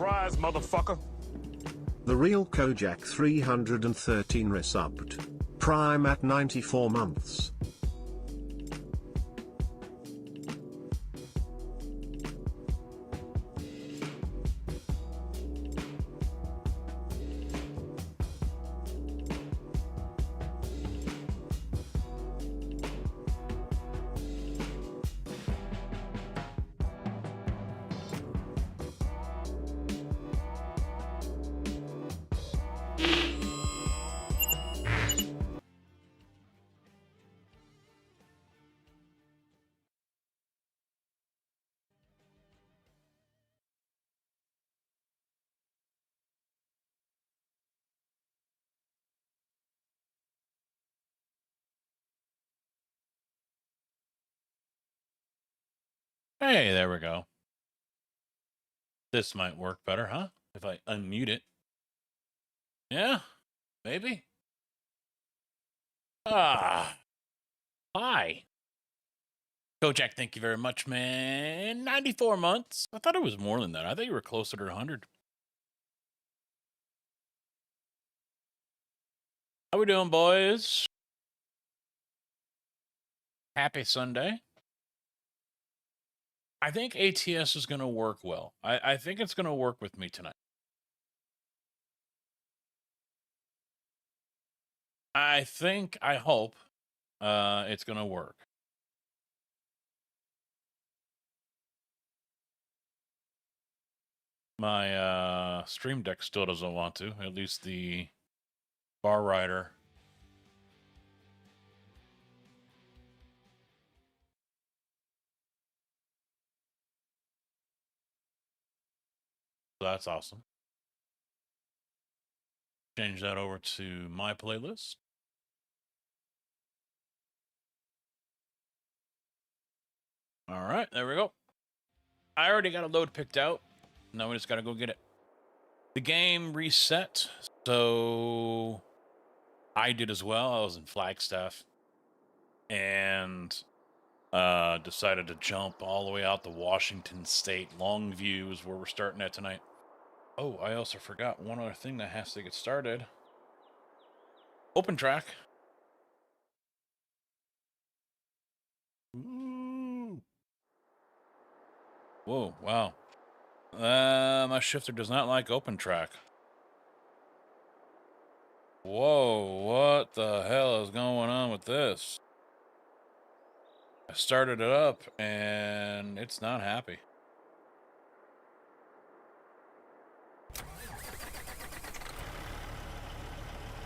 Surprise, motherfucker. The real Kojak 313 resubbed. Prime at 94 months. Hey, there we go. This might work better, huh? If I unmute it. Yeah, maybe. Hi. Kojak, thank you very much, man. 94 months. I thought it was more than that. I thought you were closer to 100. How we doing, boys? Happy Sunday. I think ATS is going to work well. I think it's going to work with me tonight. I hope it's going to work. My Stream Deck still doesn't want to, at least the bar rider. So that's awesome. Change that over to my playlist. All right, there we go. I already got a load picked out. Now we just got to go get it. The game reset, so I did as well. I was in Flagstaff and decided to jump all the way out to Washington State. Longview is where we're starting at tonight. Oh, I also forgot one other thing that has to get started. Open track. Ooh. Whoa, wow. My shifter does not like open track. Whoa, what the hell is going on with this? I started it up and it's not happy.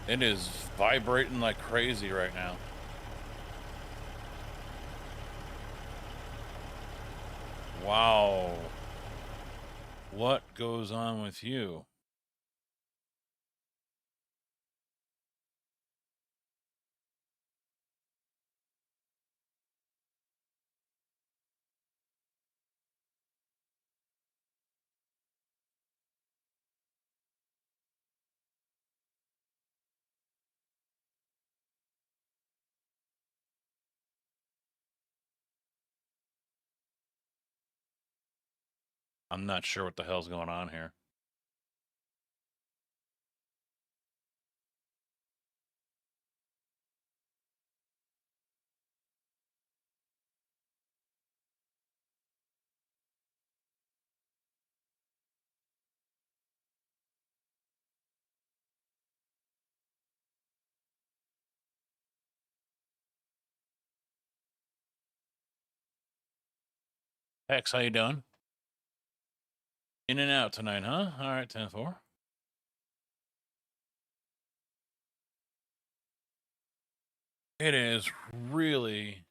It is vibrating like crazy right now. Wow. What goes on with you? I'm not sure what the hell's going on here. Hex, how you doing? In and out tonight, huh? All right, 10-4. It is really...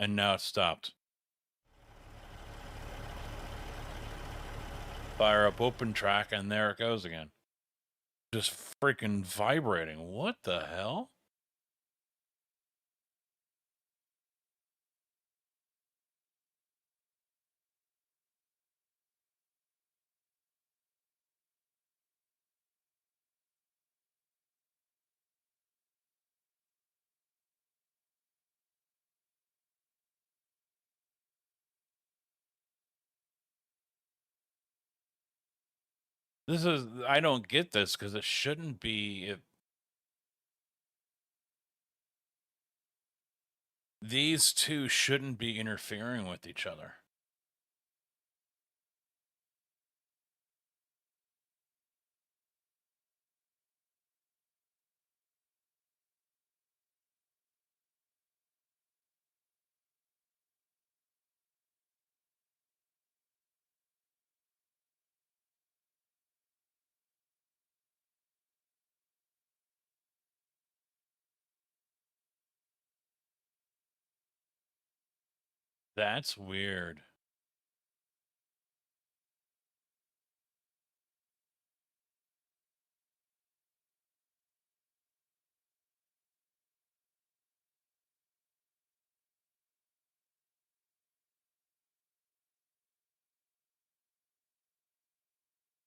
And now it's stopped. Fire up open track and there it goes again. Just freaking vibrating. What the hell? This is, I don't get this because it shouldn't be. These two shouldn't be interfering with each other. That's weird.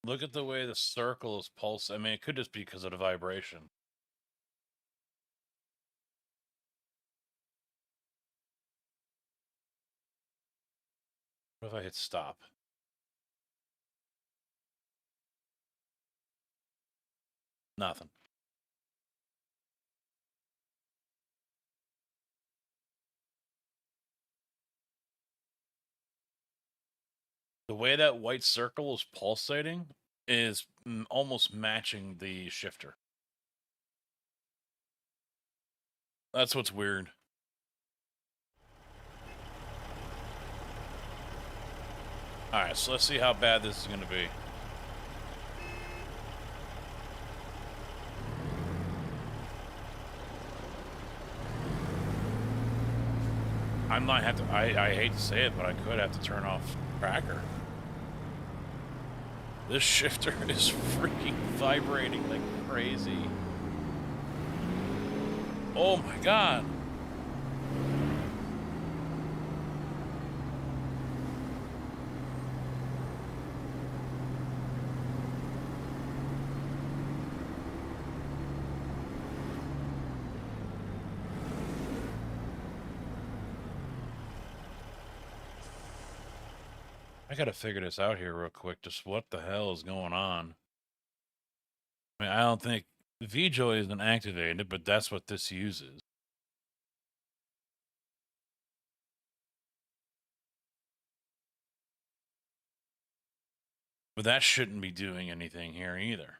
Look at the way the circle is pulsing. I mean, it could just be because of the vibration. What if I hit stop? Nothing. The way that white circle is pulsating is almost matching the shifter. That's what's weird. Alright, so let's see how bad this is going to be. I might have to, I hate to say it, but I could have to turn off tracker. This shifter is freaking vibrating like crazy. Oh my god. I gotta figure this out here real quick. Just what the hell is going on? I mean, I don't think VJoy isn't activated, but that's what this uses. But that shouldn't be doing anything here either.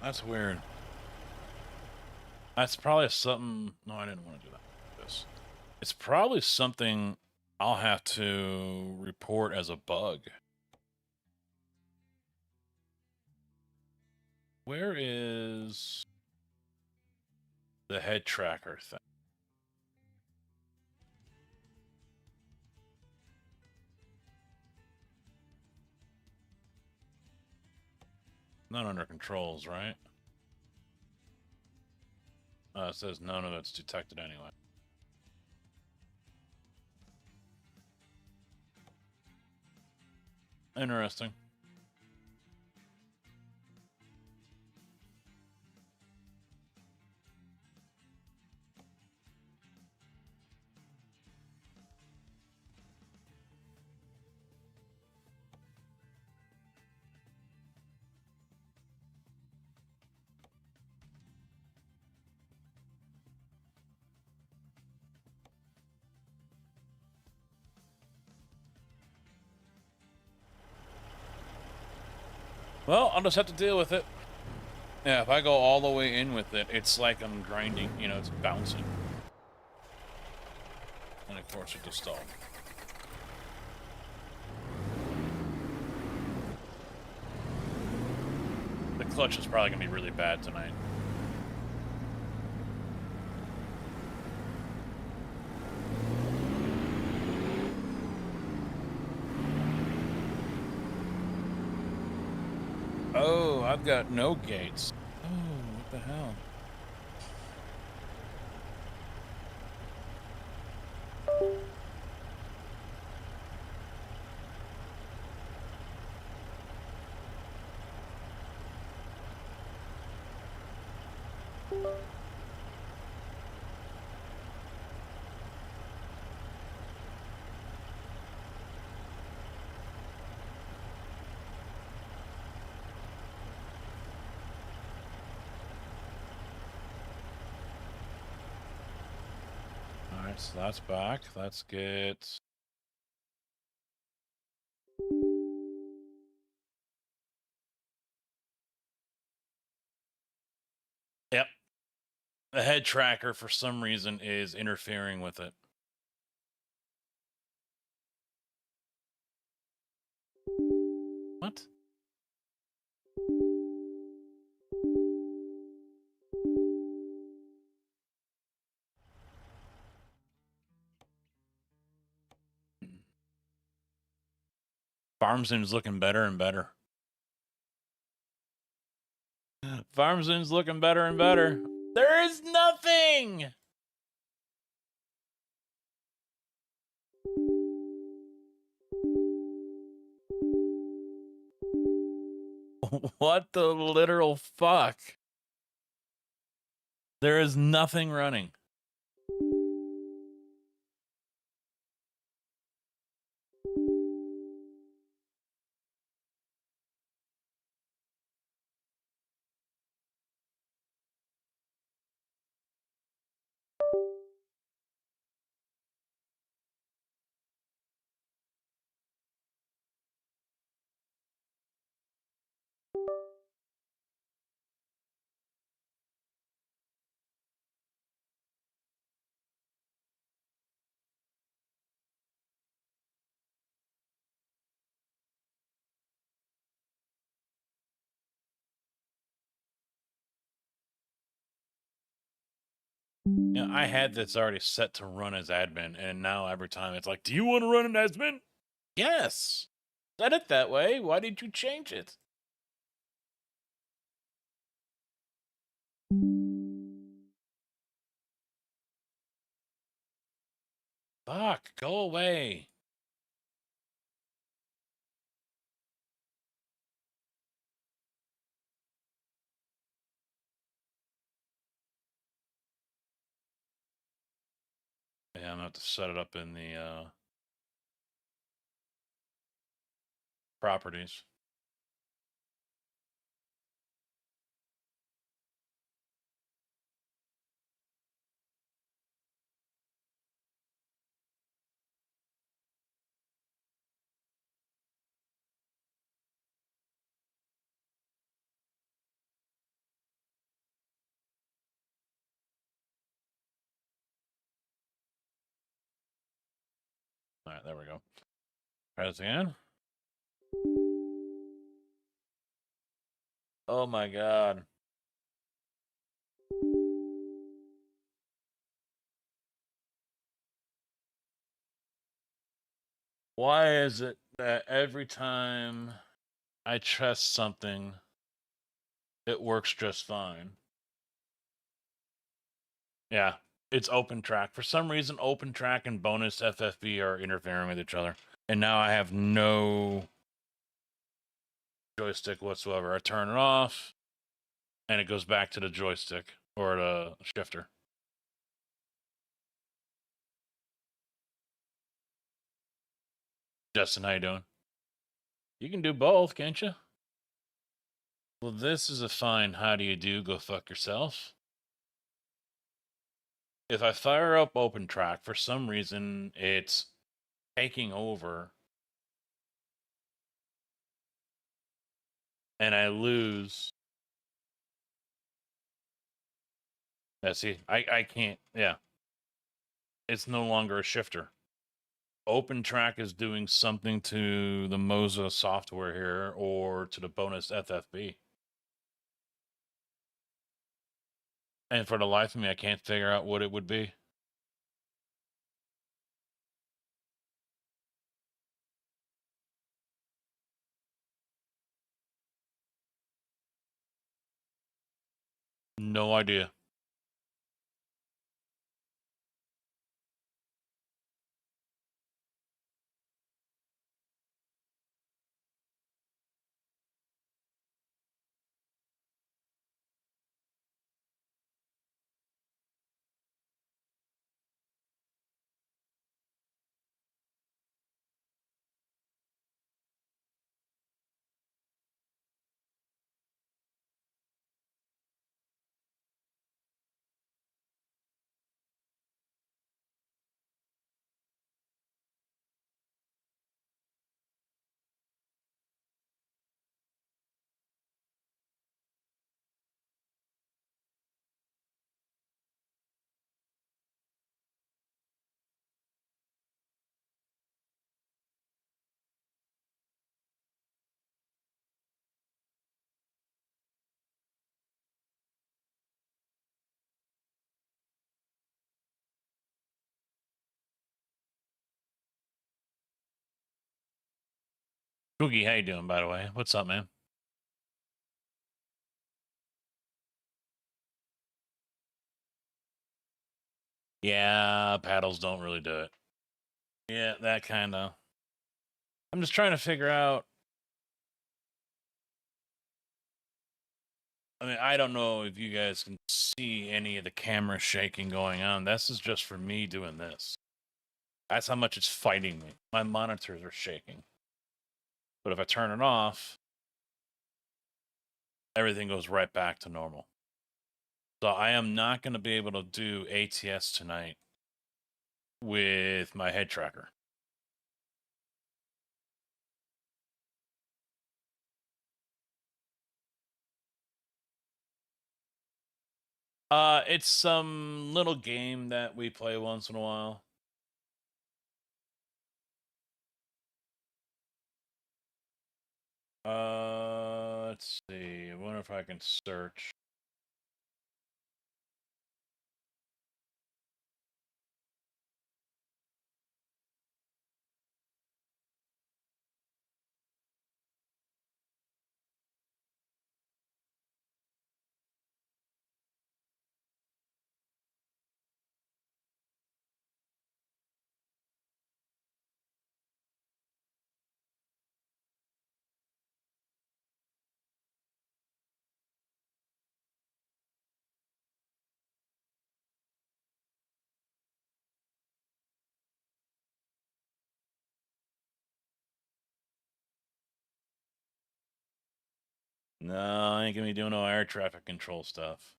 That's weird. That's probably something. No, I didn't want to do that. This. It's probably something I'll have to report as a bug. Where is the head tracker thing? Not under controls, right? It says none of it's detected anyway. Interesting. Well, I'll just have to deal with it. Yeah, if I go all the way in with it, it's like I'm grinding, you know, it's bouncing. And of course it just stalled. The clutch is probably going to be really bad tonight. Oh, I've got no gates. Oh, what the hell? All right, so that's back. Let's get... Yep. The head tracker, for some reason, is interfering with it. What? Farm Zoom's looking better and better. Farm Zoom's looking better and better. There is nothing! What the literal fuck? There is nothing running. Yeah, I had this already set to run as admin, and now every time it's like, do you want to run an admin? Yes. Set it that way. Why did you change it? Fuck, go away. Yeah, I'm gonna have to set it up in the properties. All right, there we go. Try this again. Oh my god. Why is it that every time I test something, it works just fine? Yeah, it's open track. For some reason, open track and bonus FFB are interfering with each other. And now I have no joystick whatsoever. I turn it off, and it goes back to the joystick or the shifter. Justin, how you doing? You can do both, can't you? Well, this is a fine how do you do, go fuck yourself. If I fire up open track, for some reason, it's taking over. And I lose. Yeah, see, I can't, yeah. It's no longer a shifter. Open track is doing something to the Moza software here or to the bonus FFB. And for the life of me, I can't figure out what it would be. No idea. Cookie, how you doing, by the way? What's up, man? Yeah, paddles don't really do it. Yeah, that kind of. I'm just trying to figure out. I mean, I don't know if you guys can see any of the camera shaking going on. This is just for me doing this. That's how much it's fighting me. My monitors are shaking. But if I turn it off, everything goes right back to normal. So I am not going to be able to do ATS tonight with my head tracker. It's some little game that we play once in a while. Let's see. I wonder if I can search. No, I ain't gonna be doing no air traffic control stuff.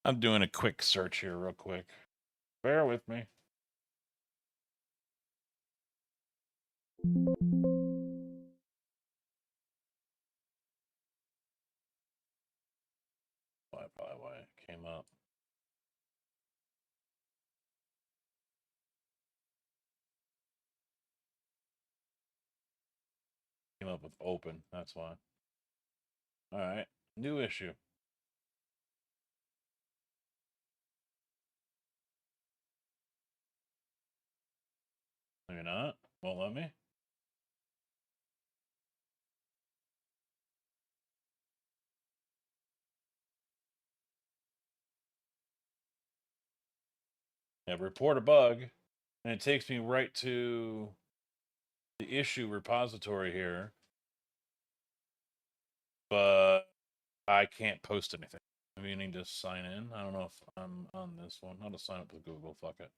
I'm doing a quick search here, real quick. Bear with me. Why it came up. Came up with open. That's why. All right. New issue. Maybe not. Won't let me. Yeah, report a bug. And it takes me right to the issue repository here. But I can't post anything. Maybe you need to sign in. I don't know if I'm on this one. How to sign up with Google. Fuck it.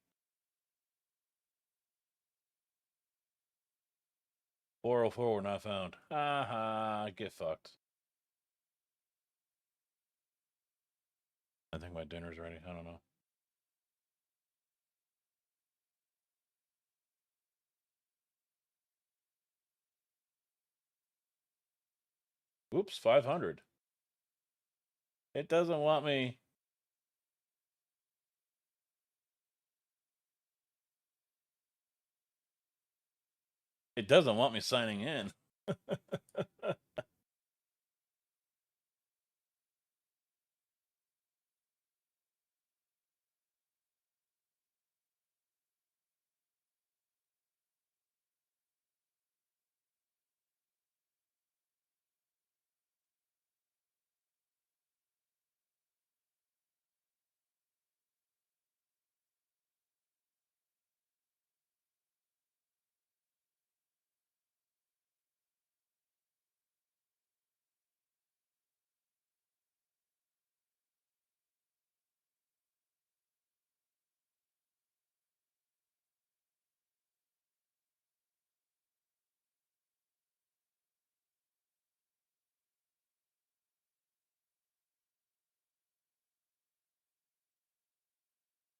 404 were not found. Haha, get fucked. I think my dinner's ready. I don't know. Oops, 500. It doesn't want me. It doesn't want me signing in.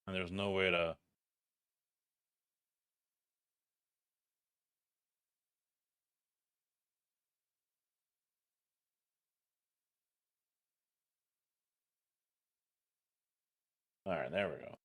And there's no way to... All right, there we go.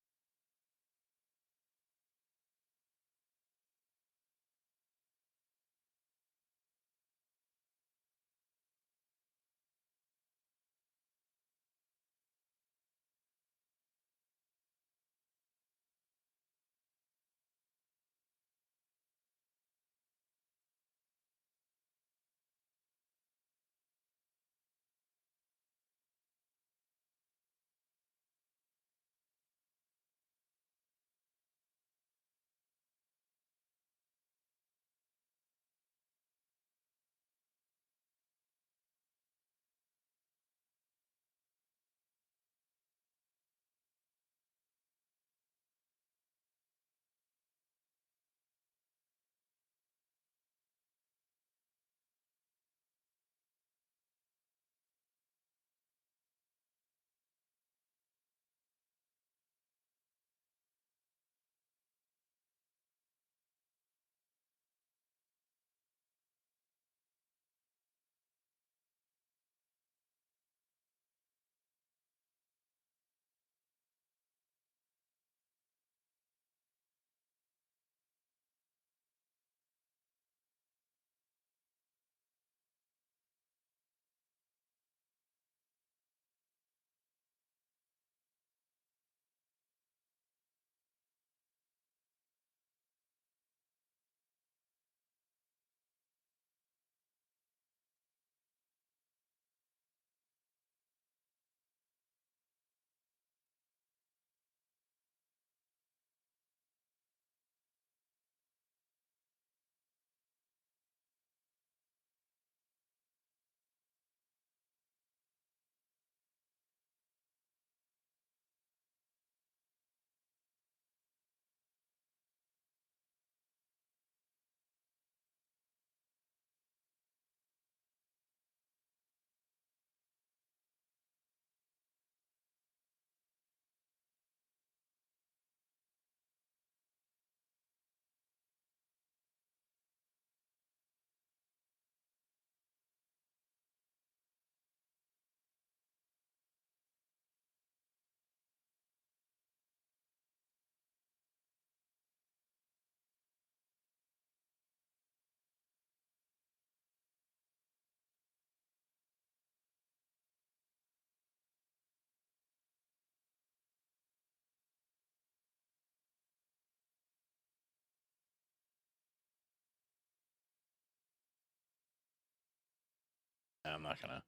I'm not gonna.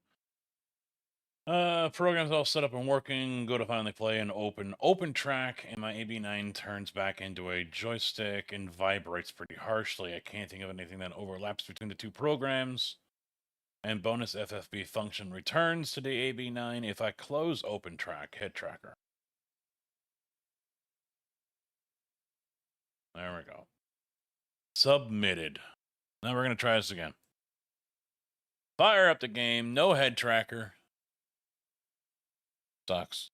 Program's all set up and working. Go to finally play and open track, and my AB9 turns back into a joystick and vibrates pretty harshly. I can't think of anything that overlaps between the two programs. And bonus FFB function returns to the AB9 if I close open track head tracker. There we go. Submitted. Now we're gonna try this again. Fire up the game. No head tracker. Sucks.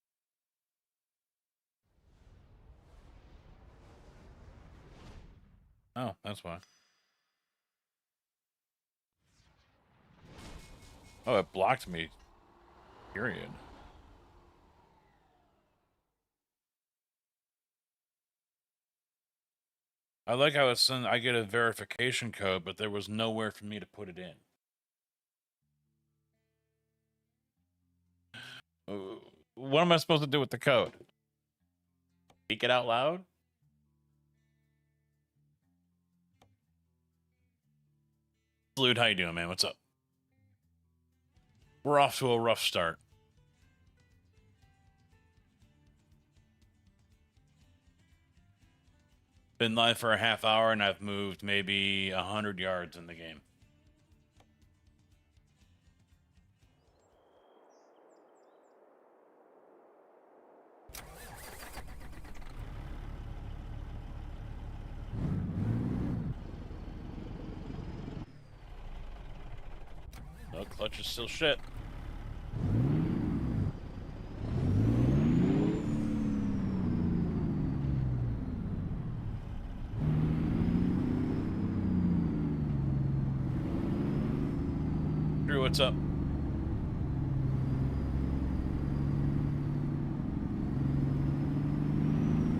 Oh, that's why. Oh, it blocked me. Period. I like how it's I get a verification code, but there was nowhere for me to put it in. What am I supposed to do with the code? Speak it out loud? Salute, how you doing, man? What's up? We're off to a rough start. Been live for a half hour, and I've moved maybe 100 yards in the game. The clutch is still shit. Drew, what's up?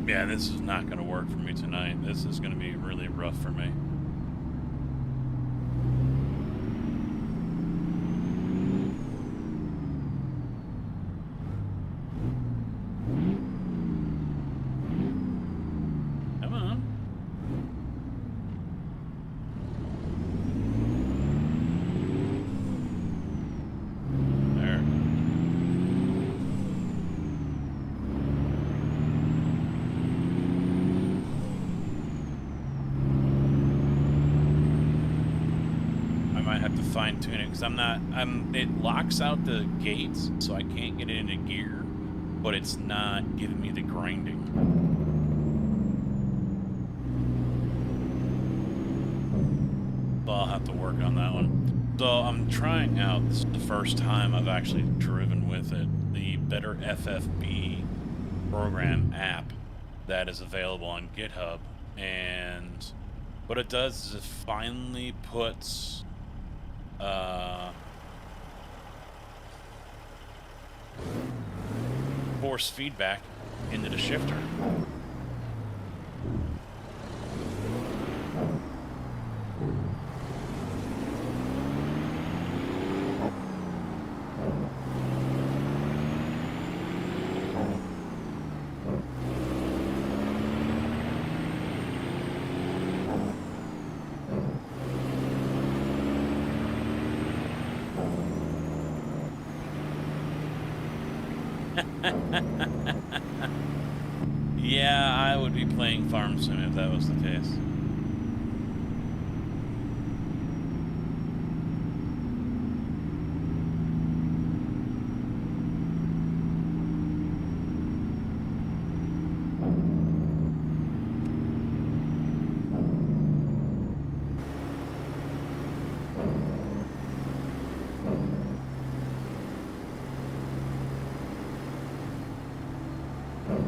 Yeah, this is not going to work for me tonight. This is going to be really rough for me. Come on. There. I might have to fine tune it because it locks out the gates, so I can't get it into gear, but it's not giving me the grinding. So I'll have to work on that one. So I'm trying out, this is the first time I've actually driven with it, the Better FFB program app that is available on GitHub. And what it does is it finally puts force feedback into the shifter. Yeah, I would be playing Farm Sim if that was the case.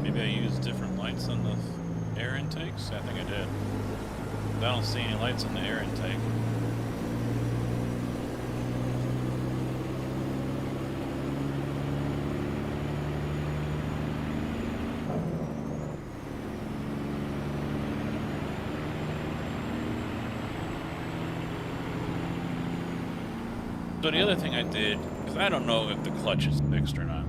Maybe I used different lights on the air intakes? I think I did. I don't see any lights on the air intake. So the other thing I did, because I don't know if the clutch is fixed or not.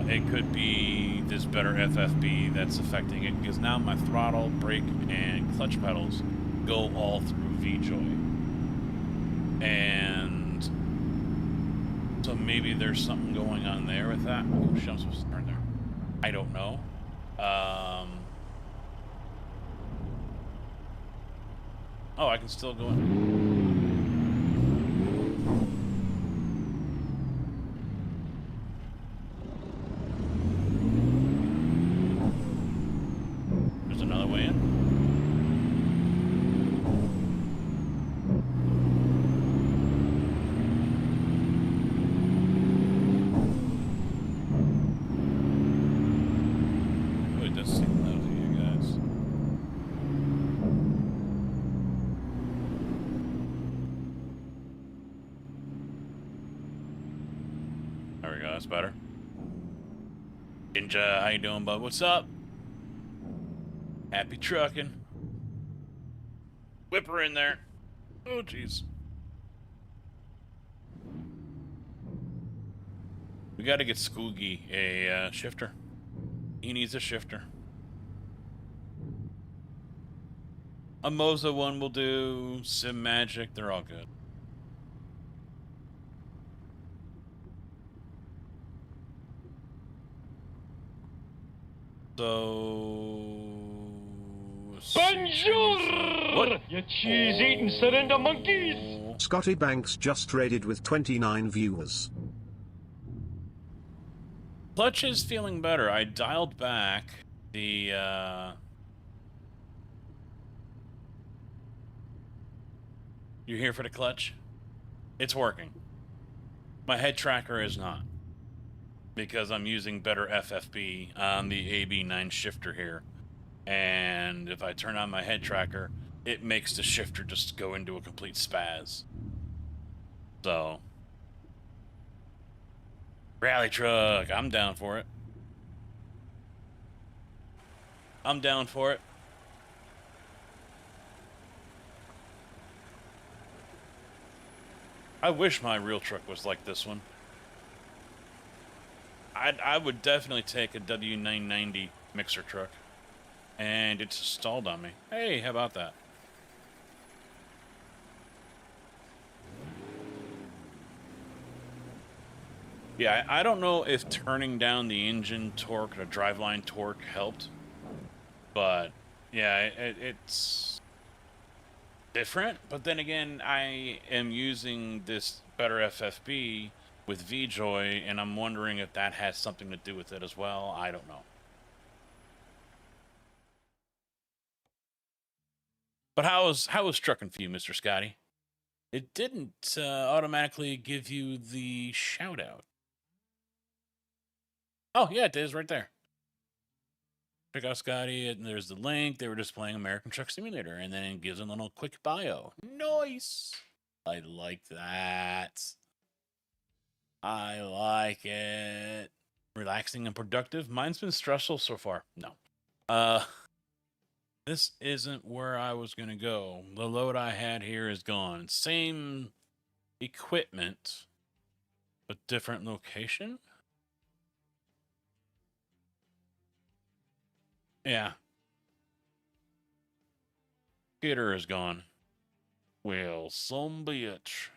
It could be this Better FFB that's affecting it, because now my throttle, brake, and clutch pedals go all through VJoy. And so maybe there's something going on there with that. Oh, shit, I'm supposed to turn there. I don't know. Oh, I can still go in. Another way in. Oh, it does seem loud to you guys. There we go, that's better. Ninja, how you doing, bud? What's up? Happy trucking. Whip her in there. Oh, jeez. We got to get Skoogie a shifter. He needs a shifter. A Moza one will do. Sim Magic, they're all good. So... Bonjour! What? You cheese-eating surrender monkeys! Scotty Banks just raided with 29 viewers. Clutch is feeling better. I dialed back the, You're here for the clutch? It's working. My head tracker is not. Because I'm using better FFB on the AB9 shifter here. And if I turn on my head tracker, it makes the shifter just go into a complete spaz. So... Rally truck, I'm down for it. I'm down for it. I wish my real truck was like this one. I would definitely take a W990 mixer truck. And it's stalled on me. Hey, how about that? Yeah, I don't know if turning down the engine torque, the driveline torque helped. But, yeah, it's different. But then again, I am using this better FFB with VJoy, and I'm wondering if that has something to do with it as well. I don't know. But how was trucking for you, Mr. Scotty? It didn't automatically give you the shout out. Oh, yeah, it is right there. Check out Scotty, and there's the link. They were just playing American Truck Simulator, and then it gives a little quick bio. Nice. I like that. I like it. Relaxing and productive. Mine's been stressful so far. No. This isn't where I was going to go. The load I had here is gone. Same equipment, but different location? Yeah. Gator is gone. Well, some bitch.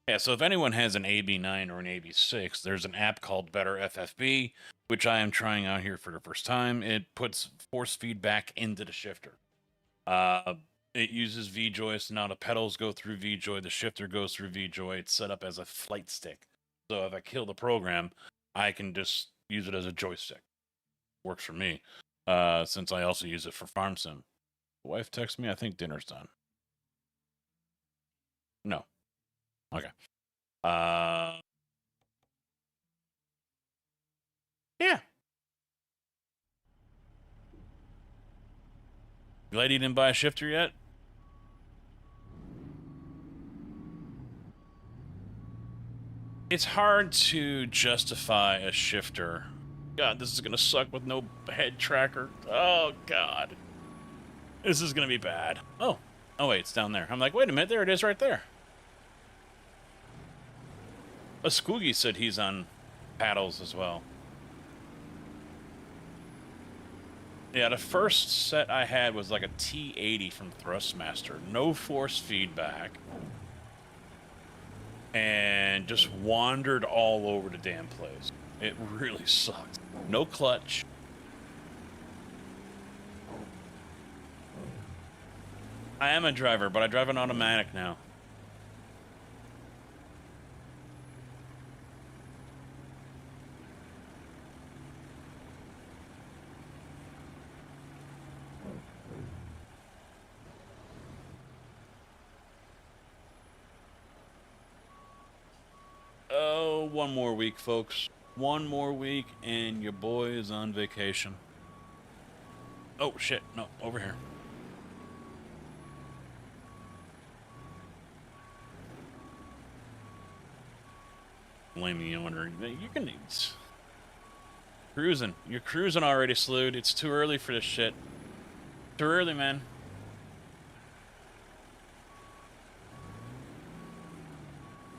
Yeah, so if anyone has an AB9 or an AB6, there's an app called Better FFB, which I am trying out here for the first time. It puts force feedback into the shifter. It uses VJoy, so now the pedals go through VJoy, the shifter goes through VJoy. It's set up as a flight stick. So if I kill the program, I can just use it as a joystick. Works for me, since I also use it for farm sim. The wife texts me, I think dinner's done. No. Okay. Yeah. Glad you didn't buy a shifter yet? It's hard to justify a shifter. God, this is gonna suck with no head tracker. Oh, God. This is gonna be bad. Oh. Oh, wait, it's down there. I'm like, wait a minute, there it is right there. A Skoogie said he's on paddles as well. Yeah, the first set I had was like a T80 from Thrustmaster. No force feedback. And just wandered all over the damn place. It really sucked. No clutch. I am a driver, but I drive an automatic now. Oh, one more week, folks. One more week, and your boy is on vacation. Oh, shit. No, over here. Blame the owner. You can... Cruising. You're cruising already, Slood. It's too early for this shit. Too early, man.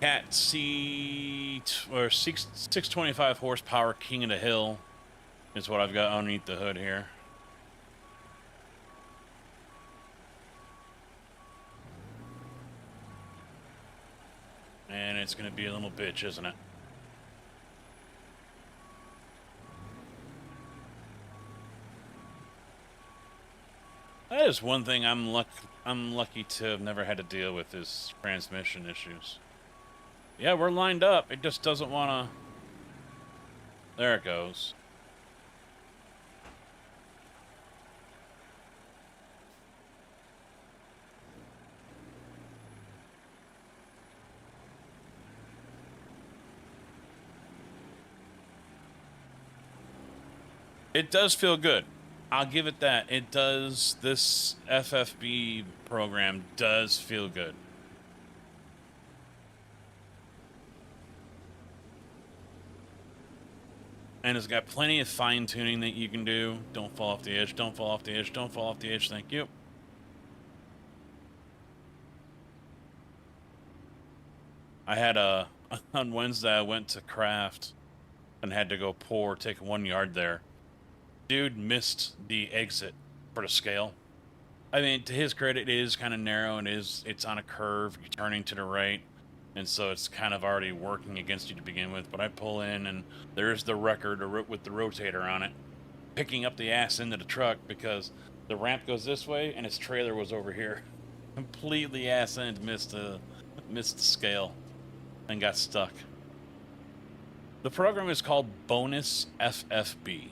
Cat C or 625 horsepower King of the Hill is what I've got underneath the hood here. And it's gonna be a little bitch, isn't it? That is one thing I'm lucky to have never had to deal with is transmission issues. Yeah, we're lined up. It just doesn't want to... There it goes. It does feel good. I'll give it that. It does. This FFB program does feel good. And it's got plenty of fine-tuning that you can do. Don't fall off the edge, don't fall off the edge, don't fall off the edge, thank you. I had on Wednesday, I went to Craft and had to go take 1 yard there. Dude missed the exit for the scale. I mean, to his credit, it is kind of narrow and it's on a curve, you're turning to the right. And so it's kind of already working against you to begin with. But I pull in, and there's the record with the rotator on it, picking up the ass into the truck because the ramp goes this way, and his trailer was over here. Completely ass end missed the scale and got stuck. The program is called Bonus FFB.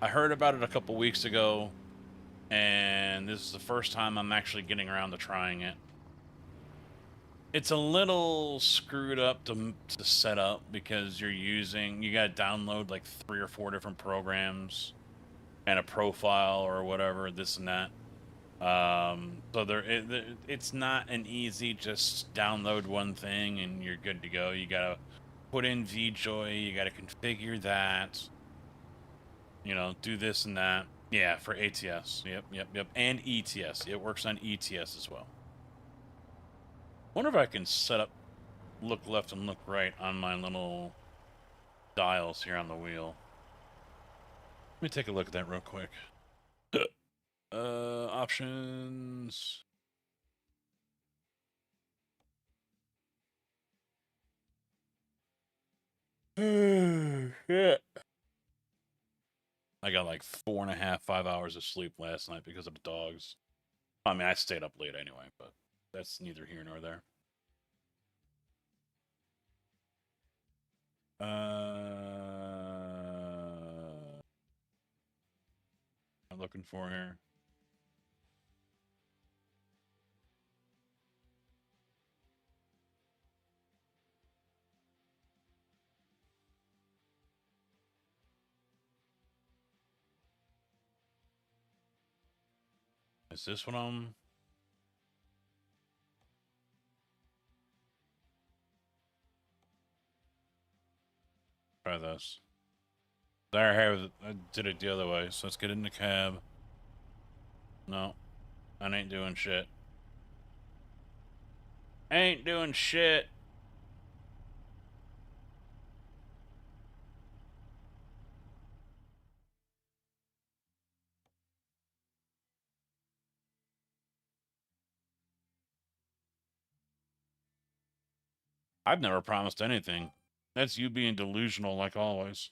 I heard about it a couple weeks ago, and this is the first time I'm actually getting around to trying it. It's a little screwed up to set up because you gotta download like 3 or 4 different programs and a profile or whatever, this and that. So it's not an easy just download one thing and you're good to go. You gotta put in VJoy, you gotta configure that, you know, do this and that. Yeah, for ATS. Yep. And ETS. It works on ETS as well. Wonder if I can set up look left and look right on my little dials here on the wheel. Let me take a look at that real quick. Options. Shit. I got like 4.5, 5 hours of sleep last night because of the dogs. I mean, I stayed up late anyway, but that's neither here nor there. I'm looking for here. Is this what I'm... Try this. There, I did it the other way, so let's get in the cab. No, I ain't doing shit. Ain't doing shit. I've never promised anything. That's you being delusional like always.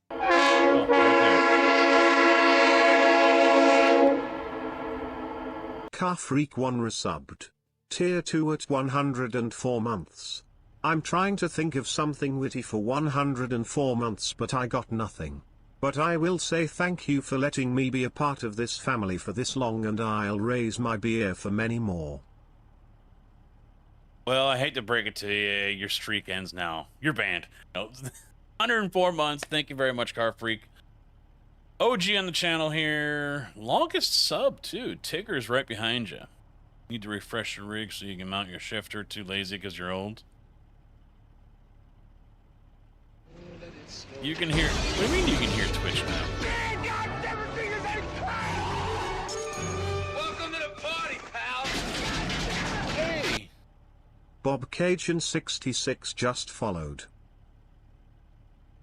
Oh, right Car Freak 1 resubbed. Tier 2 at 104 months. I'm trying to think of something witty for 104 months but I got nothing. But I will say thank you for letting me be a part of this family for this long, and I'll raise my beer for many more. Well, I hate to break it to you, your streak ends now. You're banned. No. 104 months. Thank you very much, Car Freak. OG on the channel here. Longest sub, too. Tigger's right behind you. Need to refresh your rig so you can mount your shifter. Too lazy because you're old. You can hear... What do you mean you can hear Twitch now? Welcome to the party, pal! Hey! Bob Cajun 66 just followed.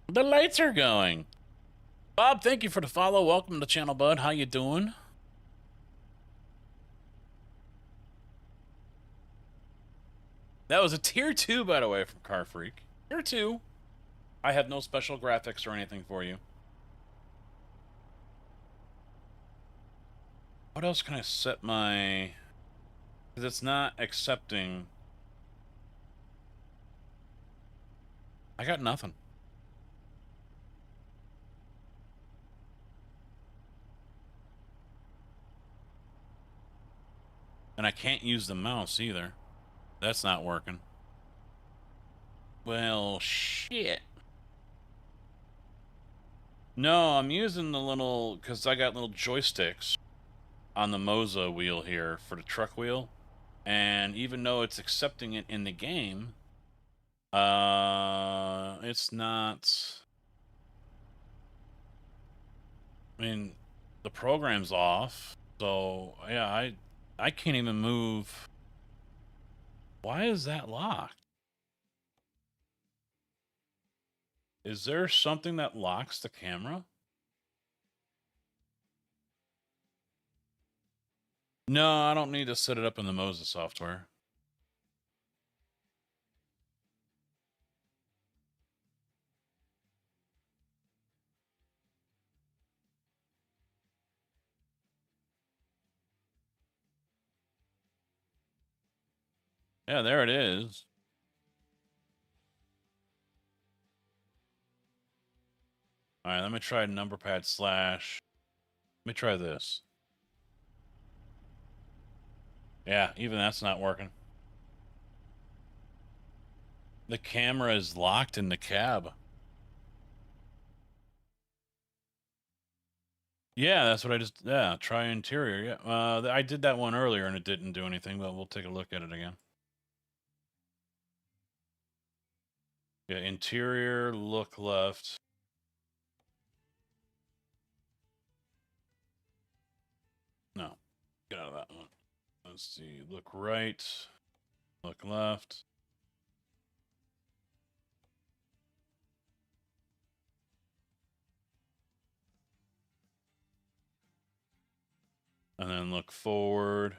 The lights are going. Bob, thank you for the follow. Welcome to the channel, bud. How you doing? That was a tier 2, by the way, from Car Freak. Tier 2. I have no special graphics or anything for you. What else can I set my... Because it's not accepting... I got nothing. And I can't use the mouse either. That's not working. Well, shit. No, I'm using the little... Because I got little joysticks on the Moza wheel here for the truck wheel. And even though it's accepting it in the game, it's not... I mean, the program's off. So, yeah, I can't even move. Why is that locked? Is there something that locks the camera? No, I don't need to set it up in the Moza software. Yeah, there it is. All right, let me try number pad slash. Let me try this. Yeah, even that's not working. The camera is locked in the cab. Yeah, that's what I just... Yeah, try interior. Yeah, I did that one earlier and it didn't do anything, but we'll take a look at it again. Yeah, interior, look left. No, get out of that one. Let's see, look right, look left. And then look forward.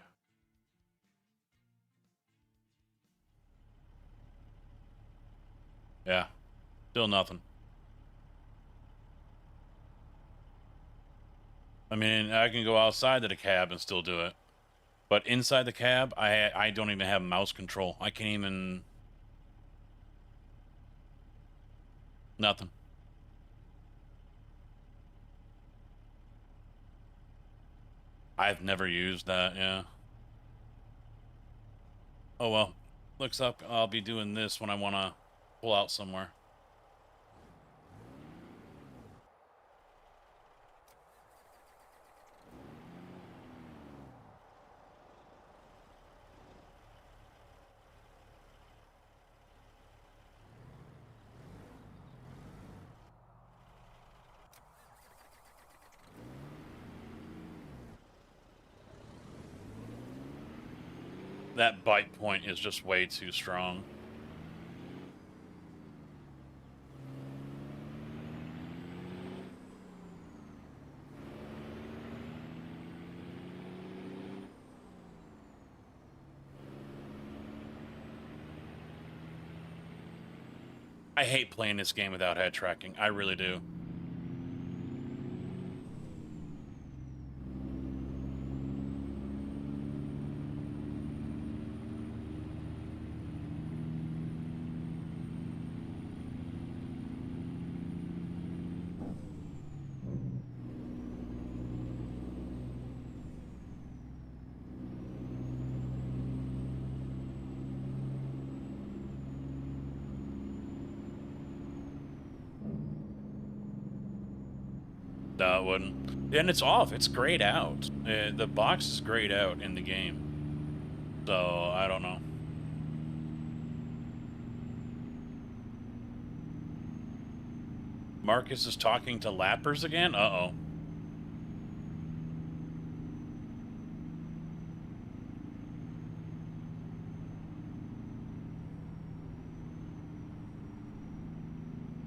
Yeah, still nothing. I mean, I can go outside of the cab and still do it. But inside the cab, I don't even have mouse control. I can't even... Nothing. I've never used that, yeah. Oh well. Looks up, I'll be doing this when I want to pull out somewhere. That bite point is just way too strong. I hate playing this game without head tracking. I really do. No, it wouldn't. And it's off. It's grayed out. The box is grayed out in the game. So, I don't know. Marcus is talking to lappers again? Uh-oh.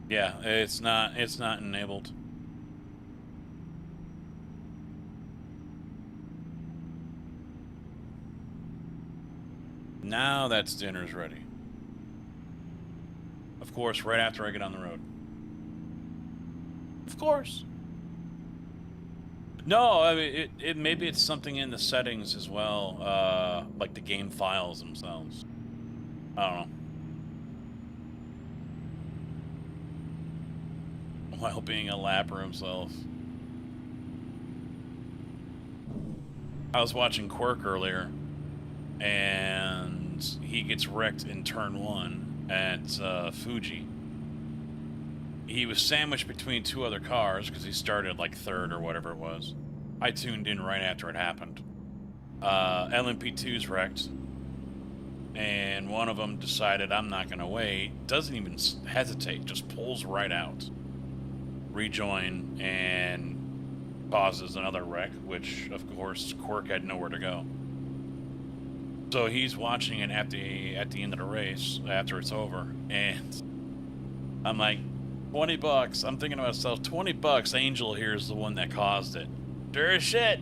Yeah, it's not enabled. Now that's dinner's ready. Of course, right after I get on the road. Of course. No, I mean, it maybe it's something in the settings as well, like the game files themselves. I don't know. While being a lapper himself. I was watching Quirk earlier, and he gets wrecked in turn 1 at Fuji. He was sandwiched between 2 other cars because he started like 3rd or whatever it was. I tuned in right after it happened. LMP2's wrecked, and one of them decided, I'm not going to wait, doesn't even hesitate, just pulls right out. Rejoin and causes another wreck, which of course Quirk had nowhere to go. So he's watching it at the end of the race after it's over, and I'm like, $20. I'm thinking to myself, $20. Angel here is the one that caused it. Sure as shit.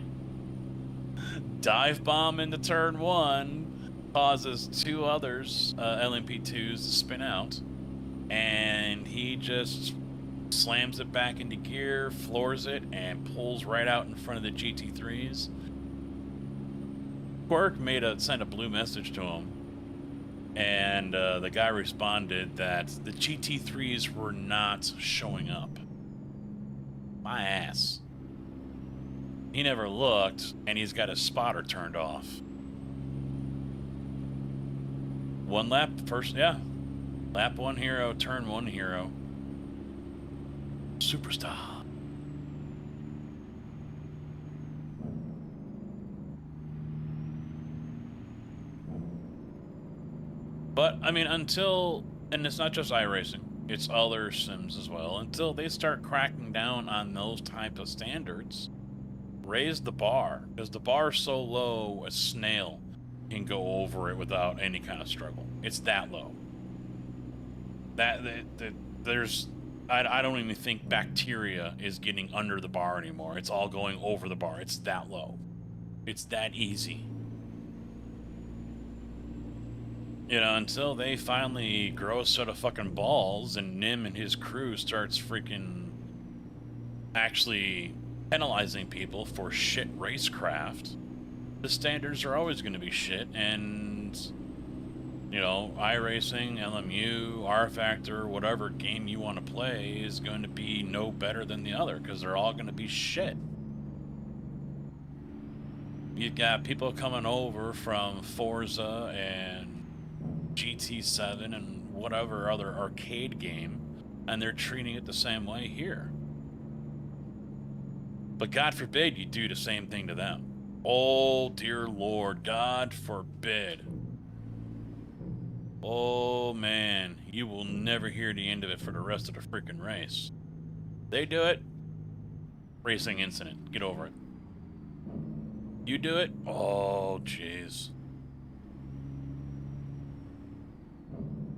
Dive bomb into turn 1 causes 2 others, LMP2s, to spin out, and he just slams it back into gear, floors it, and pulls right out in front of the GT3s. Quirk sent a blue message to him, and the guy responded that the GT3s were not showing up. My ass. He never looked, and he's got his spotter turned off. 1 lap, first, yeah. Lap 1 hero, turn 1 hero. Superstar. But, I mean, until, and it's not just iRacing, it's other sims as well, until they start cracking down on those type of standards, raise the bar, because the bar is so low, a snail can go over it without any kind of struggle. It's that low. There's, I don't even think bacteria is getting under the bar anymore. It's all going over the bar. It's that low. It's that easy. You know, until they finally grow a set of fucking balls and Nim and his crew starts freaking actually penalizing people for shit racecraft, the standards are always going to be shit, and, you know, iRacing, LMU, R-Factor, whatever game you want to play is going to be no better than the other, because they're all going to be shit. You've got people coming over from Forza and GT7 and whatever other arcade game, and they're treating it the same way here. But God forbid you do the same thing to them. Oh, dear Lord, God forbid. Oh, man, you will never hear the end of it for the rest of the freaking race. They do it, racing incident, get over it. You do it, oh, jeez.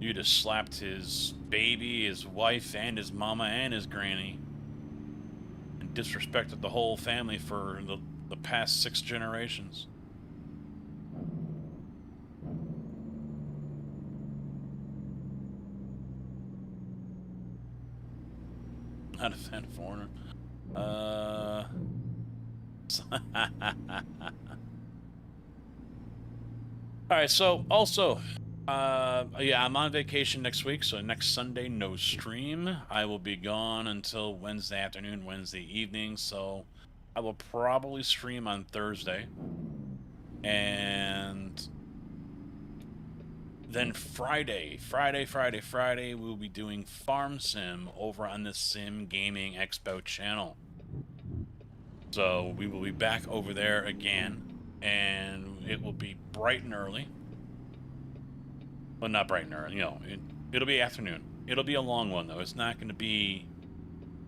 You just slapped his baby, his wife, and his mama, and his granny. And disrespected the whole family for the past 6 generations. Not a fan of Foreigner. Alright, so also, yeah, I'm on vacation next week, so next Sunday, no stream. I will be gone until Wednesday afternoon, Wednesday evening, so I will probably stream on Thursday. And then Friday, we'll be doing Farm Sim over on the Sim Gaming Expo channel. So we will be back over there again, and it will be bright and early. Well, not bright and early, you know, it'll be afternoon. It'll be a long one, though. It's not going to be,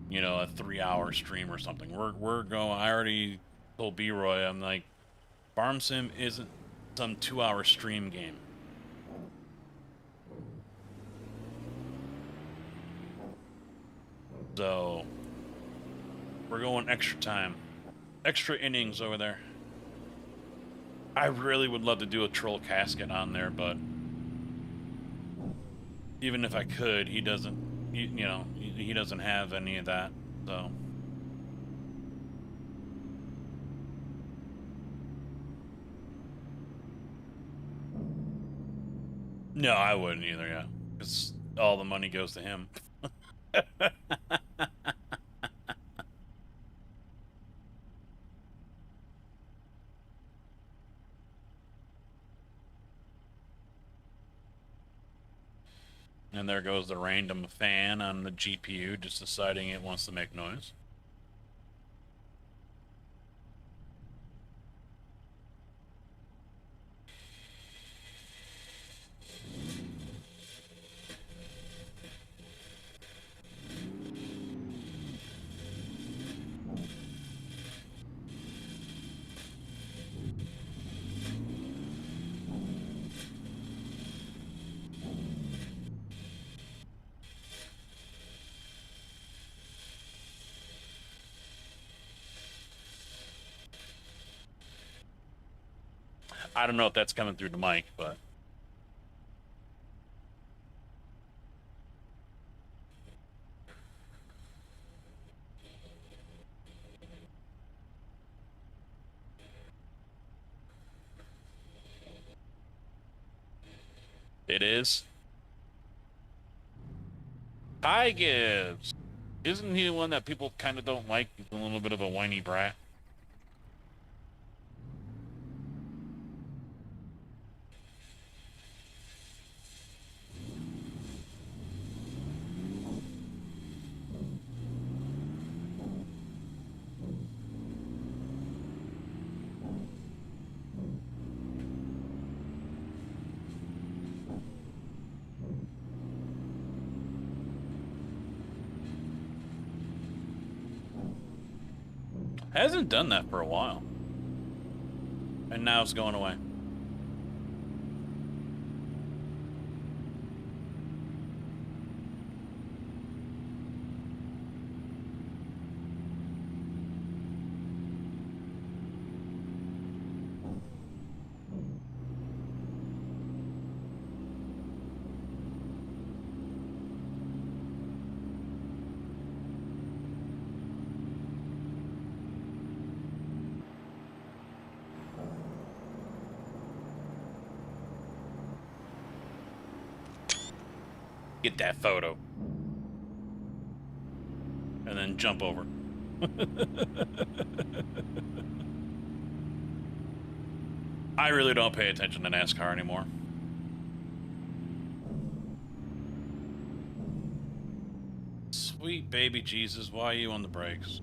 you know, a 3-hour stream or something. We're going, I already told B-Roy, I'm like, Farm Sim isn't some 2-hour stream game. So, we're going extra time. Extra innings over there. I really would love to do a troll casket on there, but even if I could, he doesn't, you know, he doesn't have any of that, so. No, I wouldn't either, yeah. Because all the money goes to him. And there goes the random fan on the GPU just deciding it wants to make noise. I don't know if that's coming through the mic, but it is. Hi, Gibbs. Isn't he the one that people kind of don't like? He's a little bit of a whiny brat. Hasn't done that for a while. And now it's going away. Get that photo. And then jump over. I really don't pay attention to NASCAR anymore. Sweet baby Jesus, why are you on the brakes?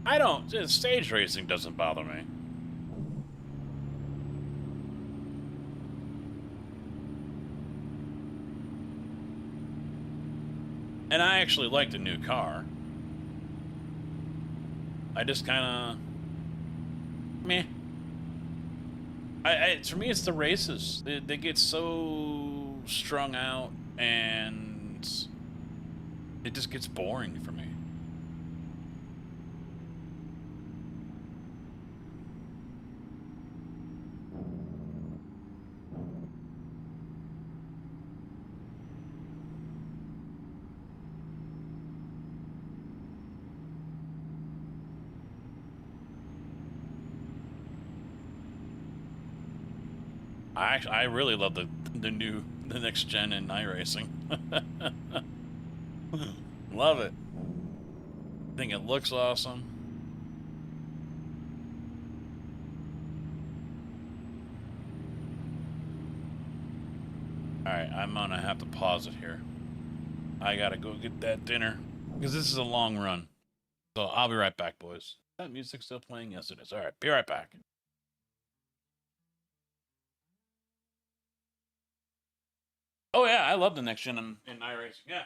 I don't, stage racing doesn't bother me. And I actually like the new car. I just kind of, meh. For me, it's the races. They get so strung out, and it just gets boring for me. I really love the new the next gen in iRacing. Love it. Think it looks awesome. Alright, I'm gonna have to pause it here. I gotta go get that dinner. Because this is a long run. So I'll be right back, boys. Is that music still playing? Yes, it is. Alright, be right back. Oh yeah, I love the next gen in iRacing. Yeah.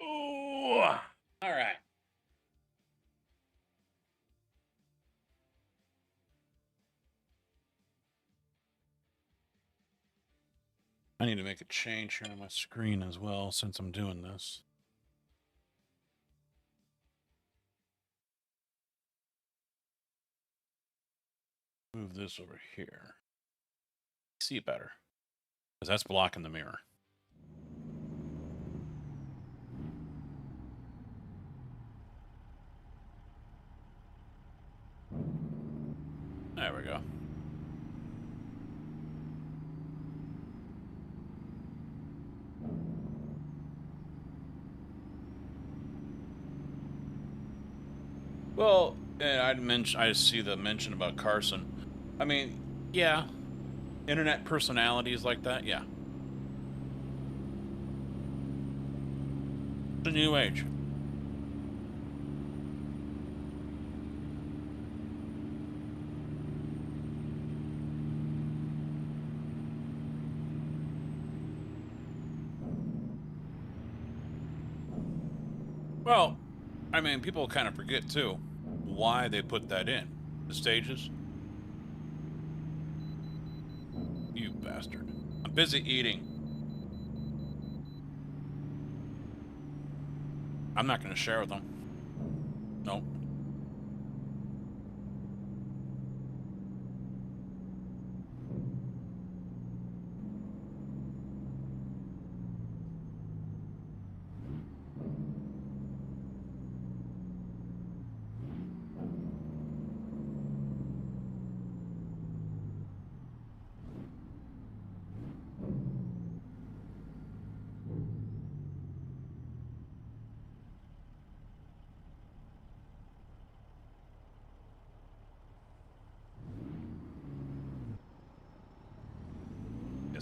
Ooh. All right. I need to make a change here on my screen as well since I'm doing this. Move this over here. See it better. Because that's blocking the mirror. There we go. Well, and I see the mention about Carson. I mean, yeah, internet personalities like that, yeah. It's a new age. Well, I mean, people kind of forget too why they put that in the stages. You bastard! I'm busy eating. I'm not going to share with them. Nope.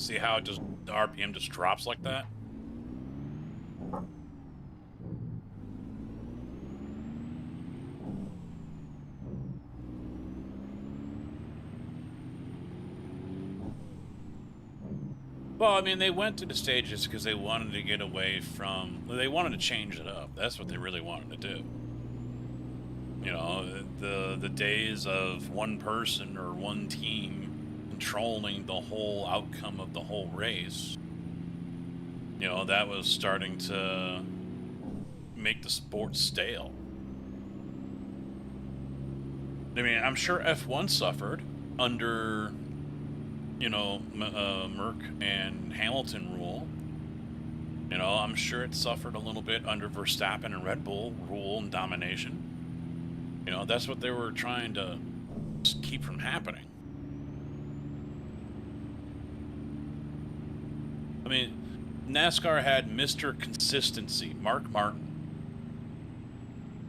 See how it just the RPM just drops like that? Well, I mean, they went to the stages because they wanted to get away from... They wanted to change it up. That's what they really wanted to do. You know, the days of one person or one team controlling the whole outcome of the whole race, you know, that was starting to make the sport stale. I mean, I'm sure F1 suffered under... you know, Merck and Hamilton rule. You know, I'm sure it suffered a little bit under Verstappen and Red Bull rule and domination. You know, that's what they were trying to keep from happening. I mean, NASCAR had Mr. Consistency, Mark Martin.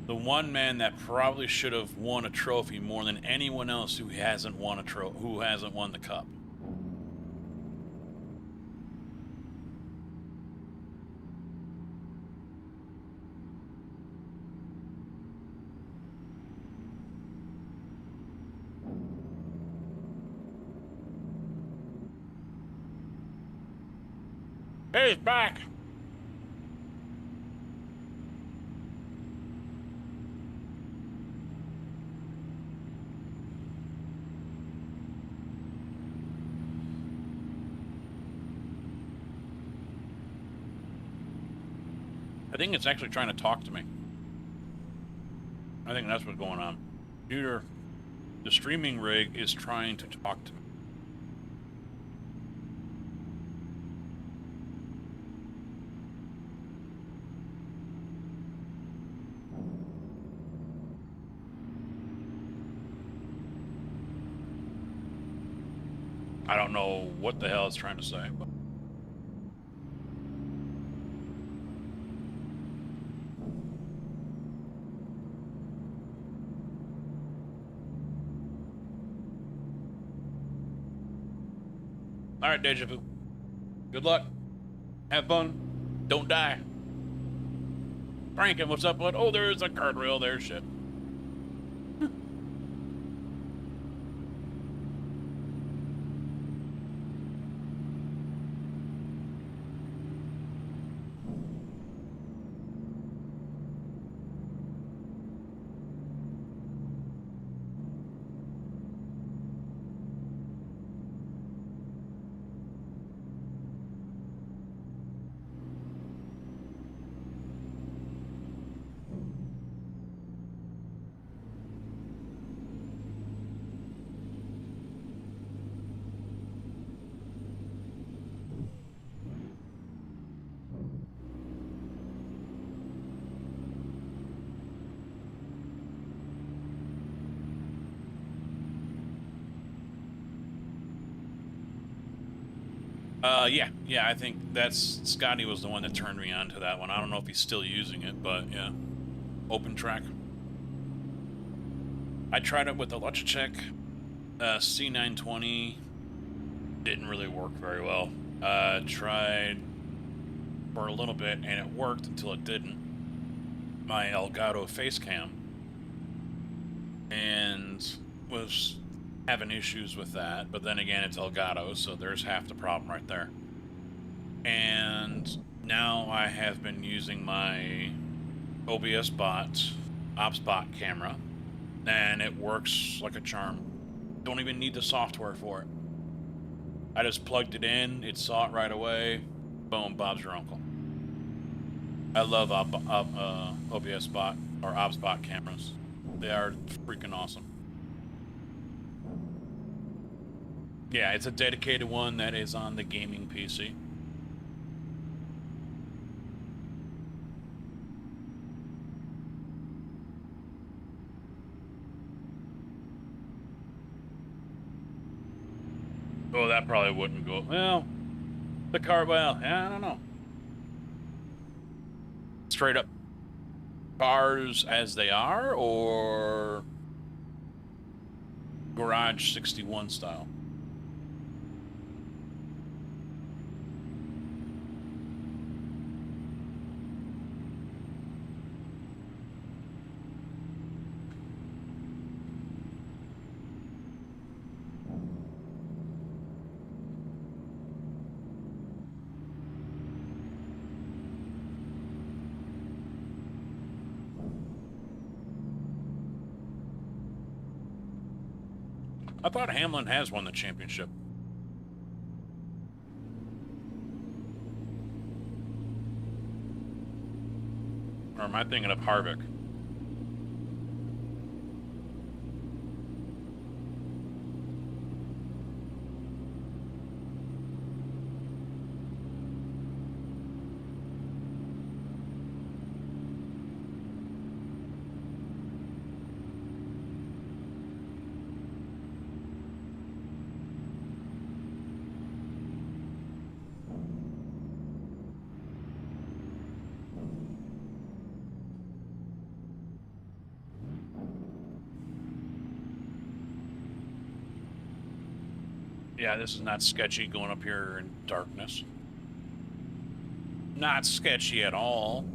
The one man that probably should have won a trophy more than anyone else who hasn't won the cup. Hey, he's back. I think it's actually trying to talk to me. I think that's what's going on. Computer, the streaming rig is trying to talk to me. I don't know what the hell it's trying to say, but... All right, Deja Vu. Good luck. Have fun. Don't die. Franken, what's up, bud? Oh, there's a guardrail there. Shit. Yeah, I think that's Scotty was the one that turned me on to that one. I don't know if he's still using it, but yeah. Open track. I tried it with the Logitech C920. Didn't really work very well. Tried for a little bit and it worked until it didn't. My Elgato Facecam. And was having issues with that, but then again, it's Elgato, so there's half the problem right there. And now I have been using my OBS bot, OpsBot camera, and it works like a charm. Don't even need the software for it. I just plugged it in, it saw it right away, boom, Bob's your uncle. I love OBS bot, or OpsBot cameras. They are freaking awesome. Yeah, it's a dedicated one that is on the gaming PC. Oh, that probably wouldn't go. Well, the car, well, yeah, I don't know. Straight up cars as they are, or Garage 61 style? I thought Hamlin has won the championship. Or am I thinking of Harvick? Yeah, this is not sketchy going up here in darkness. Not sketchy at all.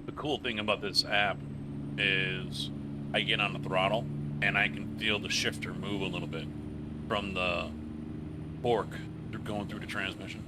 The cool thing about this app is I get on the throttle and I can feel the shifter move a little bit from the fork going through the transmission.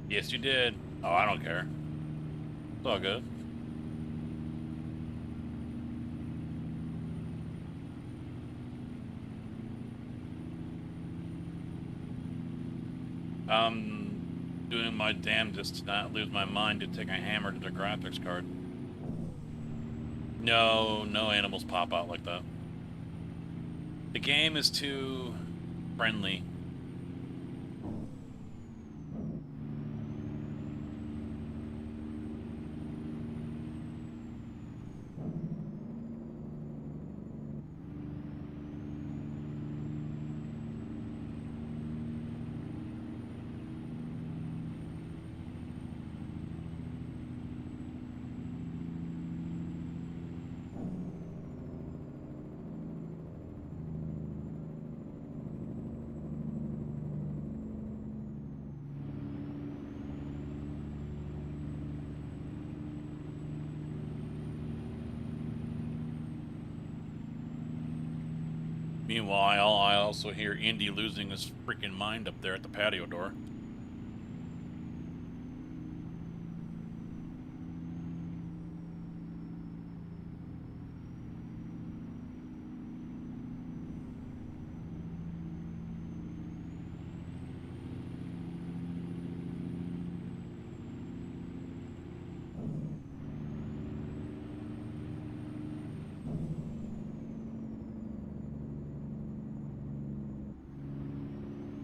Yes, you did. Oh, I don't care. It's all good. I'm doing my damnedest to not lose my mind to take a hammer to the graphics card. No animals pop out like that. The game is too friendly. Meanwhile, I also hear Indy losing his freaking mind up there at the patio door.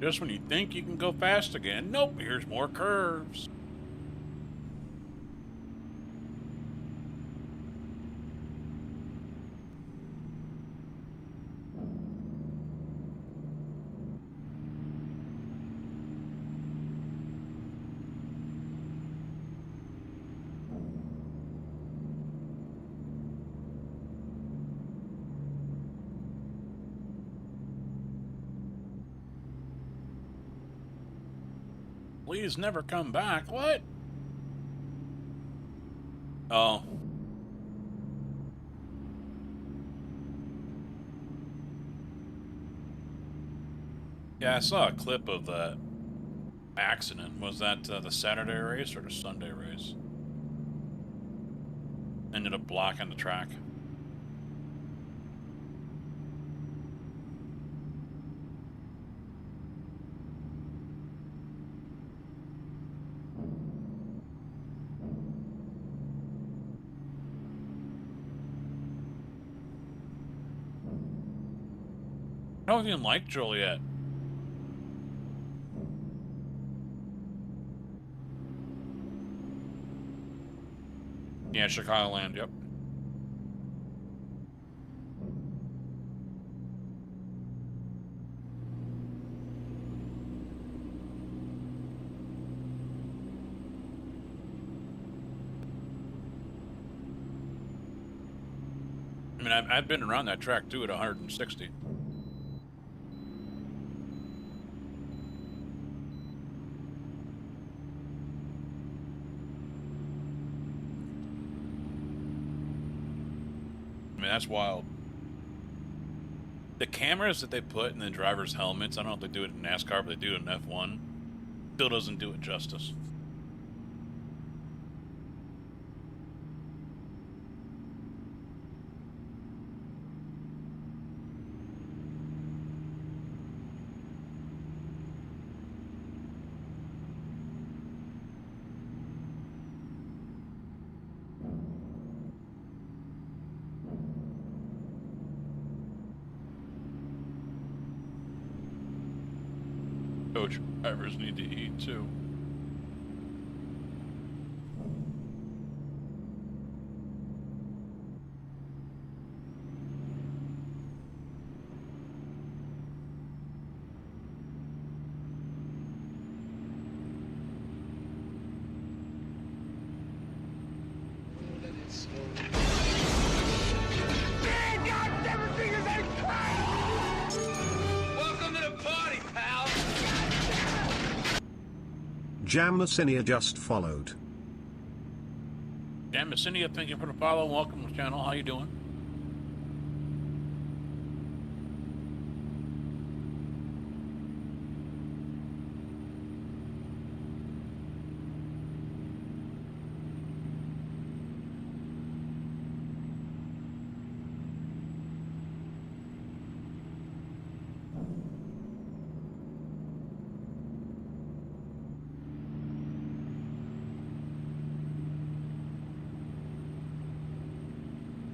Just when you think you can go fast again, nope, here's more curves. Please never come back. What? Oh. Yeah, I saw a clip of that accident. Was that the Saturday race or the Sunday race? Ended up blocking the track. I don't even like Joliet. Yeah, Chicagoland, yep. I mean, I've been around that track too at 160. I mean, that's wild. The cameras that they put in the driver's helmets, I don't know if they do it in NASCAR, but they do it in F1, still doesn't do it justice. Coach, drivers need to eat too. Welcome to the party, pal. Jam Messinia just followed. Jam Messinia, thank you for the follow. Welcome to the channel. How you doing?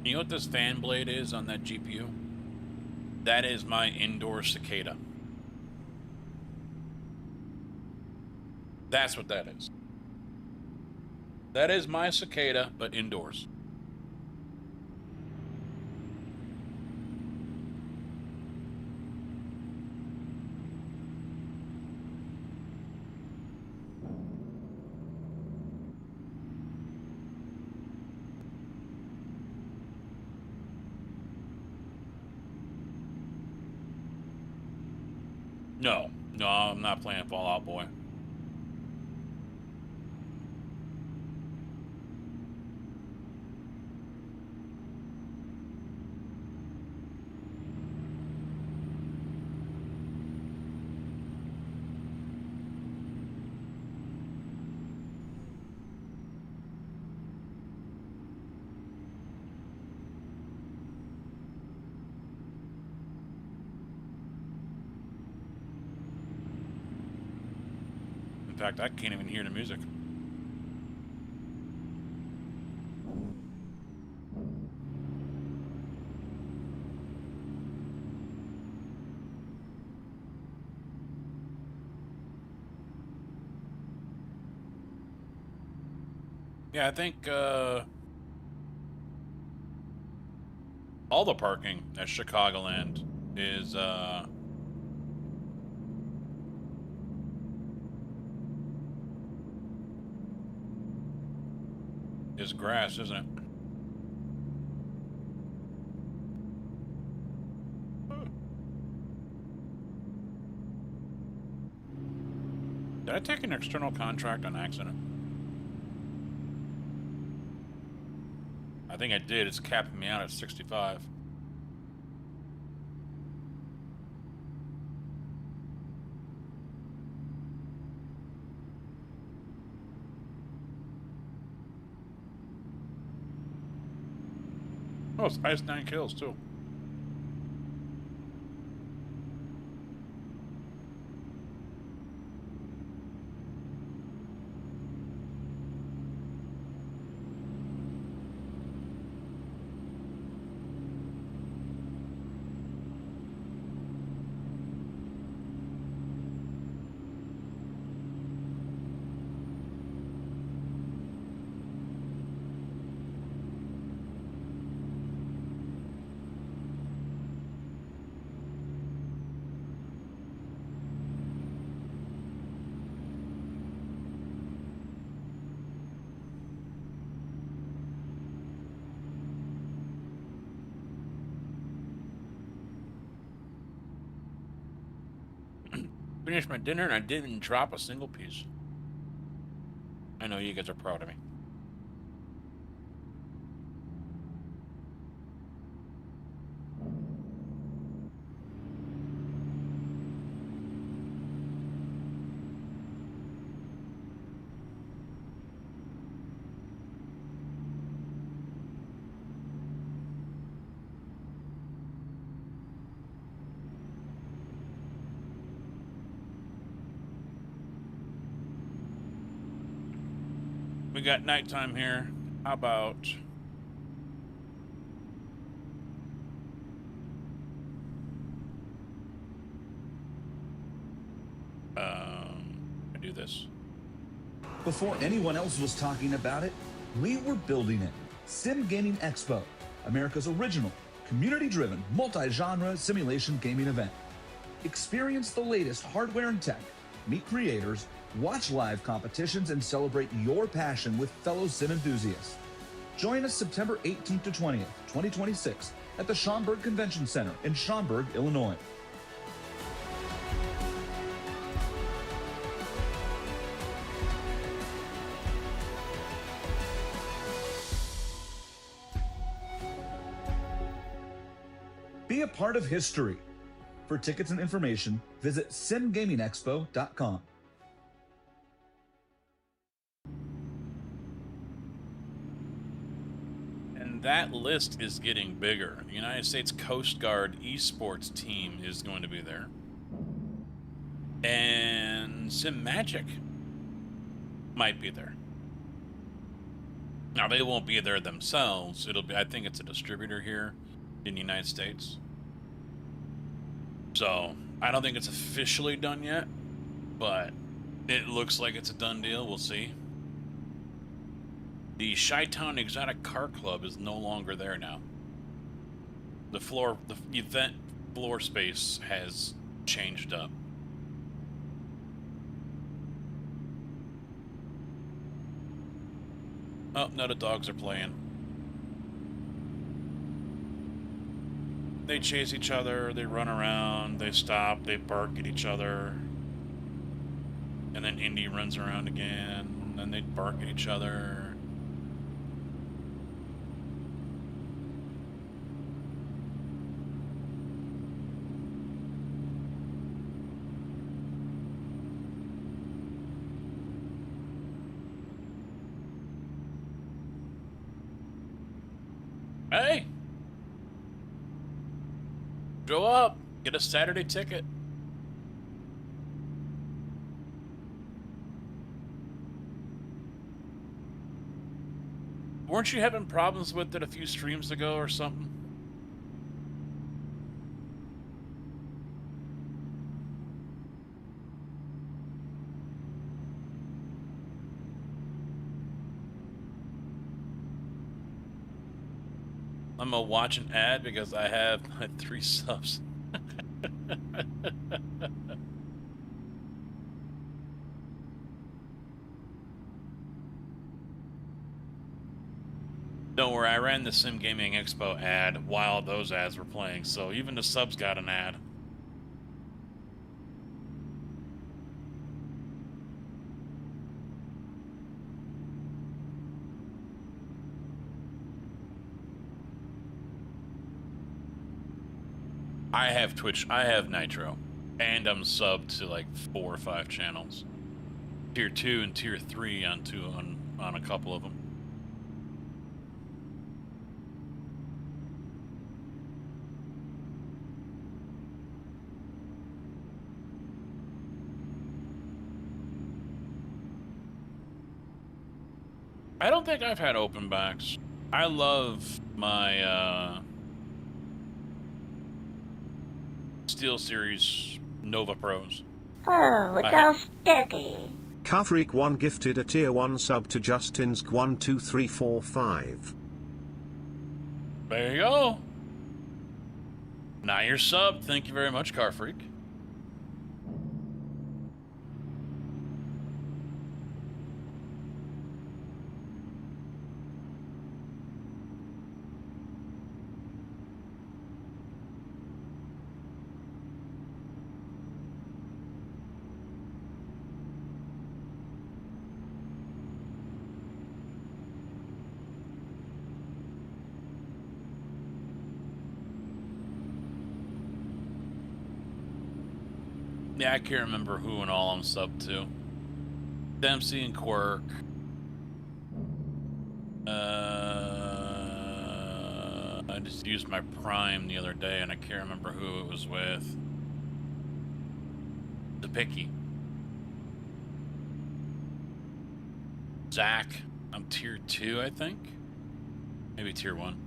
You know what this fan blade is on that GPU? That is my indoor cicada. That's what that is. That is my cicada, but indoors. No, no, I'm not playing Fallout Boy. In fact, I can't even hear the music. Yeah, I think all the parking at Chicagoland is grass, isn't it? Did I take an external contract on accident? I think I did. It's capping me out at 65. Oh, it's ice 9 kills too. Finished my dinner and I didn't drop a single piece. I know you guys are proud of me. We got nighttime here. How about I do this? Before anyone else was talking about it, we were building it. Sim Gaming Expo, America's original, community-driven, multi-genre simulation gaming event. Experience the latest hardware and tech, meet creators, watch live competitions, and celebrate your passion with fellow sim enthusiasts. Join us September 18th to 20th, 2026 at the Schaumburg Convention Center in Schaumburg, Illinois. Be a part of history. For tickets and information, visit simgamingexpo.com. And that list is getting bigger. The United States Coast Guard esports team is going to be there. And Sim Magic might be there. Now, they won't be there themselves. It'll be, I think it's a distributor here in the United States. So, I don't think it's officially done yet, but it looks like it's a done deal. We'll see. The Chi-Town Exotic Car Club is no longer there now. The event floor space has changed up. Oh, no, the dogs are playing. They chase each other, they run around, they stop, they bark at each other. And then Indy runs around again, and then they bark at each other. Hey! Go up, get a Saturday ticket. Weren't you having problems with it a few streams ago or something? I'm gonna watch an ad because I have my 3 subs. Don't worry, I ran the Sim Gaming Expo ad while those ads were playing, so even the subs got an ad. I have Twitch. I have Nitro, and I'm subbed to like 4 or 5 channels, tier 2 and tier 3 on a couple of them. I don't think I've had open backs. I love my Steel Series Nova Pros. Oh, look how sticky. Carfreak1 gifted a tier 1 sub to Justin's12345. There you go. Now you're sub. Thank you very much, Carfreak. Yeah, I can't remember who and all I'm sub to. Dempsey and Quirk. I just used my Prime the other day, and I can't remember who it was with. The Picky. Zach. I'm tier 2, I think. Maybe tier 1.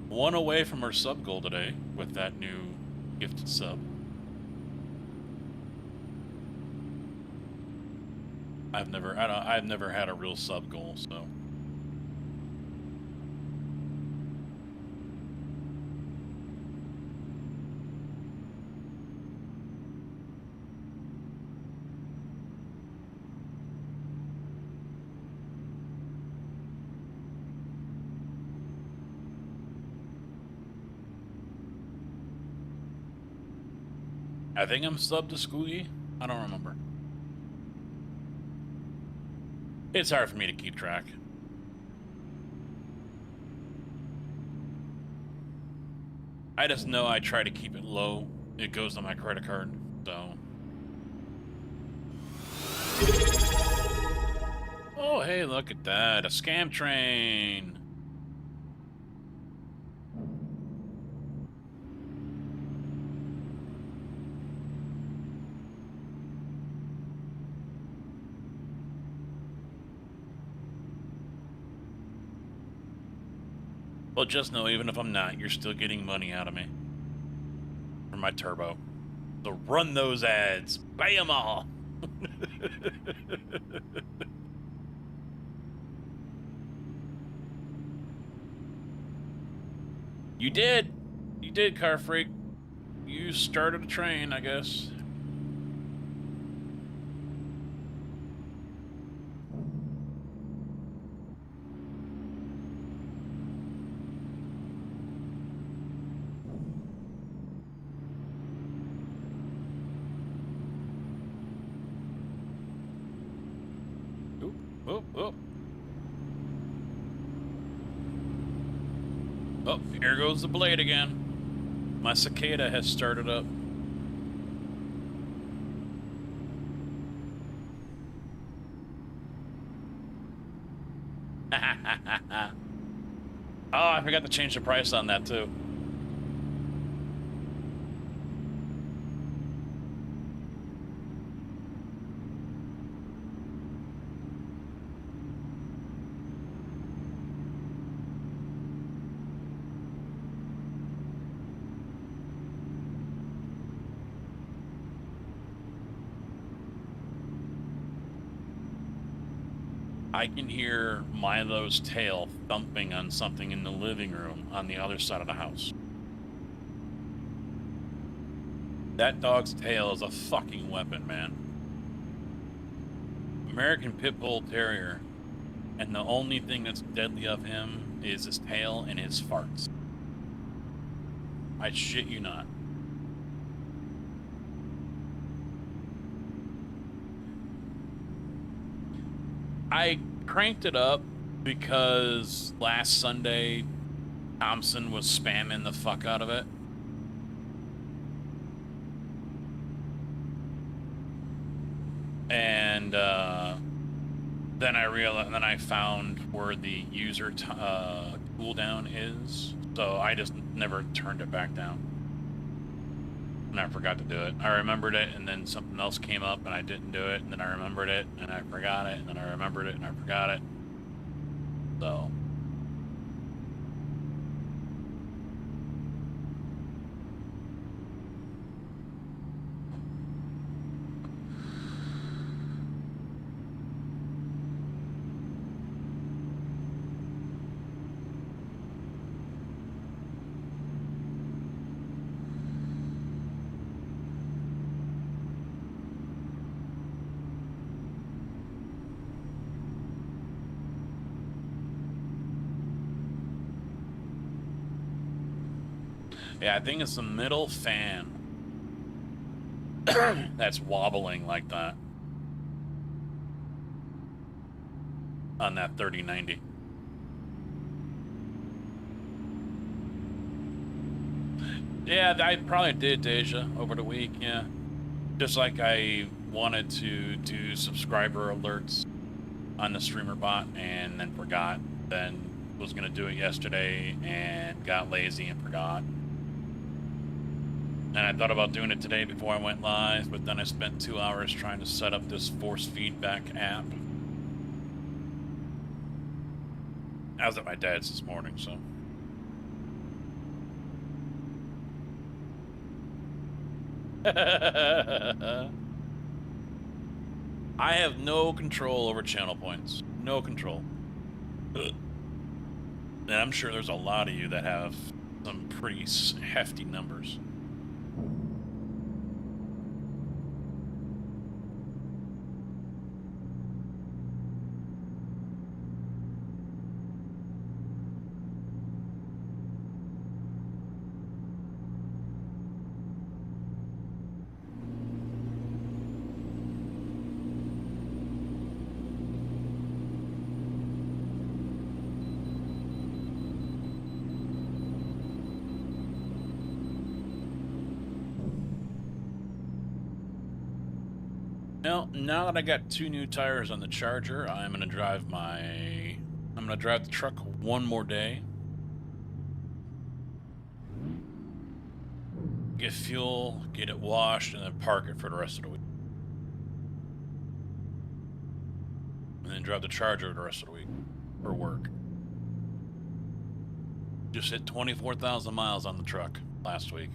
One away from her sub goal today with that new gifted sub. I've never had a real sub goal, so. I think I'm subbed to Squoogie. I don't remember. It's hard for me to keep track. I just know I try to keep it low. It goes on my credit card, so. Oh, hey, look at that. A scam train. Well, just know, even if I'm not, you're still getting money out of me. For my turbo. So run those ads. Play them all. You did. You did, Car Freak. You started a train, I guess. Oh, here goes the blade again. My cicada has started up. Oh, I forgot to change the price on that too. I can hear Milo's tail thumping on something in the living room on the other side of the house. That dog's tail is a fucking weapon, man. American Pit Bull Terrier, and the only thing that's deadly of him is his tail and his farts. I shit you not. I cranked it up because last Sunday Thompson was spamming the fuck out of it. And then I realized, and then I found where the user cooldown is, so I just never turned it back down. And I forgot to do it. I remembered it, and then something else came up, and I didn't do it, and then I remembered it, and I forgot it, and then I remembered it, and I forgot it. So. Yeah, I think it's the middle fan that's wobbling like that on that 3090. Yeah, I probably did, Deja, over the week, yeah. Just like I wanted to do subscriber alerts on the streamer bot and then forgot. Then was going to do it yesterday and got lazy and forgot. And I thought about doing it today before I went live, but then I spent 2 hours trying to set up this force feedback app. I was at my dad's this morning, so. I have no control over channel points. No control. And I'm sure there's a lot of you that have some pretty hefty numbers. Now that I got 2 new tires on the Charger, I'm gonna drive the truck one more day. Get fuel, get it washed, and then park it for the rest of the week. And then drive the Charger the rest of the week for work. Just hit 24,000 miles on the truck last week.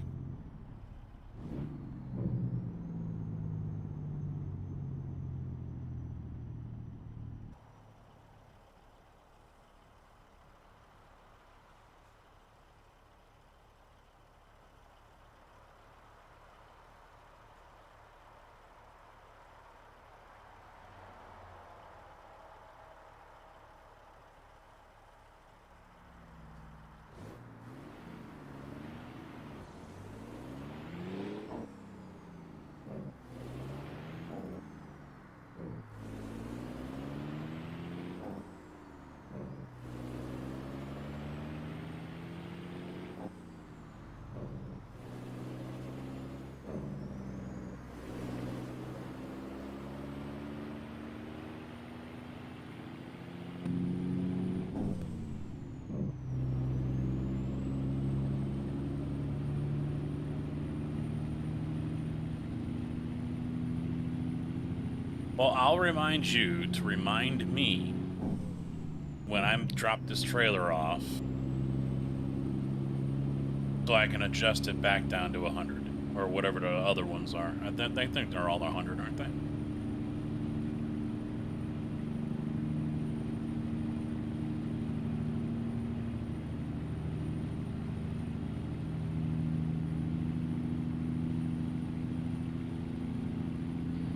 Well, I'll remind you to remind me when I drop this trailer off so I can adjust it back down to 100 or whatever the other ones are. I think they're all 100, aren't they?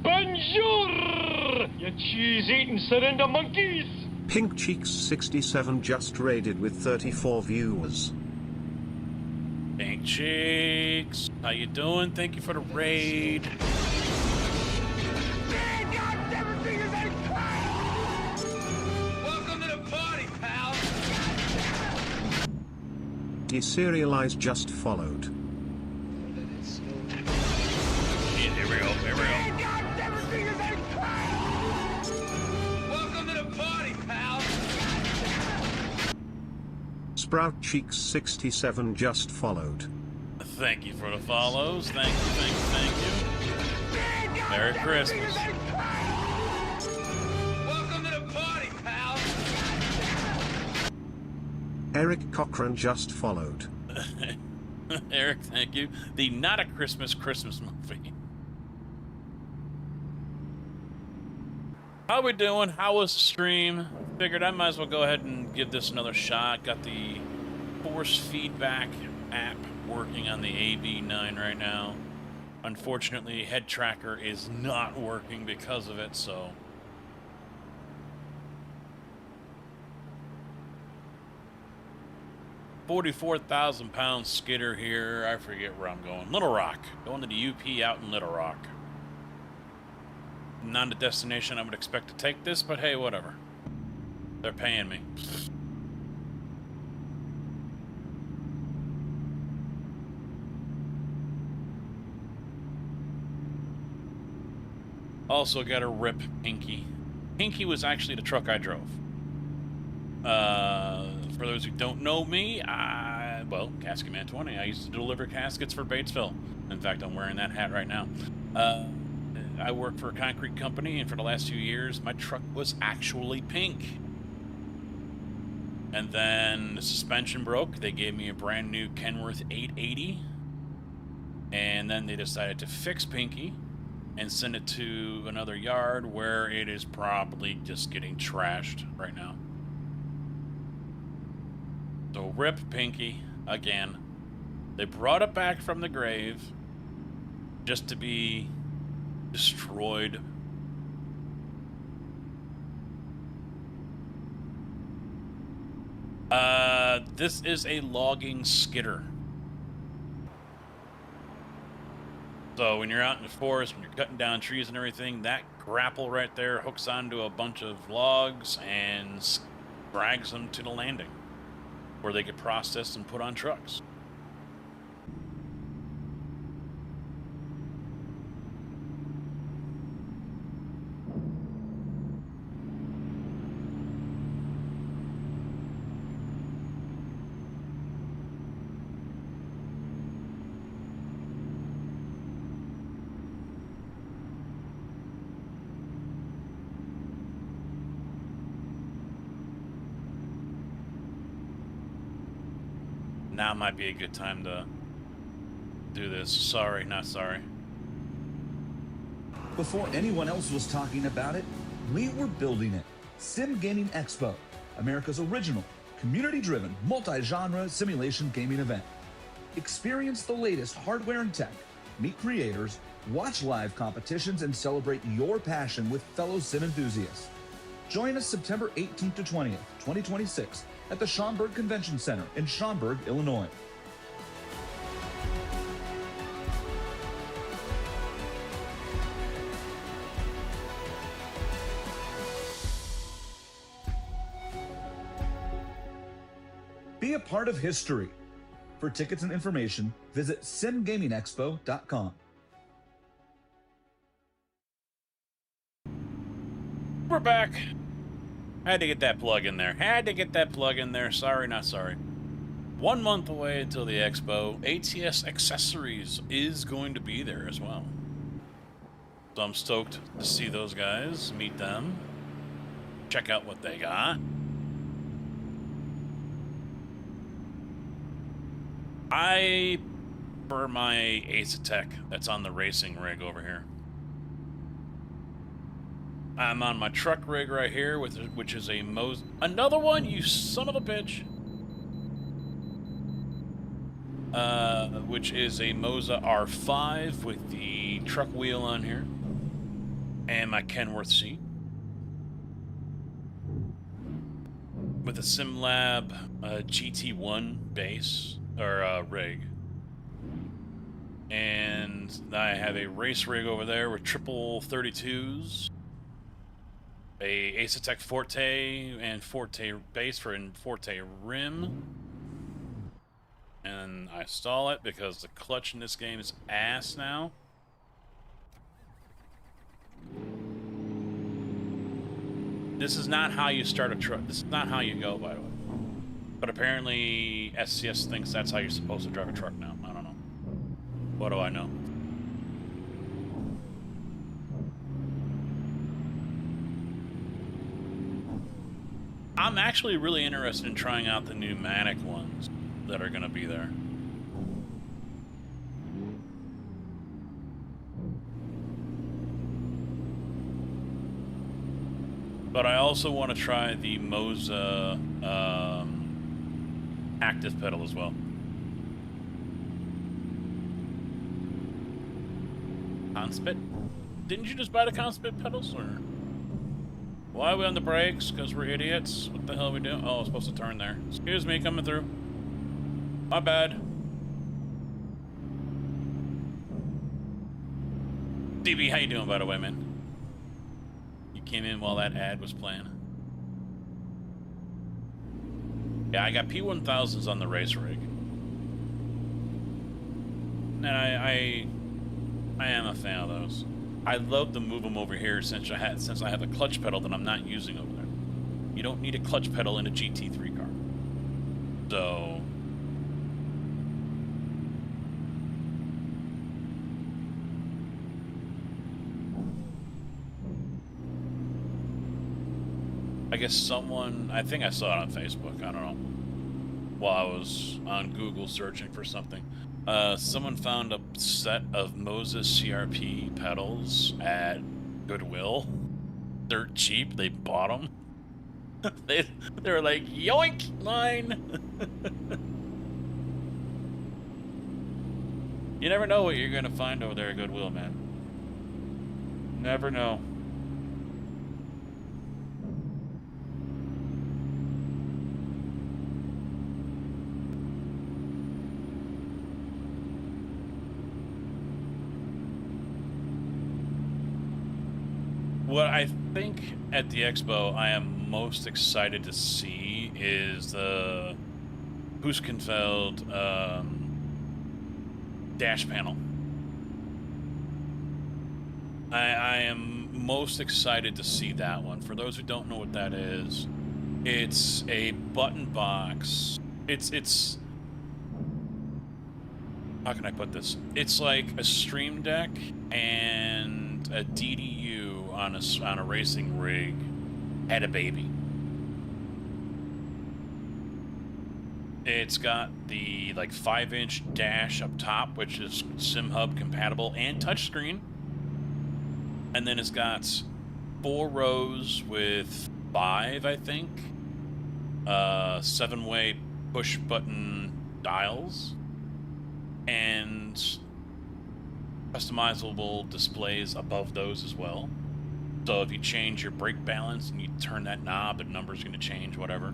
Bonjour, you cheese-eating surrender monkeys! Pink Cheeks 67 just raided with 34 viewers. Pink Cheeks, how you doing? Thank you for the raid. Man, God, never figures that Deserialize just followed. Here we go. Here we go. Welcome to the party, pal. Sprout Cheeks 67 just followed. Thank you for the follows. Thank you. Merry Christmas. Welcome to the party, pal. Eric Cochran just followed. Eric, thank you. The Not a Christmas movie. How we doing? How was the stream? Figured I might as well go ahead and give this another shot. Got the force feedback app working on the AV9 right now. Unfortunately, head tracker is not working because of it, so... £44,000 skidder here. I forget where I'm going. Little Rock. Going to the UP out in Little Rock. Not a destination I would expect to take this, but hey, whatever. They're paying me. Also got to rip Pinky. Pinky was actually the truck I drove. For those who don't know me, well, Casket Man 20. I used to deliver caskets for Batesville. In fact, I'm wearing that hat right now. I work for a concrete company, and for the last 2 years, my truck was actually pink. And then the suspension broke. They gave me a brand new Kenworth 880. And then they decided to fix Pinky and send it to another yard where it is probably just getting trashed right now. So rip Pinky again. They brought it back from the grave just to be destroyed. This is a logging skidder. So when you're out in the forest, when you're cutting down trees and everything, that grapple right there hooks onto a bunch of logs and drags them to the landing, where they get processed and put on trucks. Now might be a good time to do this. Sorry, not sorry. Before anyone else was talking about it, we were building it. Sim Gaming Expo, America's original, community-driven, multi-genre simulation gaming event. Experience the latest hardware and tech, meet creators, watch live competitions, and celebrate your passion with fellow sim enthusiasts. Join us September 18th to 20th, 2026, at the Schaumburg Convention Center in Schaumburg, Illinois. Be a part of history. For tickets and information, visit simgamingexpo.com. We're back. Had to get that plug in there. Sorry, not sorry. 1 month away until the expo. ATS Accessories is going to be there as well. So I'm stoked to see those guys, meet them, check out what they got. I prefer my Ace Tech that's on the racing rig over here. I'm on my truck rig right here, which is a Moza. Another one, you son of a bitch. Which is a Moza R5 with the truck wheel on here. And my Kenworth seat. With a SimLab GT1 base, or rig. And I have a race rig over there with triple 32s. A Ace Forte and Forte base for Forte rim. And I stall it because the clutch in this game is ass now. This is not how you start a truck. This is not how you go, by the way. But apparently SCS thinks that's how you're supposed to drive a truck now. I don't know. What do I know? I'm actually really interested in trying out the pneumatic ones that are going to be there. But I also want to try the Moza active pedal as well. Conspit? Didn't you just buy the Conspit pedals, or? Why are we on the brakes? Because we're idiots? What the hell are we doing? Oh, I'm supposed to turn there. Excuse me, coming through. My bad. DB, how you doing, by the way, man? You came in while that ad was playing. Yeah, I got P1000s on the race rig. And I am a fan of those. I love to move them over here since I have a clutch pedal that I'm not using over there. You don't need a clutch pedal in a GT3 car. So I guess someone, I think I saw it on Facebook, I don't know, while I was on Google searching for something. Someone found a set of Moses CRP pedals at Goodwill. They're cheap. They bought them. they were like, yoink, mine. You never know what you're going to find over there at Goodwill, man. Never know. What I think at the expo I am most excited to see is the Huskenfeld dash panel. I am most excited to see that one. For those who don't know what that is, it's a button box. It's how can I put this? It's like a Stream Deck and a DDU on a racing rig had a baby. It's got the like 5-inch dash up top, which is SimHub compatible and touchscreen. And then it's got 4 rows with 5, I think, 7-way push button dials, and customizable displays above those as well. So if you change your brake balance and you turn that knob, the number's going to change, whatever.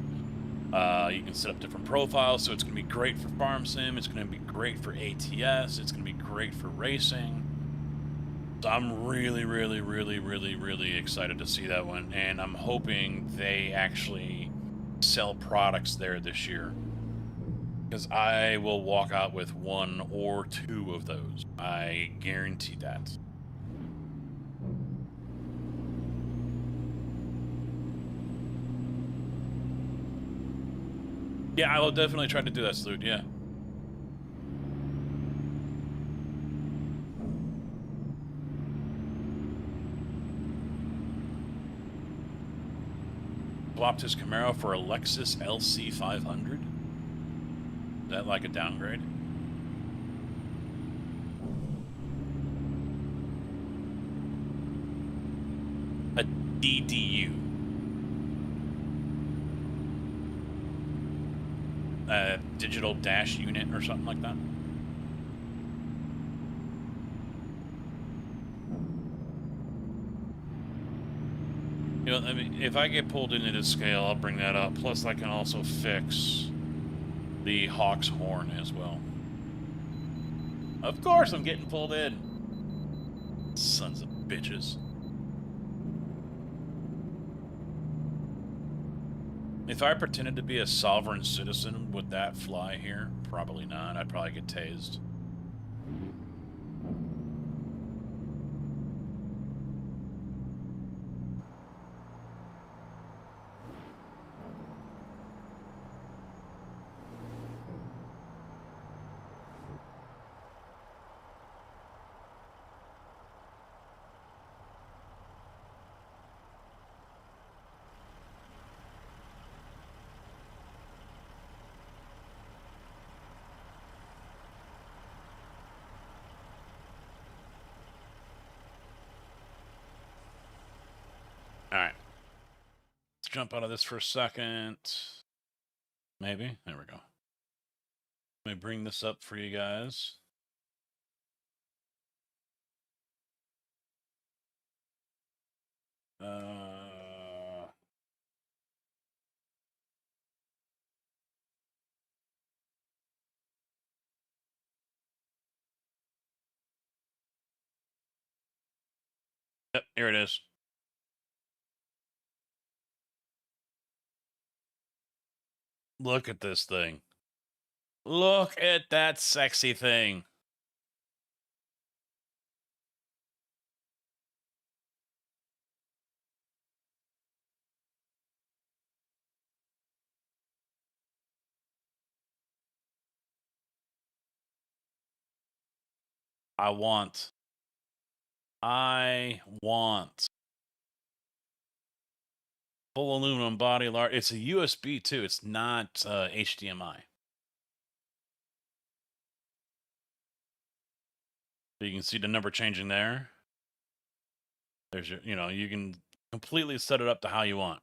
You can set up different profiles, so it's going to be great for farm sim, it's going to be great for ATS, it's going to be great for racing. So I'm really, really, really, really, really excited to see that one, and I'm hoping they actually sell products there this year. Because I will walk out with 1 or 2 of those. I guarantee that. Yeah, I will definitely try to do that, Salute, yeah. Swapped his Camaro for a Lexus LC 500. Is that like a downgrade? A DDU. A digital dash unit or something like that. You know, I mean, if I get pulled into this scale, I'll bring that up. Plus, I can also fix the Hawk's horn as well. Of course I'm getting pulled in. Sons of bitches. If I pretended to be a sovereign citizen, would that fly here? Probably not. I'd probably get tased. Alright. Let's jump out of this for a second. Maybe. There we go. Let me bring this up for you guys. Yep, here it is. Look at this thing. Look at that sexy thing. I want full aluminum body large. It's a USB too. It's not HDMI. So you can see the number changing there. There's your, you can completely set it up to how you want.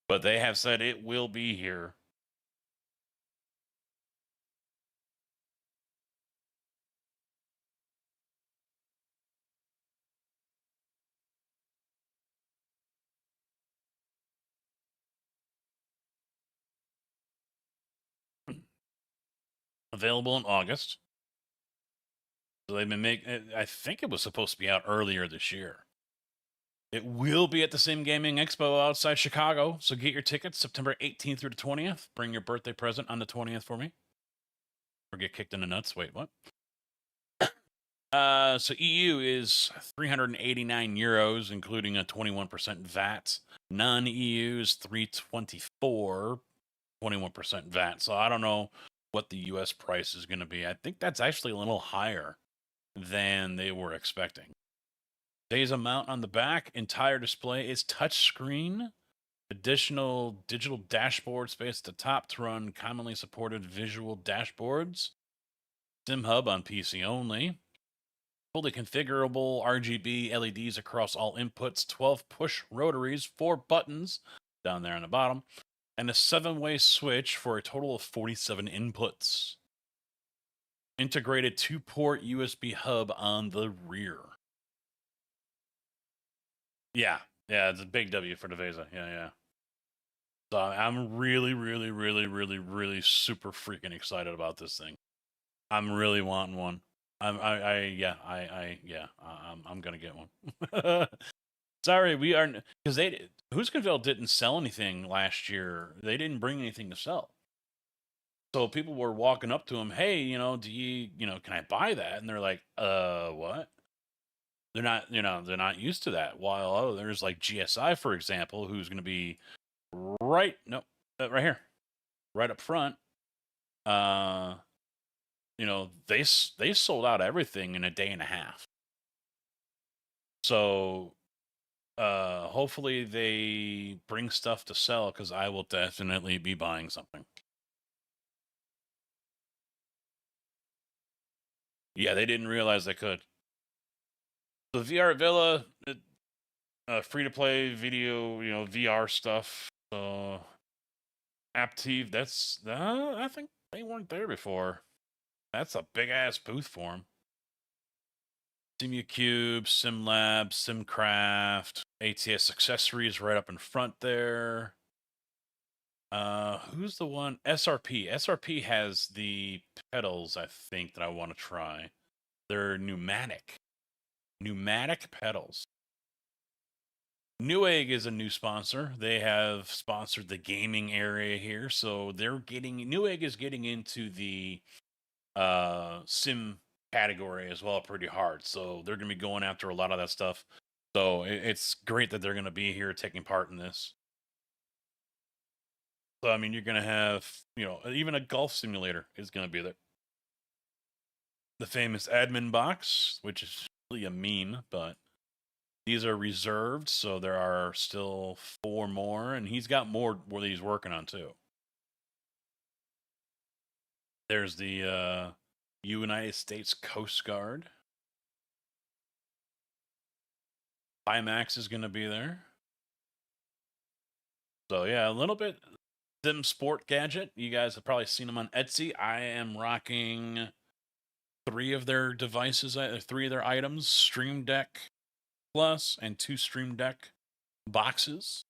But they have said it will be here. Available in August. So they've been making, I think it was supposed to be out earlier this year. It will be at the Sim Gaming Expo outside Chicago. So get your tickets September 18th through the 20th. Bring your birthday present on the 20th for me. Or get kicked in the nuts. Wait, what? So EU is 389 euros, including a 21% VAT. Non-EU is 324, 21% VAT. So I don't know what the US price is going to be. I think that's actually a little higher than they were expecting. Days amount on the back, entire display is touchscreen. Additional digital dashboard space at the top to run commonly supported visual dashboards. Sim Hub on PC only. Fully configurable RGB LEDs across all inputs, 12 push rotaries, 4 buttons down there on the bottom, and a 7-way switch for a total of 47 inputs. Integrated 2-port USB hub on the rear. Yeah, it's a big W for the Vesa. Yeah. So I'm really super freaking excited about this thing. I'm really wanting one. I'm gonna get one. Sorry, we are because Huskenville didn't sell anything last year. They didn't bring anything to sell. So people were walking up to him, hey, do you, can I buy that? And they're like, what? They're not used to that. While there's like GSI, for example, who's going to be right here, right up front. They sold out everything in a day and a half. So hopefully they bring stuff to sell, because I will definitely be buying something. Yeah, they didn't realize they could. The VR Villa, free-to-play video, VR stuff. Aptiv, that's, I think they weren't there before. That's a big-ass booth for them. SimuCube, SimLab, SimCraft, ATS accessories right up in front there. Who's the one? SRP. SRP has the pedals, I think, that I want to try. They're pneumatic pedals. Newegg is a new sponsor. They have sponsored the gaming area here, so Newegg is getting into the sim category as well pretty hard. So they're going to be going after a lot of that stuff. So it's great that they're going to be here taking part in this. So I mean, you're going to have, even a golf simulator is going to be there. The famous admin box, which is really a meme, but these are reserved, so there are still 4 more, and he's got more where he's working on too. There's the United States Coast Guard. IMAX is going to be there. So yeah, a little bit Sim Sport Gadget. You guys have probably seen them on Etsy. I am rocking 3 of their devices, 3 of their items, Stream Deck Plus and 2 Stream Deck boxes.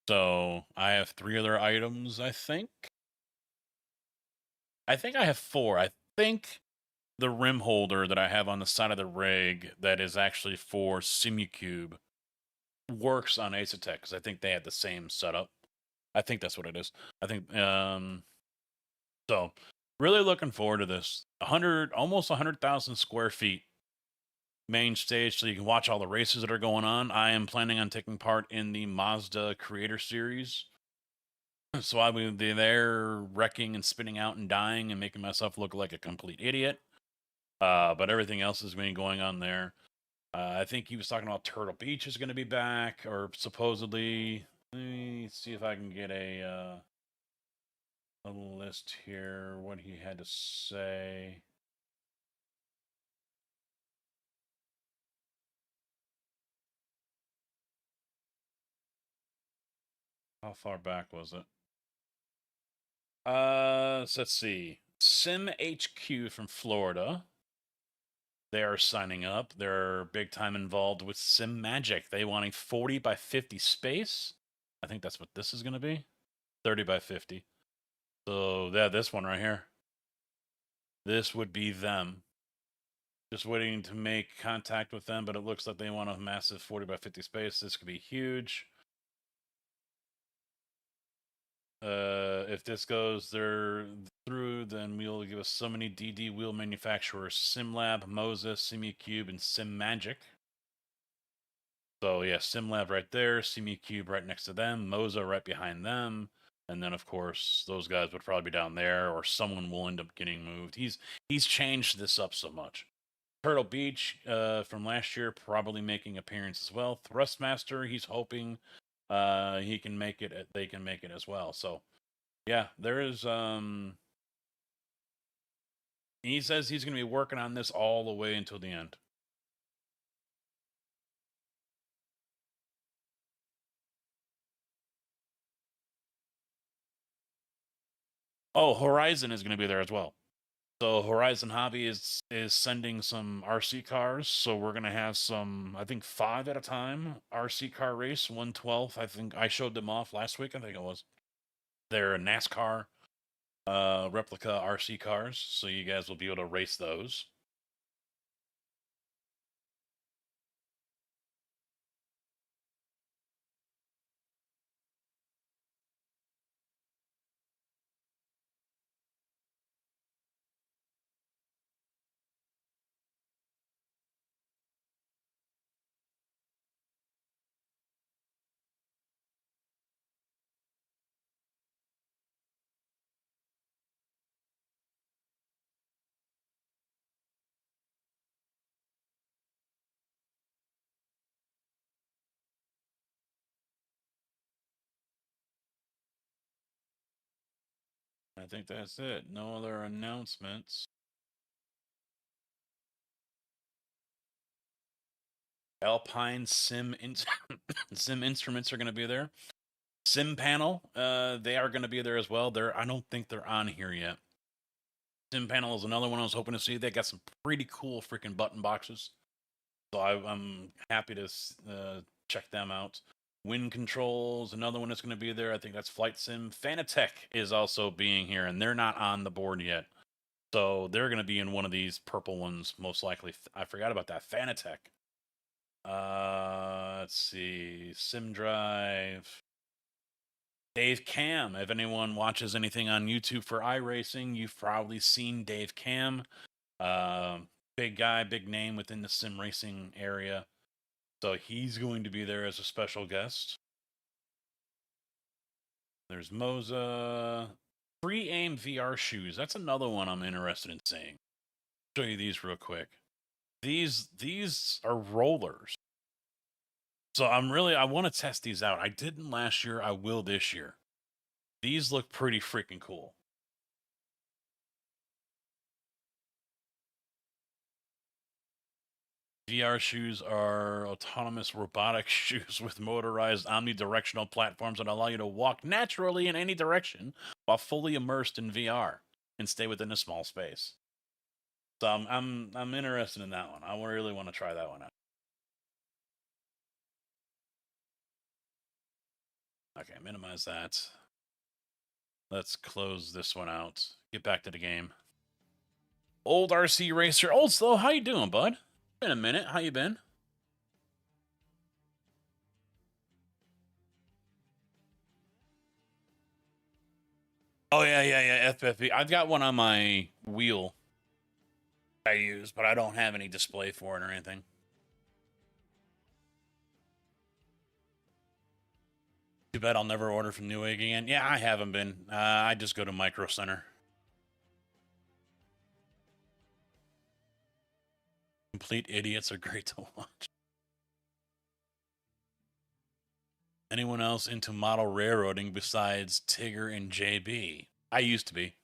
So I have 3 of their items, I think. I think I have 4. I think the rim holder that I have on the side of the rig that is actually for SimuCube works on Asetek because I think they had the same setup. I think that's what it is. I think so really looking forward to this. Almost 100,000 square feet main stage, so you can watch all the races that are going on. I am planning on taking part in the Mazda Creator Series. So I will be there wrecking and spinning out and dying and making myself look like a complete idiot. But everything else is going on there. I think he was talking about Turtle Beach is going to be back, or supposedly. Let me see if I can get a list here, what he had to say. How far back was it? So let's see. Sim HQ from Florida. They are signing up. They're big time involved with Sim Magic. They want a 40 by 50 space. I think that's what this is going to be. 30 by 50. So yeah, this one right here. This would be them. Just waiting to make contact with them, but it looks like they want a massive 40 by 50 space. This could be huge. If this goes through, then we'll give us so many DD wheel manufacturers: SimLab, Moses, SimuCube, and SimMagic. So yeah, SimLab right there, SimuCube right next to them, Moza right behind them, and then of course those guys would probably be down there, or someone will end up getting moved. He's changed this up so much. Turtle Beach from last year probably making appearance as well. Thrustmaster, he's hoping he can make it. They can make it as well. So yeah, there is. He says he's going to be working on this all the way until the end. Oh, Horizon is going to be there as well. So Horizon Hobby is sending some RC cars. So we're going to have some, I think 5 at a time RC car race, 1/12. I think I showed them off last week. I think it was. They're NASCAR replica RC cars. So you guys will be able to race those. I think that's it. No other announcements. Alpine Sim Instruments are going to be there. Sim Panel, they are going to be there as well. I don't think they're on here yet. Sim panel is another one I was hoping to see. They got some pretty cool freaking button boxes. So I'm happy to check them out. Wind Controls, another one that's going to be there. I think that's Flight Sim. Fanatec is also being here, and they're not on the board yet. So they're going to be in one of these purple ones, most likely. I forgot about that. Fanatec. Let's see. Sim Drive. Dave Cam. If anyone watches anything on YouTube for iRacing, you've probably seen Dave Cam. Big guy, big name within the sim racing area. So he's going to be there as a special guest. There's Moza. Free aim VR shoes. That's another one I'm interested in seeing. Show you these real quick. These are rollers. So I want to test these out. I didn't last year. I will this year. These look pretty freaking cool. VR shoes are autonomous robotic shoes with motorized omnidirectional platforms that allow you to walk naturally in any direction while fully immersed in VR and stay within a small space. So I'm interested in that one. I really want to try that one out. Okay, minimize that. Let's close this one out. Get back to the game. Old RC Racer. Old Slow, how you doing, bud? Been a minute. How you been? Oh, yeah. FFB. I've got one on my wheel I use, but I don't have any display for it or anything. Too bad I'll never order from Newegg again. Yeah, I haven't been. I just go to Micro Center. Complete idiots are great to watch. Anyone else into model railroading besides Tigger and JB? I used to be.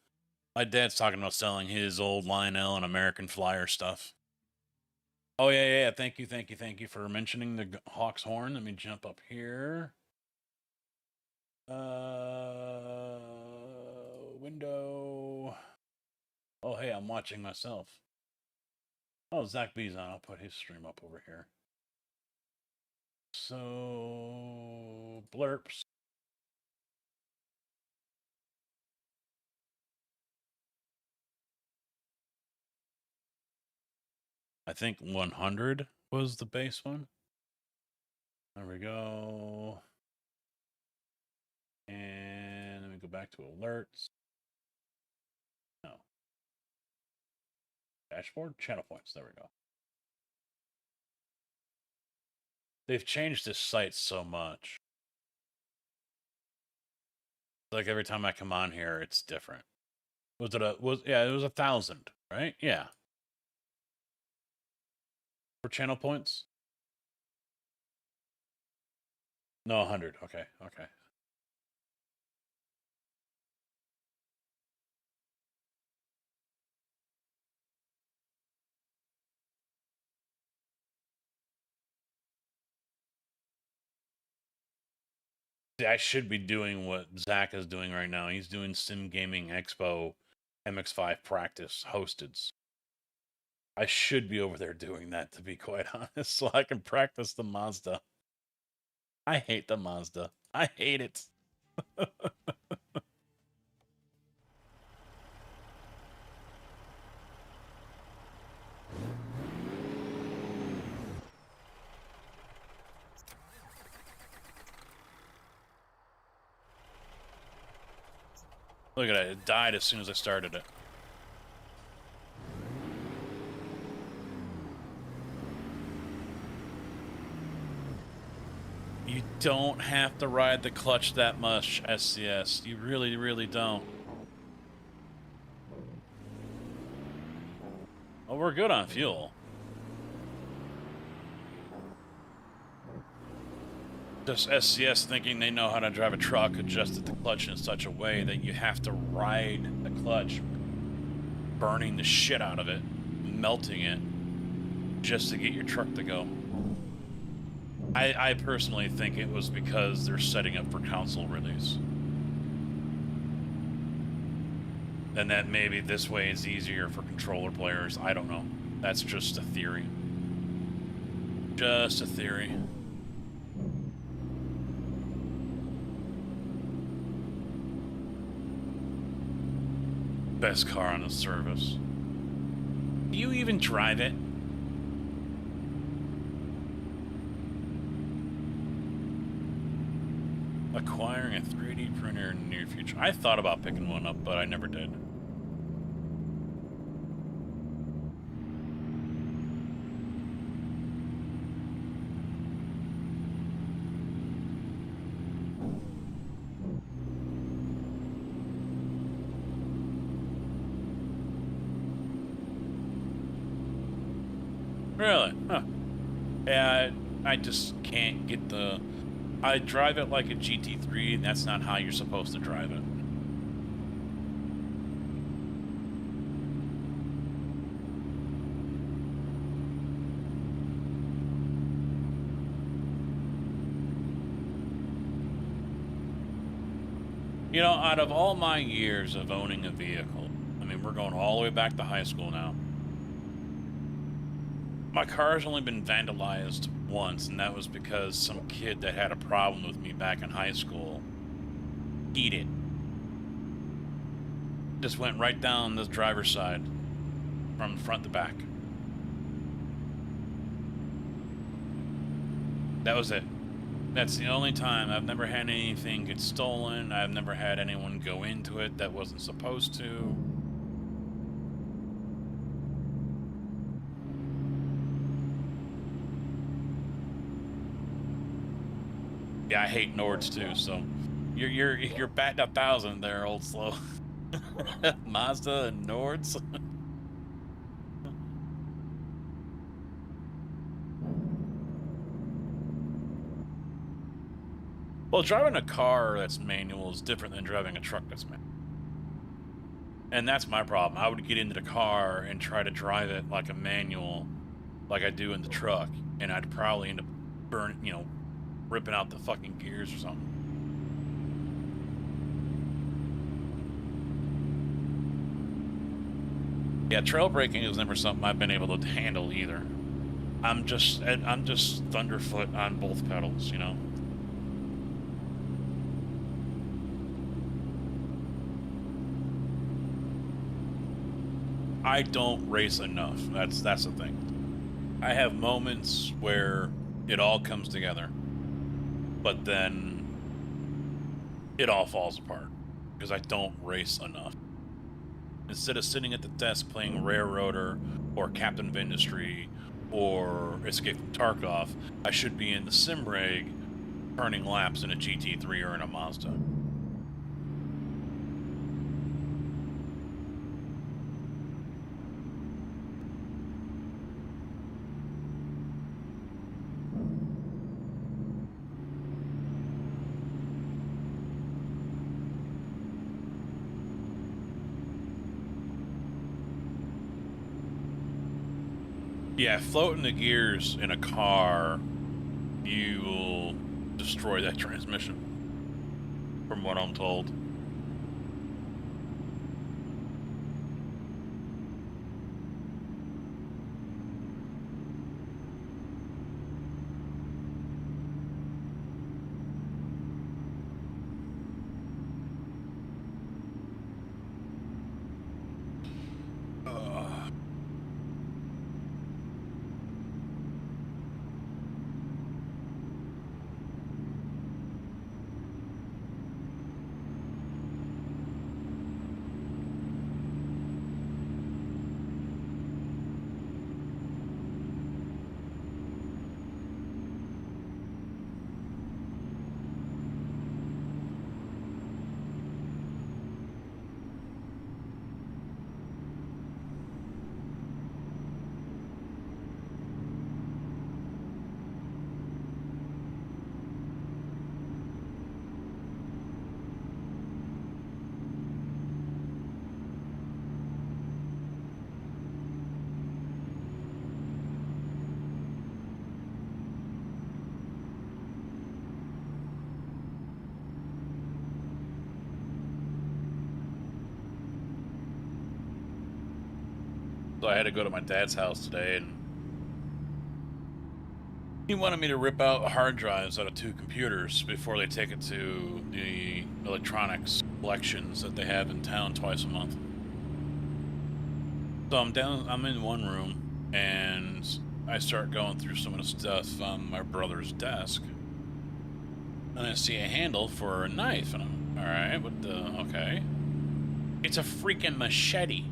My dad's talking about selling his old Lionel and American Flyer stuff. Oh, yeah. Thank you for mentioning the Hawk's Horn. Let me jump up here. Window. Oh, hey, I'm watching myself. Oh, Zach B's on. I'll put his stream up over here. So, blurps. I think 100 was the base one. There we go. And let me go back to alerts. No. Dashboard? Channel points. There we go. They've changed this site so much. Like every time I come on here, it's different. It was 1,000, right? Yeah. For channel points? No, 100. Okay. See, I should be doing what Zach is doing right now. He's doing Sim Gaming Expo MX5 practice hosted. I should be over there doing that, to be quite honest, so I can practice the Mazda. I hate the Mazda. I hate it. Look at it. It died as soon as I started it. You don't have to ride the clutch that much, SCS. You really, really don't. Oh, we're good on fuel. Just SCS thinking they know how to drive a truck adjusted the clutch in such a way that you have to ride the clutch, burning the shit out of it, melting it, just to get your truck to go. I personally think it was because they're setting up for console release. And that maybe this way is easier for controller players. I don't know. That's just a theory. Just a theory. Best car on the service. Do you even drive it? Acquiring a 3D printer in the near future. I thought about picking one up, but I never did. Really? Huh. Yeah, I just can't get the... I drive it like a GT3, and that's not how you're supposed to drive it. You know, out of all my years of owning a vehicle, I mean, we're going all the way back to high school now. My car's only been vandalized once, and that was because some kid that had a problem with me back in high school keyed it. Just went right down the driver's side from front to back. That was it. That's the only time. I've never had anything get stolen. I've never had anyone go into it that wasn't supposed to. Yeah, I hate Nords too, so you're batting 1,000 there, old slow. Mazda and Nords. Well, driving a car that's manual is different than driving a truck that's manual. And that's my problem. I would get into the car and try to drive it like a manual, like I do in the truck, and I'd probably end up burning, you know, ripping out the fucking gears or something. Yeah, trail braking is never something I've been able to handle either. I'm just thunderfoot on both pedals, you know. I don't race enough. That's the thing. I have moments where it all comes together, but then it all falls apart because I don't race enough. Instead of sitting at the desk playing Railroader or Captain of Industry or Escape from Tarkov, I should be in the sim rig turning laps in a GT3 or in a Mazda. Yeah, floating the gears in a car, you will destroy that transmission, from what I'm told. So I had to go to my dad's house today, and he wanted me to rip out hard drives out of 2 computers before they take it to the electronics collections that they have in town twice a month. So I'm in one room, and I start going through some of the stuff on my brother's desk. And I see a handle for a knife, and I'm, alright, what the, okay. It's a freaking machete.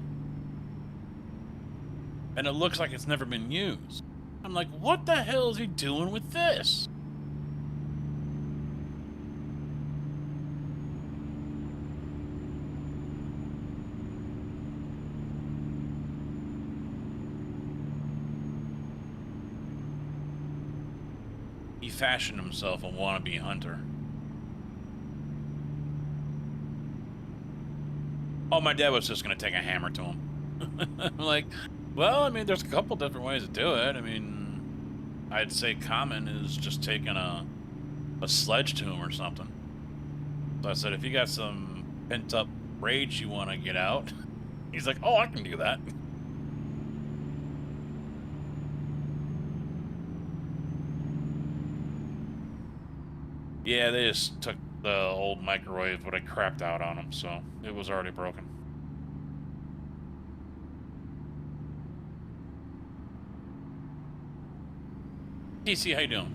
And it looks like it's never been used. I'm like, what the hell is he doing with this? He fashioned himself a wannabe hunter. Oh, my dad was just gonna take a hammer to him. I'm like, well, I mean, there's a couple different ways to do it. I mean, I'd say common is just taking a sledge to him or something. So I said, if you got some pent-up rage you want to get out, he's like, oh, I can do that. Yeah, they just took the old microwave, but I crapped out on them, so it was already broken. TC, how you doing?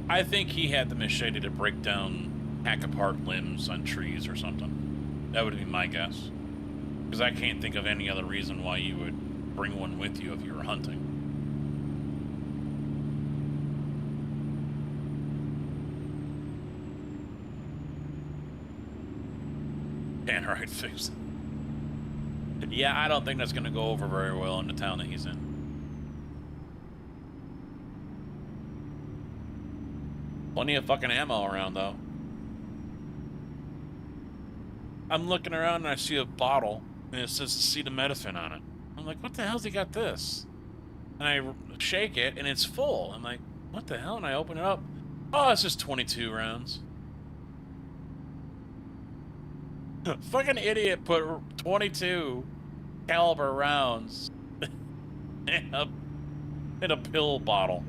I think he had the machete to break down, hack apart limbs on trees or something. That would be my guess. Because I can't think of any other reason why you would bring one with you if you were hunting. Right, fix. Yeah, I don't think that's going to go over very well in the town that he's in. Plenty of fucking ammo around, though. I'm looking around and I see a bottle, and it says acetaminophen on it. I'm like, what the hell's he got this? And I shake it, and it's full. I'm like, what the hell? And I open it up. Oh, it's just 22 rounds. Fucking idiot put 22 caliber rounds in a pill bottle.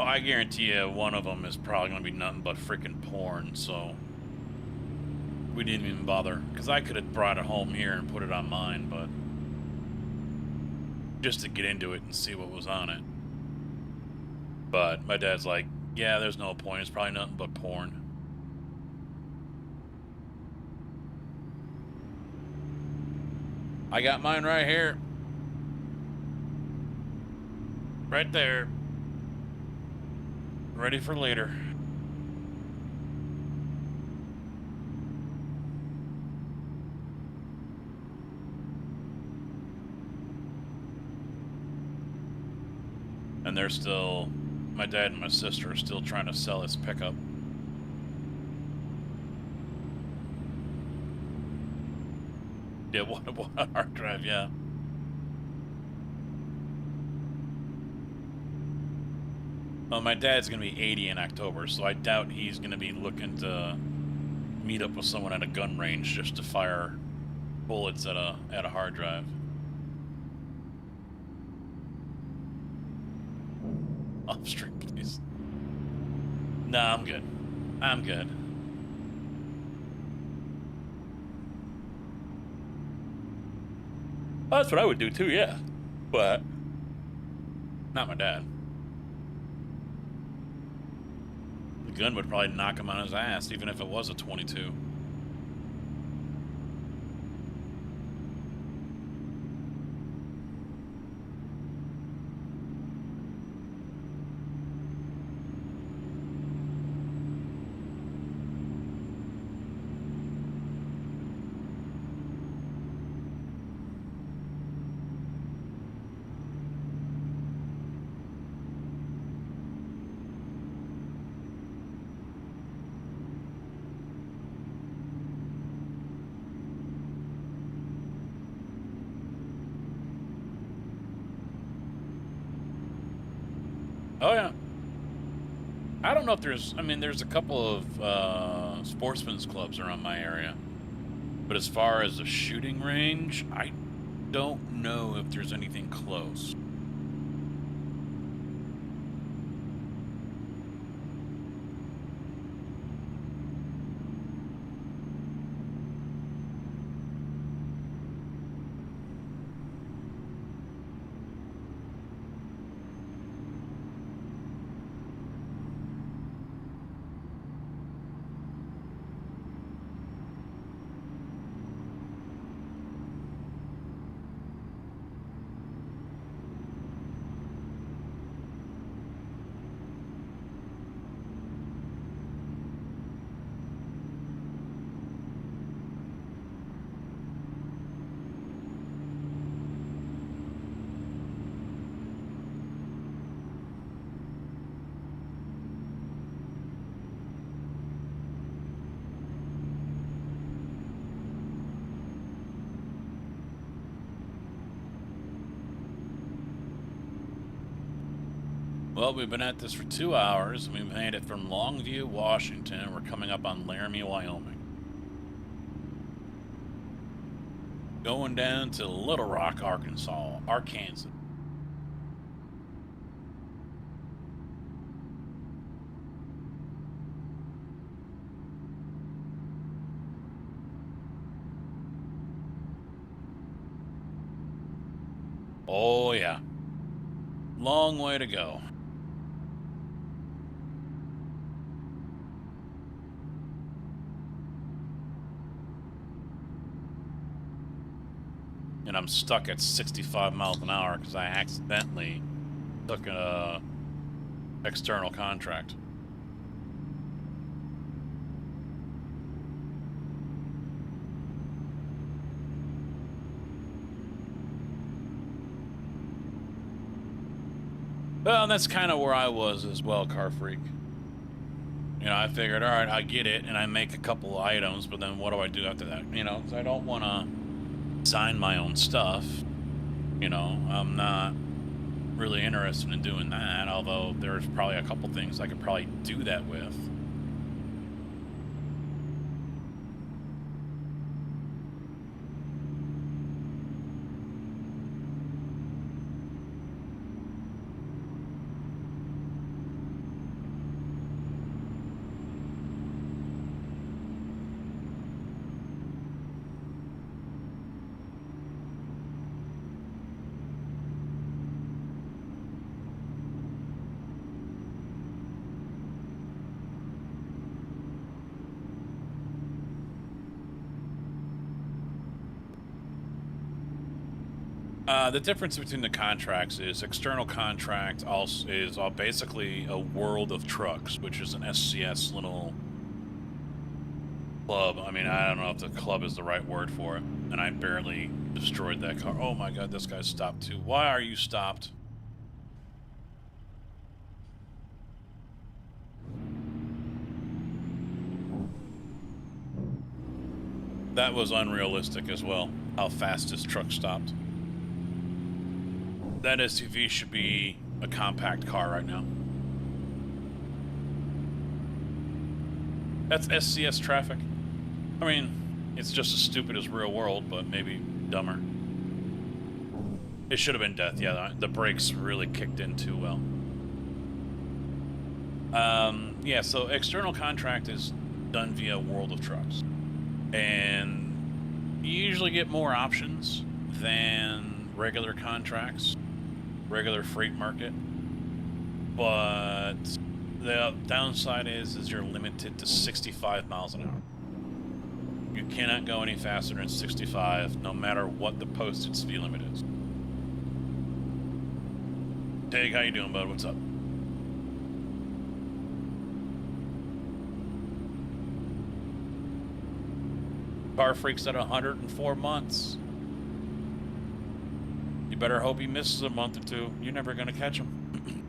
Oh, I guarantee you one of them is probably going to be nothing but freaking porn, so we didn't even bother. Because I could have brought it home here and put it on mine, but just to get into it and see what was on it. But my dad's like, yeah, there's no point. It's probably nothing but porn. I got mine right here. Right there. Ready for later. And they're still, my dad and my sister are still trying to sell his pickup. Yeah, what a hard drive, yeah. Well, my dad's going to be 80 in October, so I doubt he's going to be looking to meet up with someone at a gun range just to fire bullets at a hard drive. Off stream, please. Nah, I'm good. I'm good. Well, that's what I would do too, yeah. But not my dad. The gun would probably knock him on his ass, even if it was a 22. Oh, yeah. I don't know if there's... I mean, there's a couple of sportsmen's clubs around my area. But as far as a shooting range, I don't know if there's anything close. Well, we've been at this for 2 hours. We've made it from Longview, Washington. We're coming up on Laramie, Wyoming. Going down to Little Rock, Arkansas. Oh, yeah. Long way to go. And I'm stuck at 65 miles an hour because I accidentally took a external contract. Well, that's kind of where I was as well, Car Freak. You know, I figured, all right, I get it, and I make a couple items, but then what do I do after that? You know, 'cause I don't want to design my own stuff. You know, I'm not really interested in doing that, although there's probably a couple things I could probably do that with. The difference between the contracts is external contract also is basically a World of Trucks, which is an SCS little club. I mean, I don't know if the club is the right word for it, and I barely destroyed that car. Oh my god, this guy stopped too. Why are you stopped? That was unrealistic as well, how fast this truck stopped. That SUV should be a compact car right now. That's SCS traffic. I mean, it's just as stupid as real world, but maybe dumber. It should have been death. Yeah, the brakes really kicked in too well. Yeah, so external contract is done via World of Trucks. And you usually get more options than regular contracts. Regular freight market, but the downside is you're limited to 65 miles an hour. You cannot go any faster than 65, no matter what the posted speed limit is. Tig, how you doing, bud? What's up? Car Freak's at 104 months. You better hope he misses a month or two. You're never going to catch him.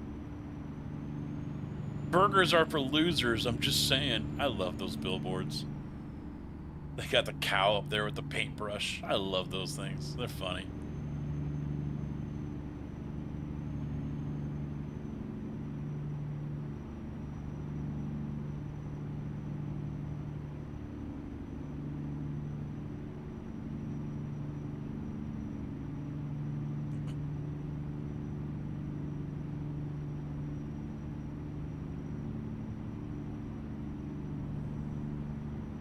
Burgers are for losers, I'm just saying. I love those billboards. They got the cow up there with the paintbrush. I love those things. They're funny.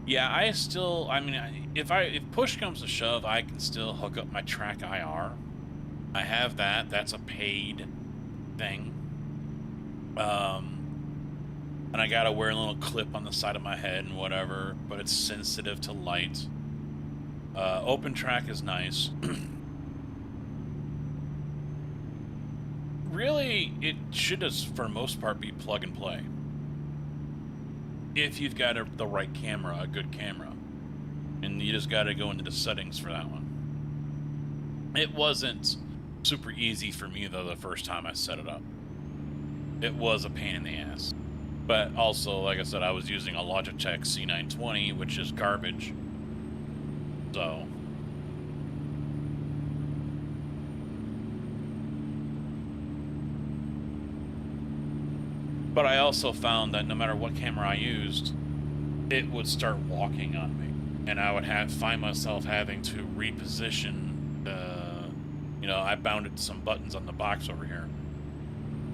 Yeah, I mean, if push comes to shove, I can still hook up my track IR. I have that. That's a paid thing. And I gotta wear a little clip on the side of my head and whatever, but it's sensitive to light. Open track is nice. Really, it should just, for the most part, be plug and play. If you've got the right camera, a good camera. And you just gotta go into the settings for that one. It wasn't super easy for me, though, the first time I set it up. It was a pain in the ass. But also, like I said, I was using a Logitech C920, which is garbage. So... But I also found that no matter what camera I used, it would start walking on me. And I would find myself having to reposition you know, I bounded some buttons on the box over here.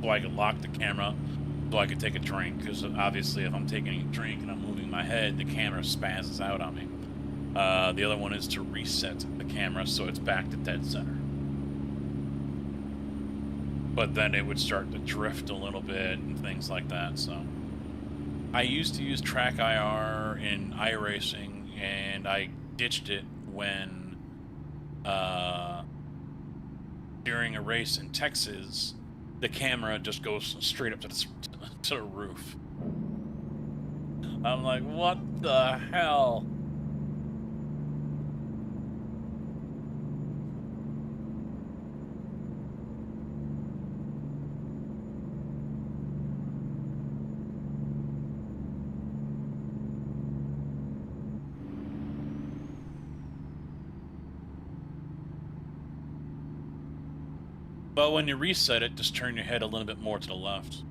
So I could lock the camera, so I could take a drink. Because obviously if I'm taking a drink and I'm moving my head, the camera spazzes out on me. The other one is to reset the camera so it's back to dead center. But then it would start to drift a little bit and things like that, so. I used to use track IR in iRacing, and I ditched it when, during a race in Texas, the camera just goes straight up to the roof. I'm like, what the hell? But when you reset it, just turn your head a little bit more to the left.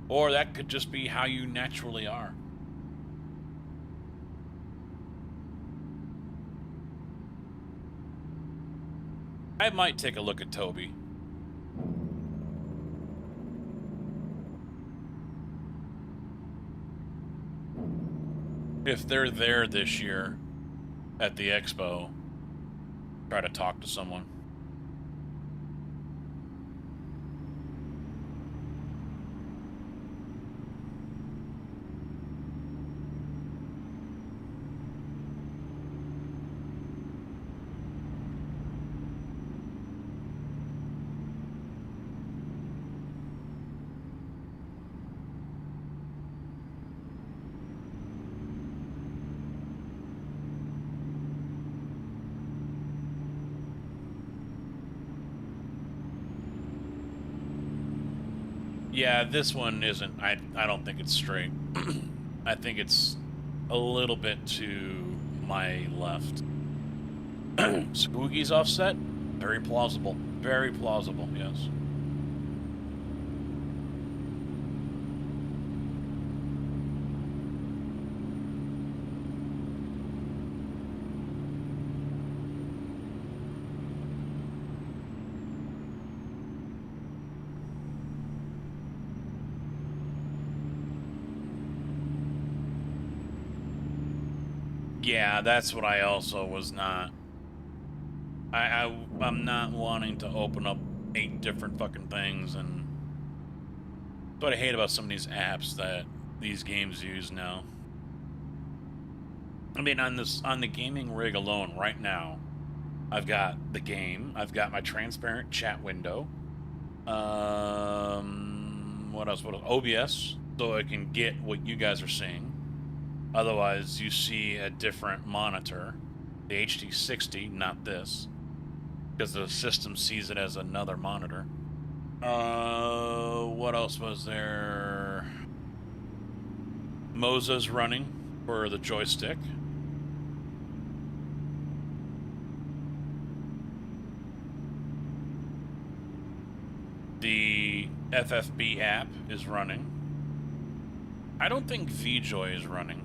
Or that could just be how you naturally are. I might take a look at Toby. If they're there this year at the expo, try to talk to someone. Yeah, this one isn't. I don't think it's straight. I think it's a little bit to my left. Spooky's offset? Very plausible. Very plausible, yes. Yeah, that's what I also was not. I'm not wanting to open up 8 different fucking things, and that's what I hate about some of these apps that these games use now. I mean, on the gaming rig alone right now, I've got the game, I've got my transparent chat window. What else? OBS, so I can get what you guys are seeing. Otherwise, you see a different monitor, the HD60, not this, because the system sees it as another monitor. What else was there? Moza's running for the joystick. The FFB app is running. I don't think VJoy is running.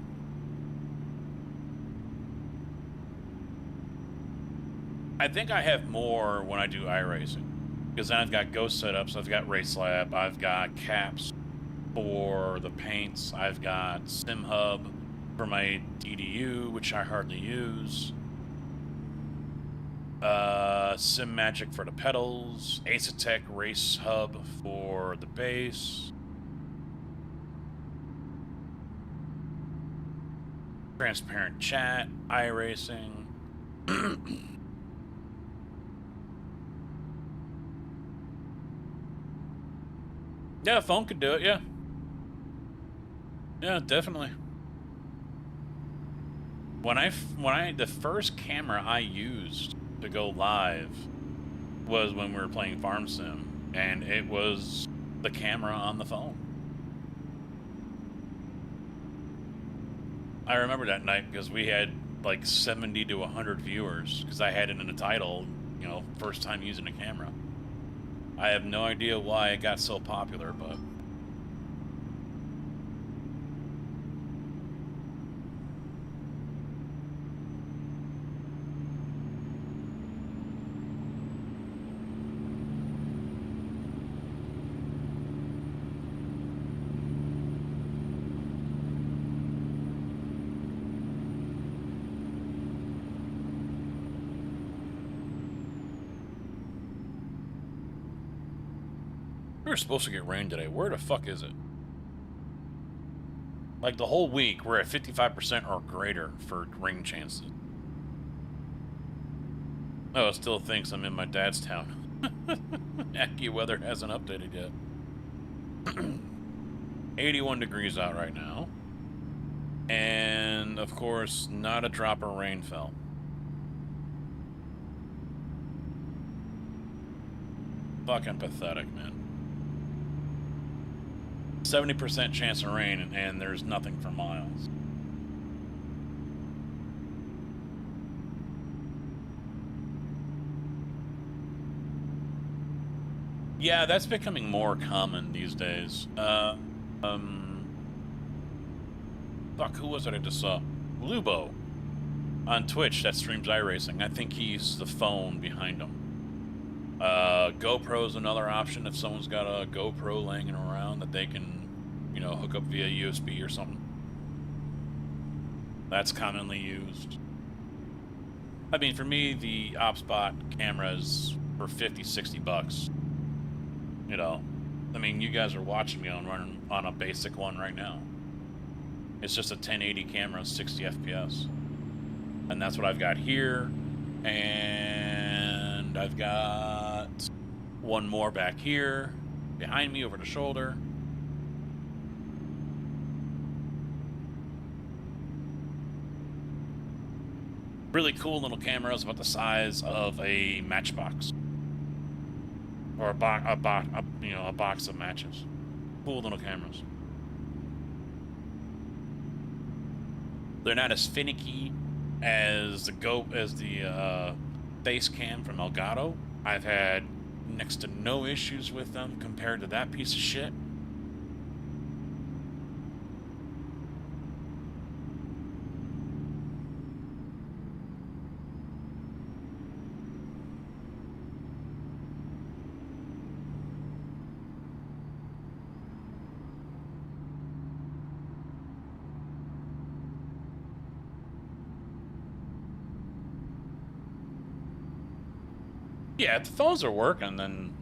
I think I have more when I do iRacing, because then I've got Ghost setups, I've got Race Lab, I've got caps for the paints, I've got Sim Hub, for my DDU, which I hardly use. Sim Magic for the pedals. Ace Race Hub for the bass. Transparent Chat, iRacing. Yeah, phone could do it, yeah. Yeah, definitely. The first camera I used to go live was when we were playing Farm Sim, and it was the camera on the phone. I remember that night because we had like 70 to 100 viewers because I had it in the title, you know, first time using a camera. I have no idea why it got so popular, but... We were supposed to get rain today. Where the fuck is it? Like the whole week, we're at 55% or greater for rain chances. Oh, it still thinks I'm in my dad's town. AccuWeather hasn't updated yet. 81 degrees out right now. And, of course, not a drop of rain fell. Fucking pathetic, man. 70% chance of rain, and there's nothing for miles. Yeah, that's becoming more common these days. Fuck, who was it I just saw? Lubo on Twitch that streams iRacing. I think he uses the phone behind him. GoPro's another option if someone's got a GoPro laying around that they can, you know, hook up via USB or something. That's commonly used. I mean, for me, the OpSpot camera's for 50, 60 bucks. You know, I mean, you guys are watching me on running on a basic one right now. It's just a 1080 camera, 60 FPS. And that's what I've got here. And I've got one more back here, behind me over the shoulder. Really cool little cameras about the size of a matchbox. Or a box of matches. Cool little cameras. They're not as finicky as the face cam from Elgato. I've had next to no issues with them compared to that piece of shit. Yeah, if the phones are working, then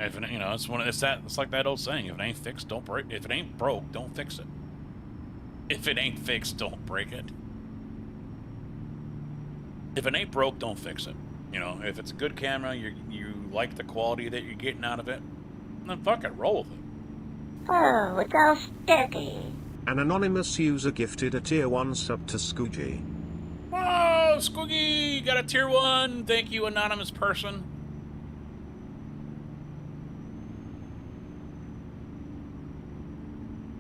if it, you know, it's like that old saying: if it ain't fixed, don't break. If it ain't broke, don't fix it. If it ain't fixed, don't break it. If it ain't broke, don't fix it. You know, if it's a good camera, you like the quality that you're getting out of it, then fuck it, roll with it. Oh, it's all sticky. An anonymous user gifted a tier 1 sub to Scoogy. Oh, Squiggy, got a tier 1. Thank you, anonymous person.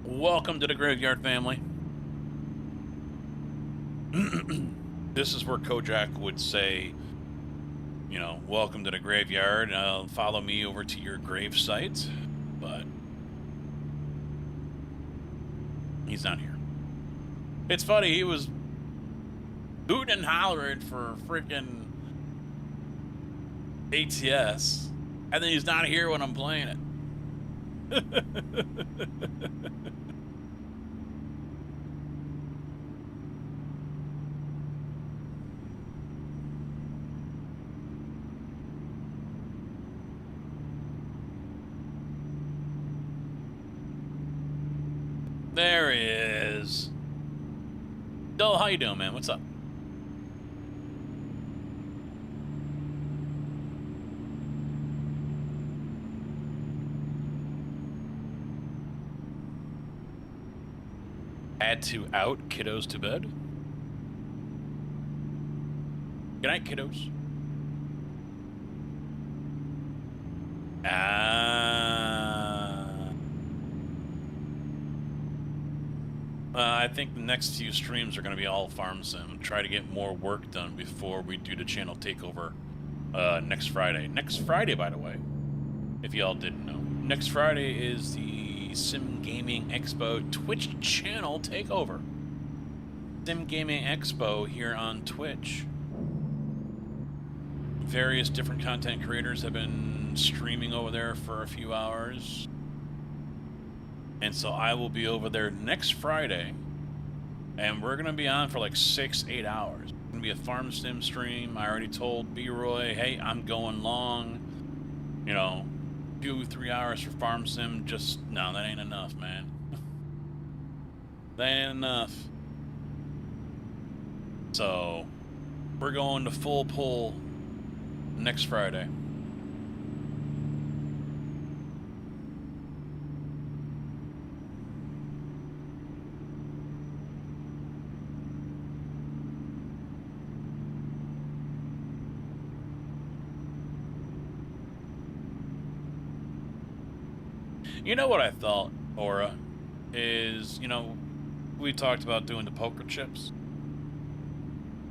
Welcome to the Graveyard family. This is where Kojak would say, you know, welcome to the Graveyard. Follow me over to your grave site. But he's not here. It's funny, he was hooting and hollering for freaking ATS, and then he's not here when I'm playing it. There he is. Bill, how you doing, man? What's up? Had to out kiddos to bed. Good night, kiddos. I think the next few streams are going to be all farm sim. Try to get more work done before we do the channel takeover next Friday. Next Friday, by the way, if y'all didn't know. Next Friday is the Sim Gaming Expo Twitch channel takeover. Sim Gaming Expo here on Twitch. Various different content creators have been streaming over there for a few hours. And so I will be over there next Friday. And we're going to be on for like 6-8 hours. It's going to be a farm sim stream. I already told B-Roy, hey, I'm going long. You know, 2-3 hours for farm sim. Just, no, that ain't enough, man. That ain't enough. So, we're going to full pull next Friday. You know what I thought, Aura, is, you know, we talked about doing the poker chips.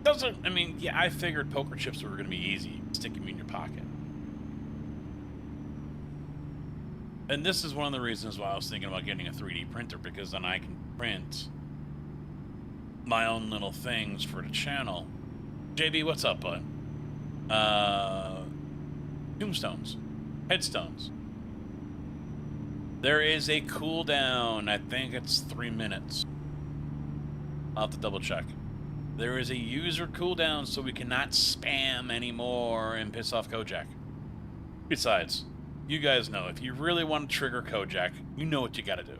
Doesn't, I mean, yeah, I figured poker chips were going to be easy. Stick them in your pocket. And this is one of the reasons why I was thinking about getting a 3D printer, because then I can print my own little things for the channel. JB, what's up, bud? Tombstones. Headstones. There is a cooldown. I think it's 3 minutes. I'll have to double check. There is a user cooldown, so we cannot spam anymore and piss off Kojak. Besides, you guys know, if you really want to trigger Kojak, you know what you gotta do.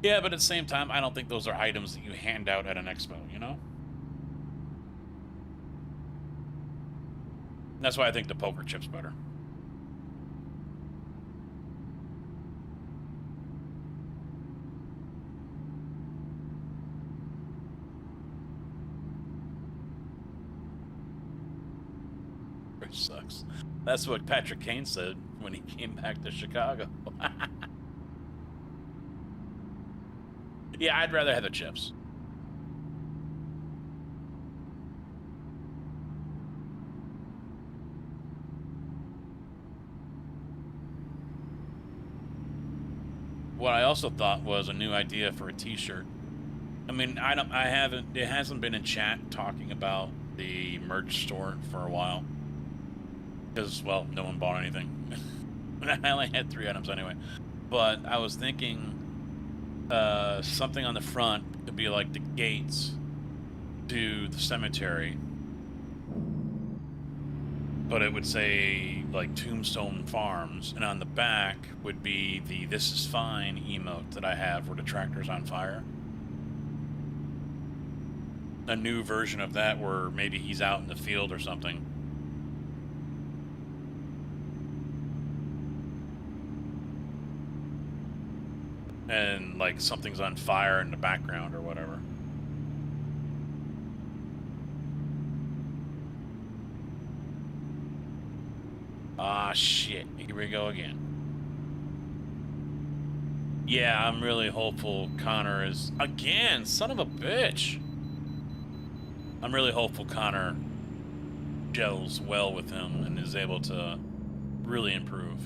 Yeah, but at the same time, I don't think those are items that you hand out at an expo, you know? That's why I think the poker chip's better. Which sucks. That's what Patrick Kane said when he came back to Chicago. Yeah, I'd rather have the chips. What I also thought was a new idea for a T-shirt. I mean, it hasn't been in chat talking about the merch store for a while. Because, well, no one bought anything. I only had 3 items anyway. But I was thinking something on the front could be like the gates to the cemetery. But it would say, like, Tombstone Farms. And on the back would be the This Is Fine emote that I have where the tractor's on fire. A new version of that where maybe he's out in the field or something. And, like, something's on fire in the background or whatever. Ah, shit. Here we go again. Yeah, I'm really hopeful Connor is... Again, son of a bitch! I'm really hopeful Connor gels well with him and is able to really improve.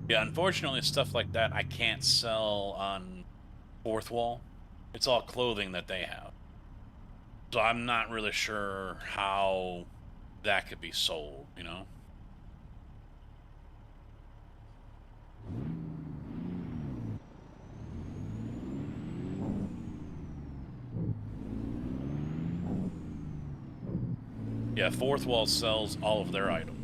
Yeah, unfortunately, stuff like that I can't sell on Fourth Wall. It's all clothing that they have. So I'm not really sure how that could be sold, you know? Yeah, Fourth Wall sells all of their items.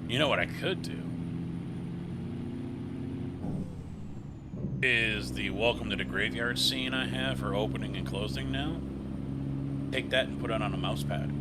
You know what I could do? Is the Welcome to the Graveyard scene I have for opening and closing now. Take that and put it on a mouse pad.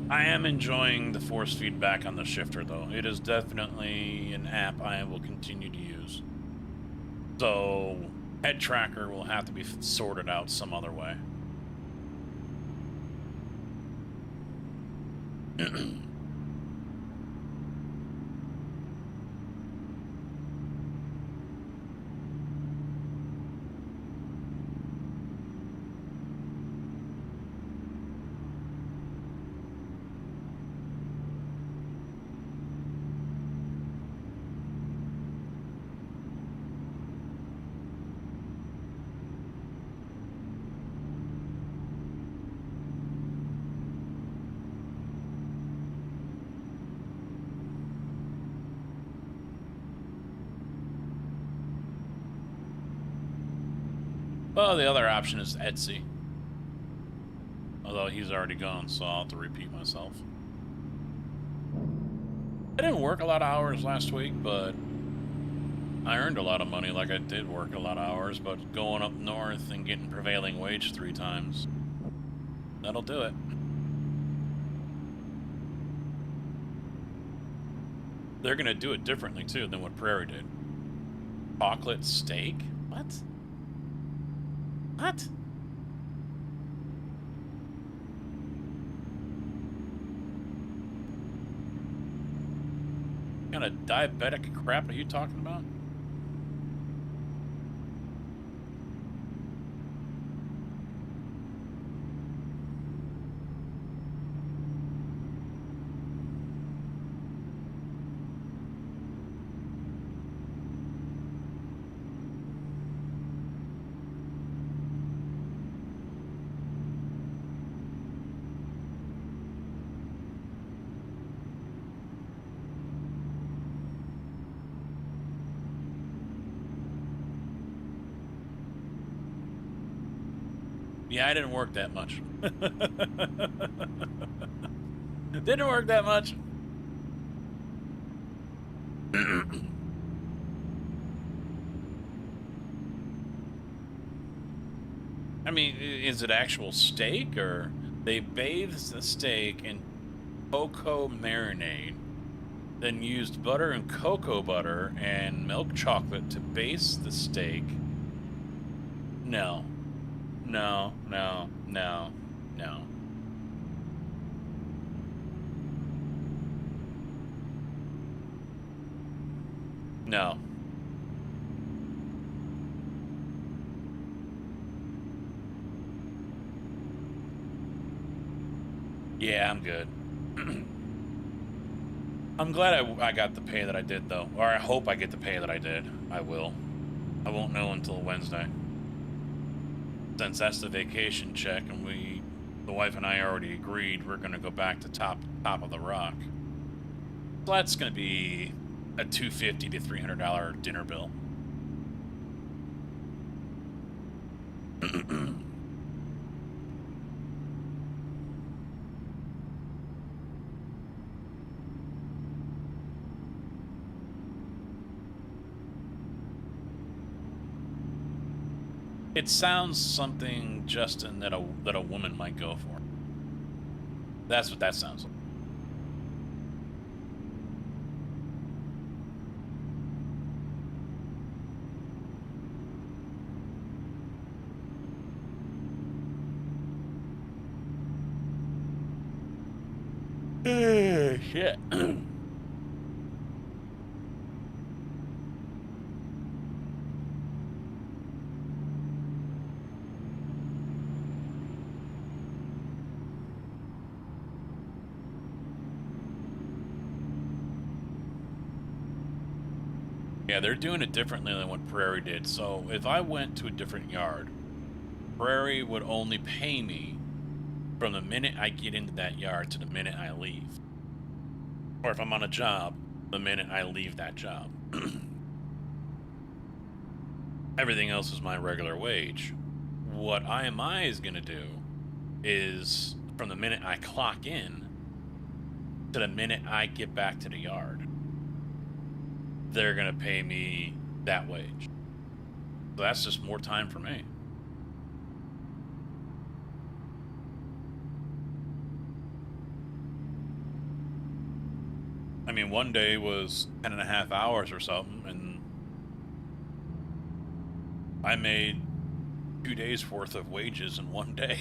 I am enjoying the force feedback on the shifter, though. It is definitely an app I will continue to use. So, head tracker will have to be sorted out some other way. Well, the other option is Etsy. Although he's already gone, so I'll have to repeat myself. I didn't work a lot of hours last week, but I earned a lot of money like I did work a lot of hours, but going up north and getting prevailing wage 3 times, that'll do it. They're gonna do it differently, too, than what Prairie did. Chocolate steak? What? What? What kind of diabetic crap are you talking about? Yeah, I didn't work that much. Didn't work that much. I mean, is it actual steak, or they bathed the steak in cocoa marinade, then used butter and cocoa butter and milk chocolate to base the steak? No. No, no, no, no. No. Yeah, I'm good. I'm glad I got the pay that I did, though. Or I hope I get the pay that I did. I will. I won't know until Wednesday. Since that's the vacation check, and the wife and I already agreed we're gonna go back to top of the rock. So that's gonna be a $250 to $300 dinner bill. It sounds something, Justin, that a woman might go for. That's what that sounds like. Shit. Yeah, they're doing it differently than what Prairie did. So if I went to a different yard, Prairie would only pay me from the minute I get into that yard to the minute I leave. Or if I'm on a job, the minute I leave that job. Everything else is my regular wage. What IMI is going to do is from the minute I clock in to the minute I get back to the yard, they're going to pay me that wage. So that's just more time for me. I mean, one day was 10.5 hours or something, and I made 2 days worth of wages in one day.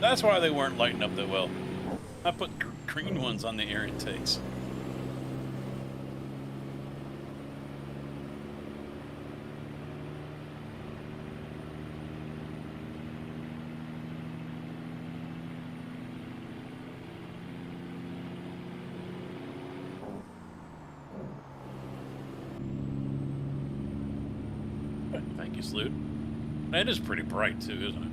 That's why they weren't lighting up that well. I put green ones on the air intakes. Thank you, Sloot. That is pretty bright too, isn't it?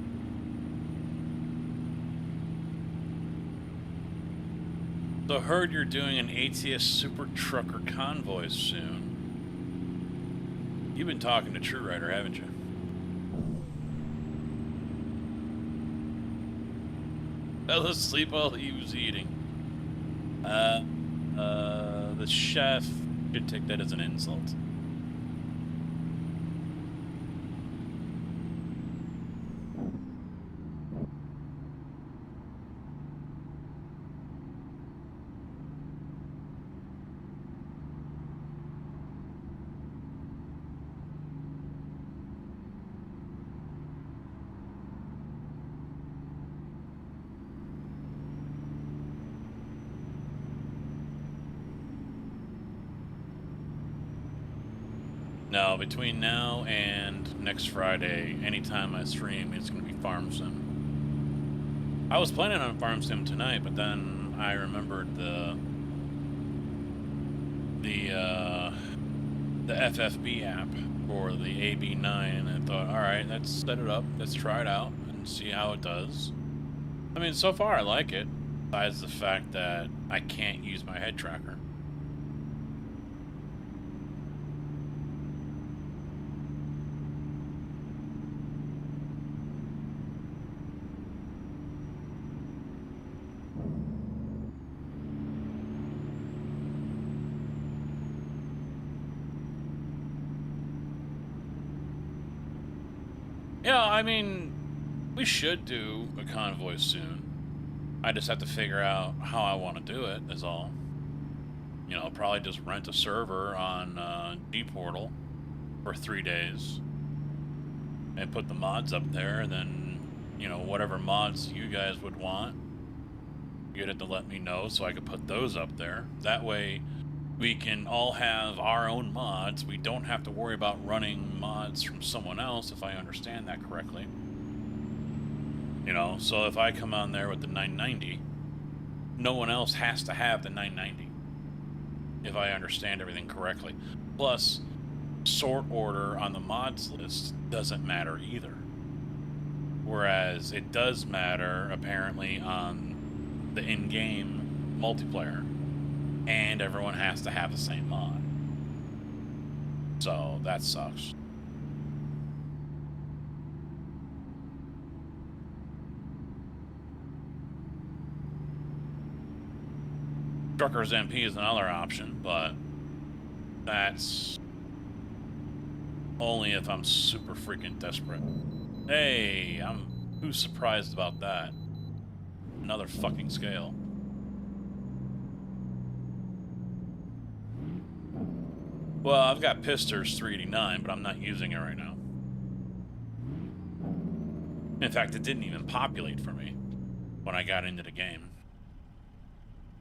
So heard you're doing an ATS Super Trucker Convoy soon. You've been talking to True Rider, haven't you? Fell asleep while he was eating. The chef should take that as an insult. No, between now and next Friday, anytime I stream, it's going to be Farm Sim. I was planning on Farm Sim tonight, but then I remembered the FFB app for the AB9, and I thought, all right, let's set it up, let's try it out, and see how it does. I mean, so far I like it, besides the fact that I can't use my head tracker. Yeah, I mean, we should do a convoy soon. I just have to figure out how I want to do it, is all. You know, probably just rent a server on G-Portal for 3 days and put the mods up there, and then, you know, whatever mods you guys would want, you'd have to let me know so I could put those up there. That way, we can all have our own mods. We don't have to worry about running mods from someone else, if I understand that correctly. You know, so if I come on there with the 990, no one else has to have the 990, if I understand everything correctly. Plus, sort order on the mods list doesn't matter either. Whereas it does matter, apparently, on the in-game multiplayer. And everyone has to have the same mod. So, that sucks. Truckers MP is another option, but that's only if I'm super freaking desperate. Hey, who's surprised about that? Another fucking scale. Well, I've got Pister's 389, but I'm not using it right now. In fact, it didn't even populate for me when I got into the game.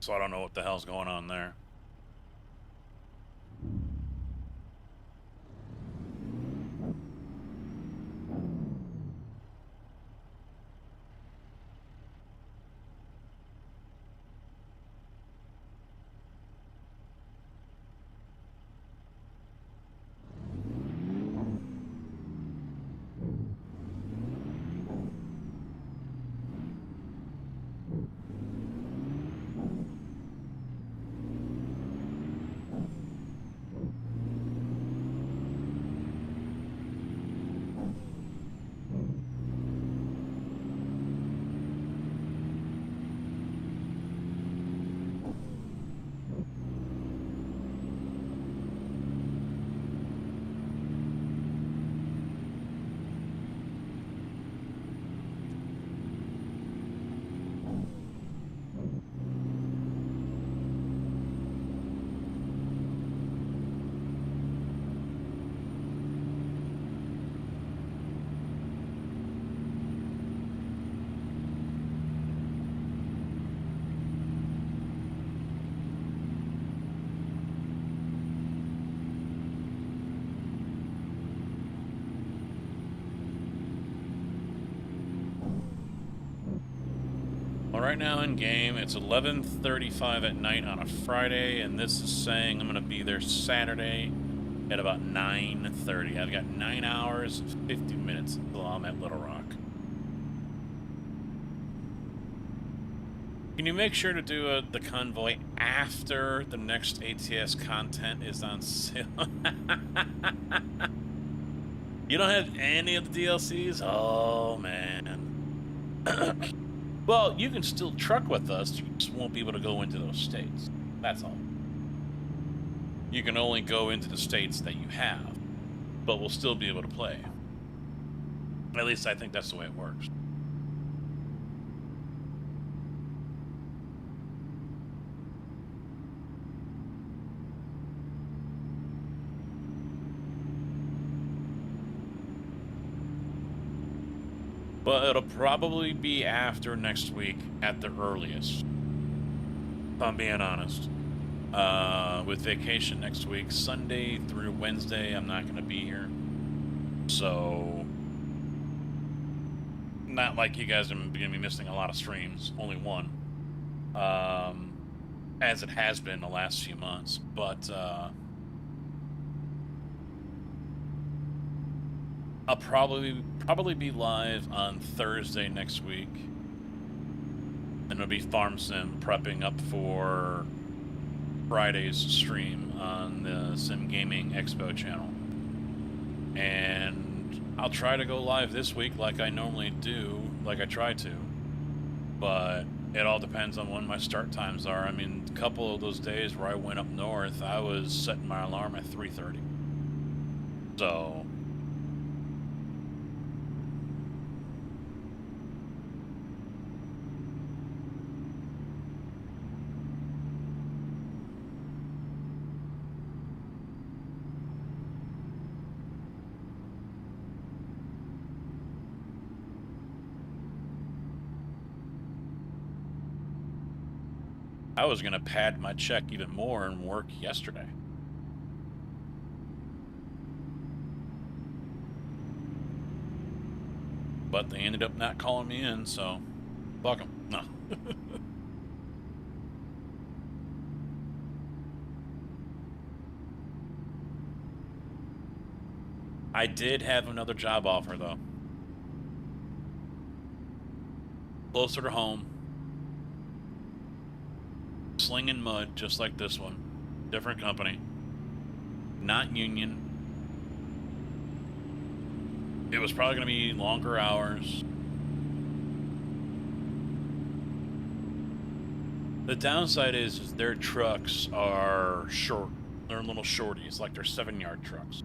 So I don't know what the hell's going on there. Right now in game, it's 11:35 at night on a Friday, and this is saying I'm going to be there Saturday at about 9:30. I've got 9 hours and 50 minutes until I'm at Little Rock. Can you make sure to do the convoy after the next ATS content is on sale? You don't have any of the DLCs? Oh, man. Well, you can still truck with us, you just won't be able to go into those states. That's all. You can only go into the states that you have, but we'll still be able to play. At least I think that's the way it works. But it'll probably be after next week at the earliest, if I'm being honest. With vacation next week, Sunday through Wednesday, I'm not going to be here. So, not like you guys are going to be missing a lot of streams, only one. As it has been the last few months. But, I'll probably be live on Thursday next week. And it'll be Farm Sim prepping up for Friday's stream on the Sim Gaming Expo channel. And I'll try to go live this week like I normally do, like I try to. But it all depends on when my start times are. I mean, a couple of those days where I went up north, I was setting my alarm at 3:30. So I was going to pad my check even more and work yesterday. But they ended up not calling me in, so fuck them. No. I did have another job offer, though. Closer to home. Slinging mud, just like this one. Different company. Not union. It was probably going to be longer hours. The downside is their trucks are short. They're little shorties, like they're 7-yard trucks.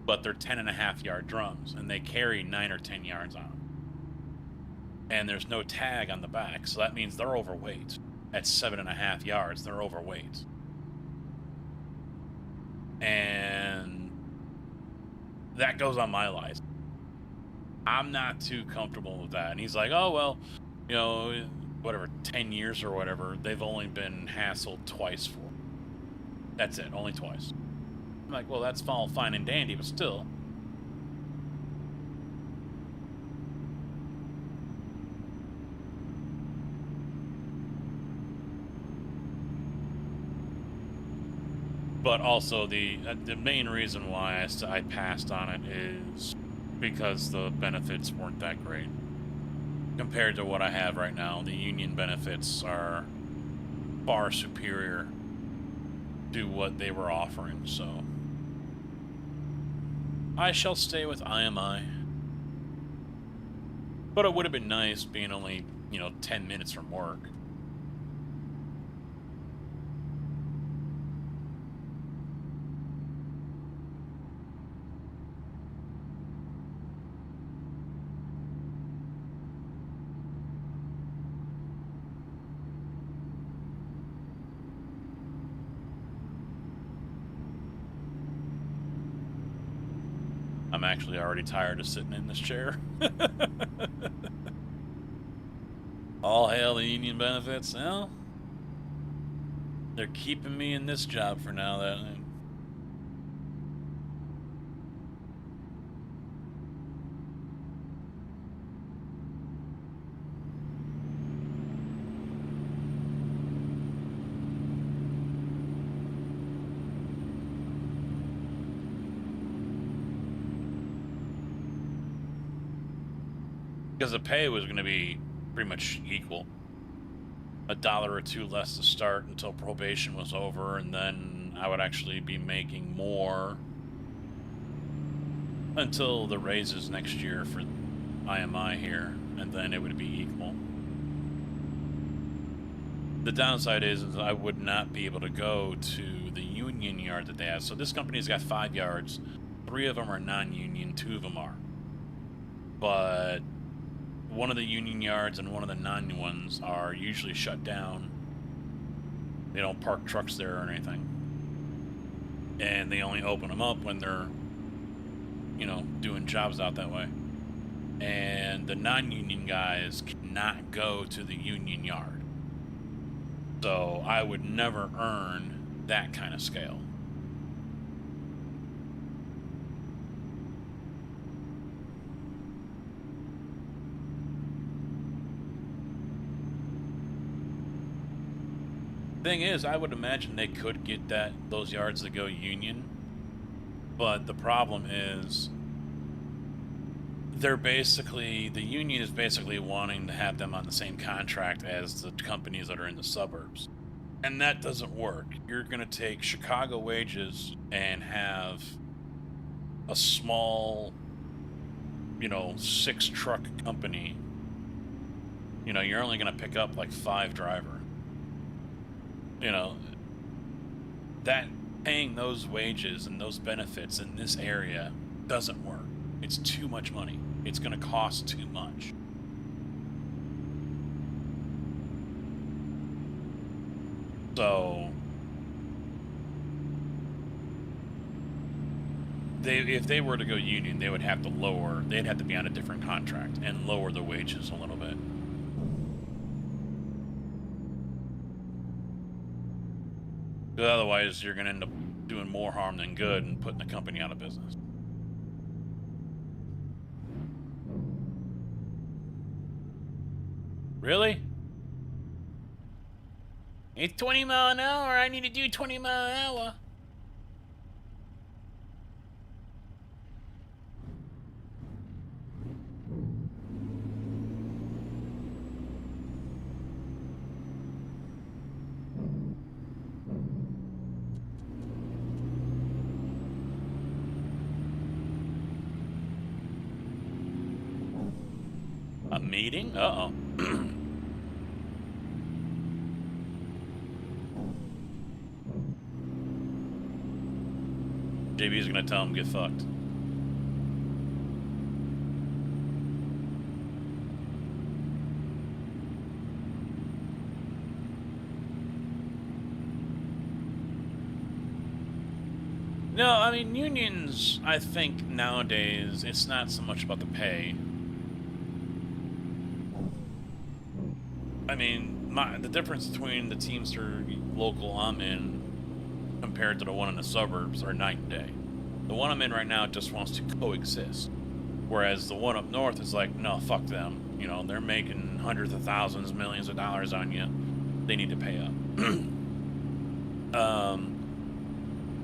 But they're 10.5-yard drums, and they carry 9 or 10 yards on them. And there's no tag on the back, so that means they're overweight. At 7.5 yards, they're overweight. And that goes on my license. I'm not too comfortable with that. And he's like, oh, well, you know, whatever, 10 years or whatever, they've only been hassled twice for. That's it, only twice. I'm like, well, that's all fine and dandy, but still. But also, the main reason why I passed on it is because the benefits weren't that great. Compared to what I have right now, the union benefits are far superior to what they were offering, so I shall stay with IMI. But it would have been nice being only, 10 minutes from work. I'm actually already tired of sitting in this chair. All hail the union benefits. Well, they're keeping me in this job for now. Because the pay was going to be pretty much equal. $1 or $2 less to start until probation was over, and then I would actually be making more until the raises next year for IMI here, and then it would be equal. The downside is I would not be able to go to the union yard that they have. So this company's got 5 yards. 3 of them are non-union, 2 of them are. But one of the union yards and one of the non-union ones are usually shut down. They don't park trucks there or anything. And they only open them up when they're, doing jobs out that way. And the non-union guys cannot go to the union yard. So I would never earn that kind of scale. Thing is, I would imagine they could get those yards to go union, but the problem is the union is basically wanting to have them on the same contract as the companies that are in the suburbs, and that doesn't work. You're going to take Chicago wages and have a small, 6-truck company. You're only going to pick up like 5 drivers. That paying those wages and those benefits in this area doesn't work. It's too much money. It's going to cost too much. So if they were to go union, they'd have to be on a different contract and lower the wages a little bit. 'Cause otherwise, you're going to end up doing more harm than good and putting the company out of business. Really? It's 20 mile an hour. I need to do 20 mile an hour. A meeting? Uh-oh. JB's gonna tell him get fucked. No, I mean, unions, I think nowadays, it's not so much about the pay. I mean, the difference between the Teamster local I'm in compared to the one in the suburbs are night and day. The one I'm in right now just wants to coexist. Whereas the one up north is like, no, fuck them. You know, they're making hundreds of thousands, millions of dollars on you. They need to pay up.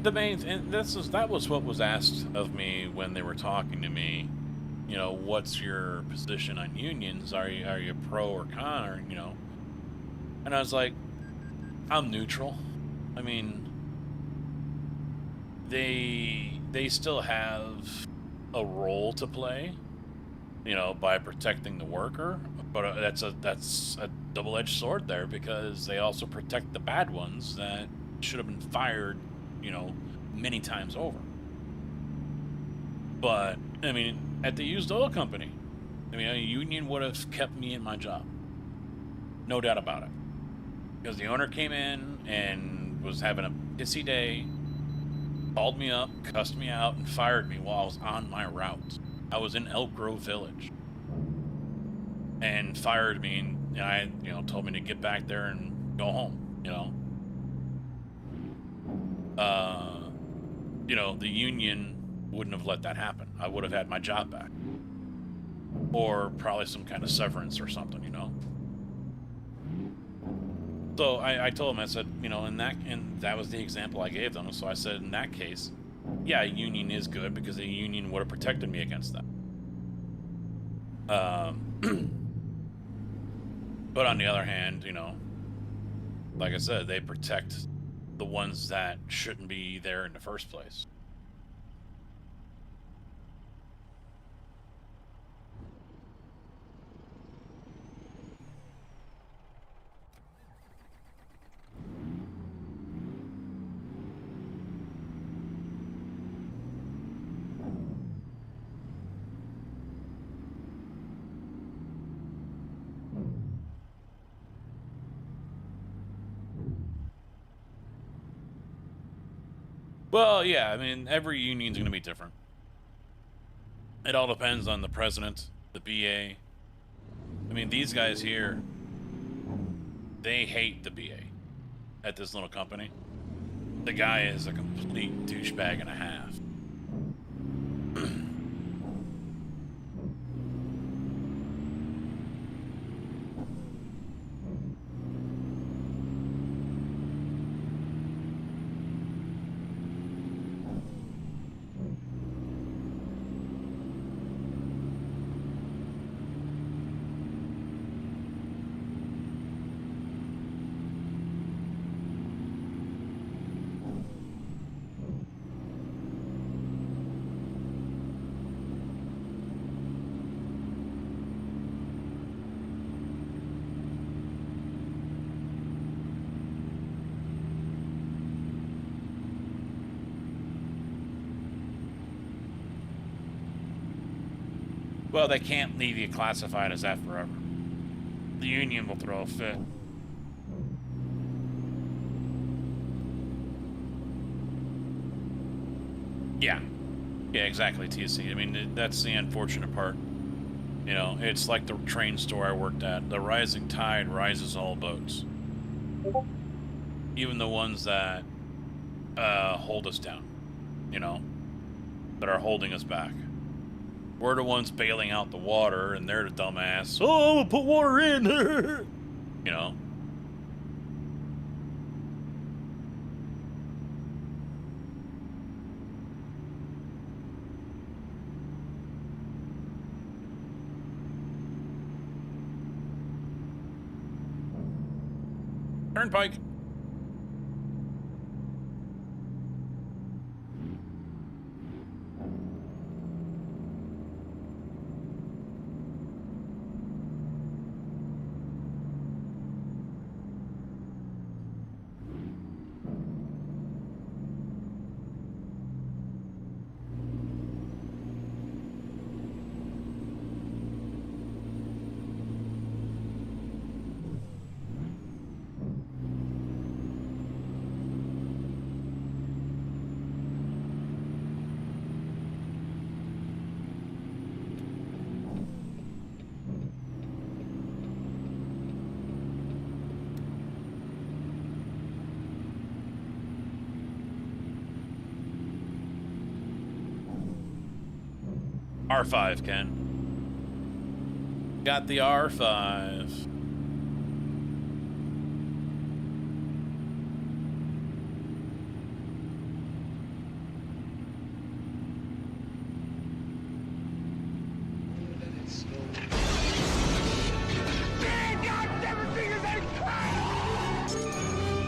The main, and that was what was asked of me when they were talking to me. You know, what's your position on unions? Are you pro or con, or, you know? And I was like, I'm neutral. I mean, they still have a role to play, you know, by protecting the worker. But that's a double-edged sword there, because they also protect the bad ones that should have been fired, you know, many times over. But I mean, at the used oil company, I mean, a union would have kept me in my job, no doubt about it, because the owner came in and was having a pissy day, called me up, cussed me out, and fired me while I was on my route. I was in Elk Grove Village, and fired me, and you know, told me to get back there and go home. You know, the union wouldn't have let that happen. I would have had my job back, or probably some kind of severance or something, you know. So I told him, I said, you know, and that was the example I gave them. So I said, in that case, yeah, a union is good, because a union would have protected me against that. But on the other hand, you know, like I said, they protect the ones that shouldn't be there in the first place. Well, yeah, I mean, every union's going to be different. It all depends on the president, the BA. I mean, these guys here, they hate the BA at this little company. The guy is a complete douchebag and a half. Well, they can't leave you classified as that forever. The union will throw a fit. Yeah. Yeah, exactly, TC. I mean, that's the unfortunate part. You know, it's like the train store I worked at. The rising tide rises all boats. Even the ones that hold us down, you know, that are holding us back. We're the ones bailing out the water, and they're the dumbass. Oh, I'm gonna put water in, you know. Turnpike. R5, Ken. Got the R5.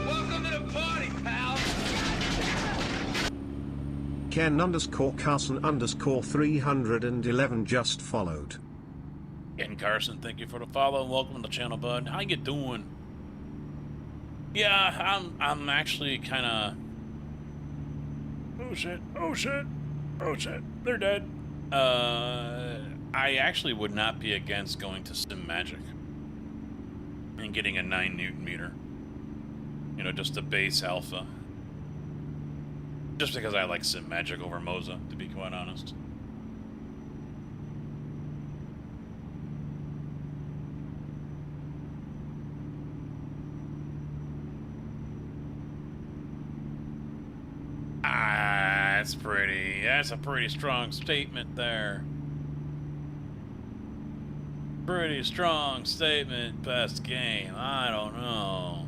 Welcome to the party, pal. Ken _ Carson _ 311 just followed. Ken Carson, thank you for the follow and welcome to the channel, bud. How you doing? Yeah, I'm actually kind of. Oh shit! Oh shit! Oh shit! They're dead. I actually would not be against going to Sim Magic and getting a 9 Newton meter. You know, just a base alpha. Just because I like Sim Magic over Moza, to be quite honest. Ah, that's pretty. That's a pretty strong statement there. Pretty strong statement, best game. I don't know.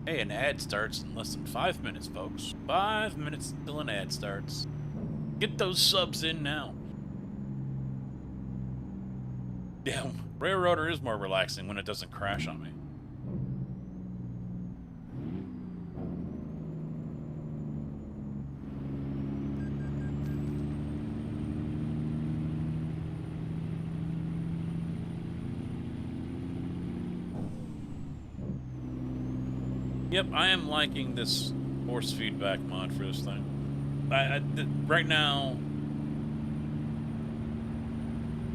Hey, an ad starts in less than 5 minutes, folks. 5 minutes till an ad starts. Get those subs in now. Yeah, Railroader is more relaxing when it doesn't crash on me. Yep, I am liking this force feedback mod for this thing. Right now,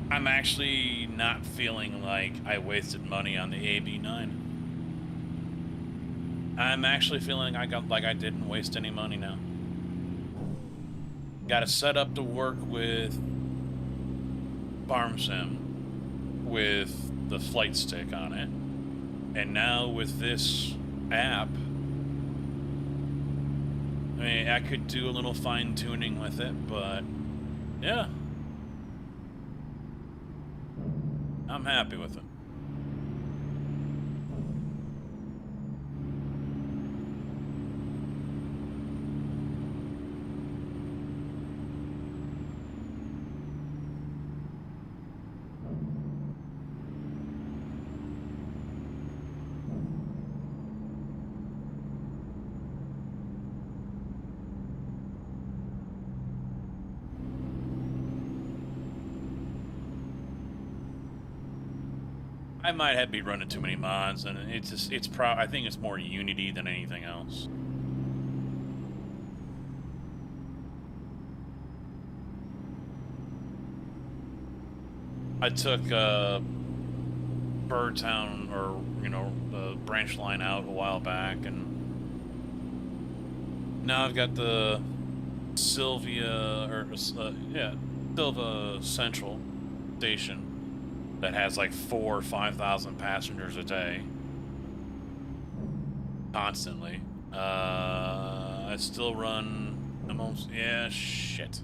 I'm actually not feeling like I wasted money on the AB9. I'm actually feeling like I didn't waste any money now. Got it set up to work with Farm Sim with the flight stick on it, and now with this app, I mean, I could do a little fine tuning with it, but yeah, I'm happy with it. I might be running too many mods, and I think it's more Unity than anything else. I took Birdtown, or the branch line out a while back, and Now I've got the Silva Central station that has like 4,000 or 5,000 passengers a day, constantly. I still run almost, yeah, shit.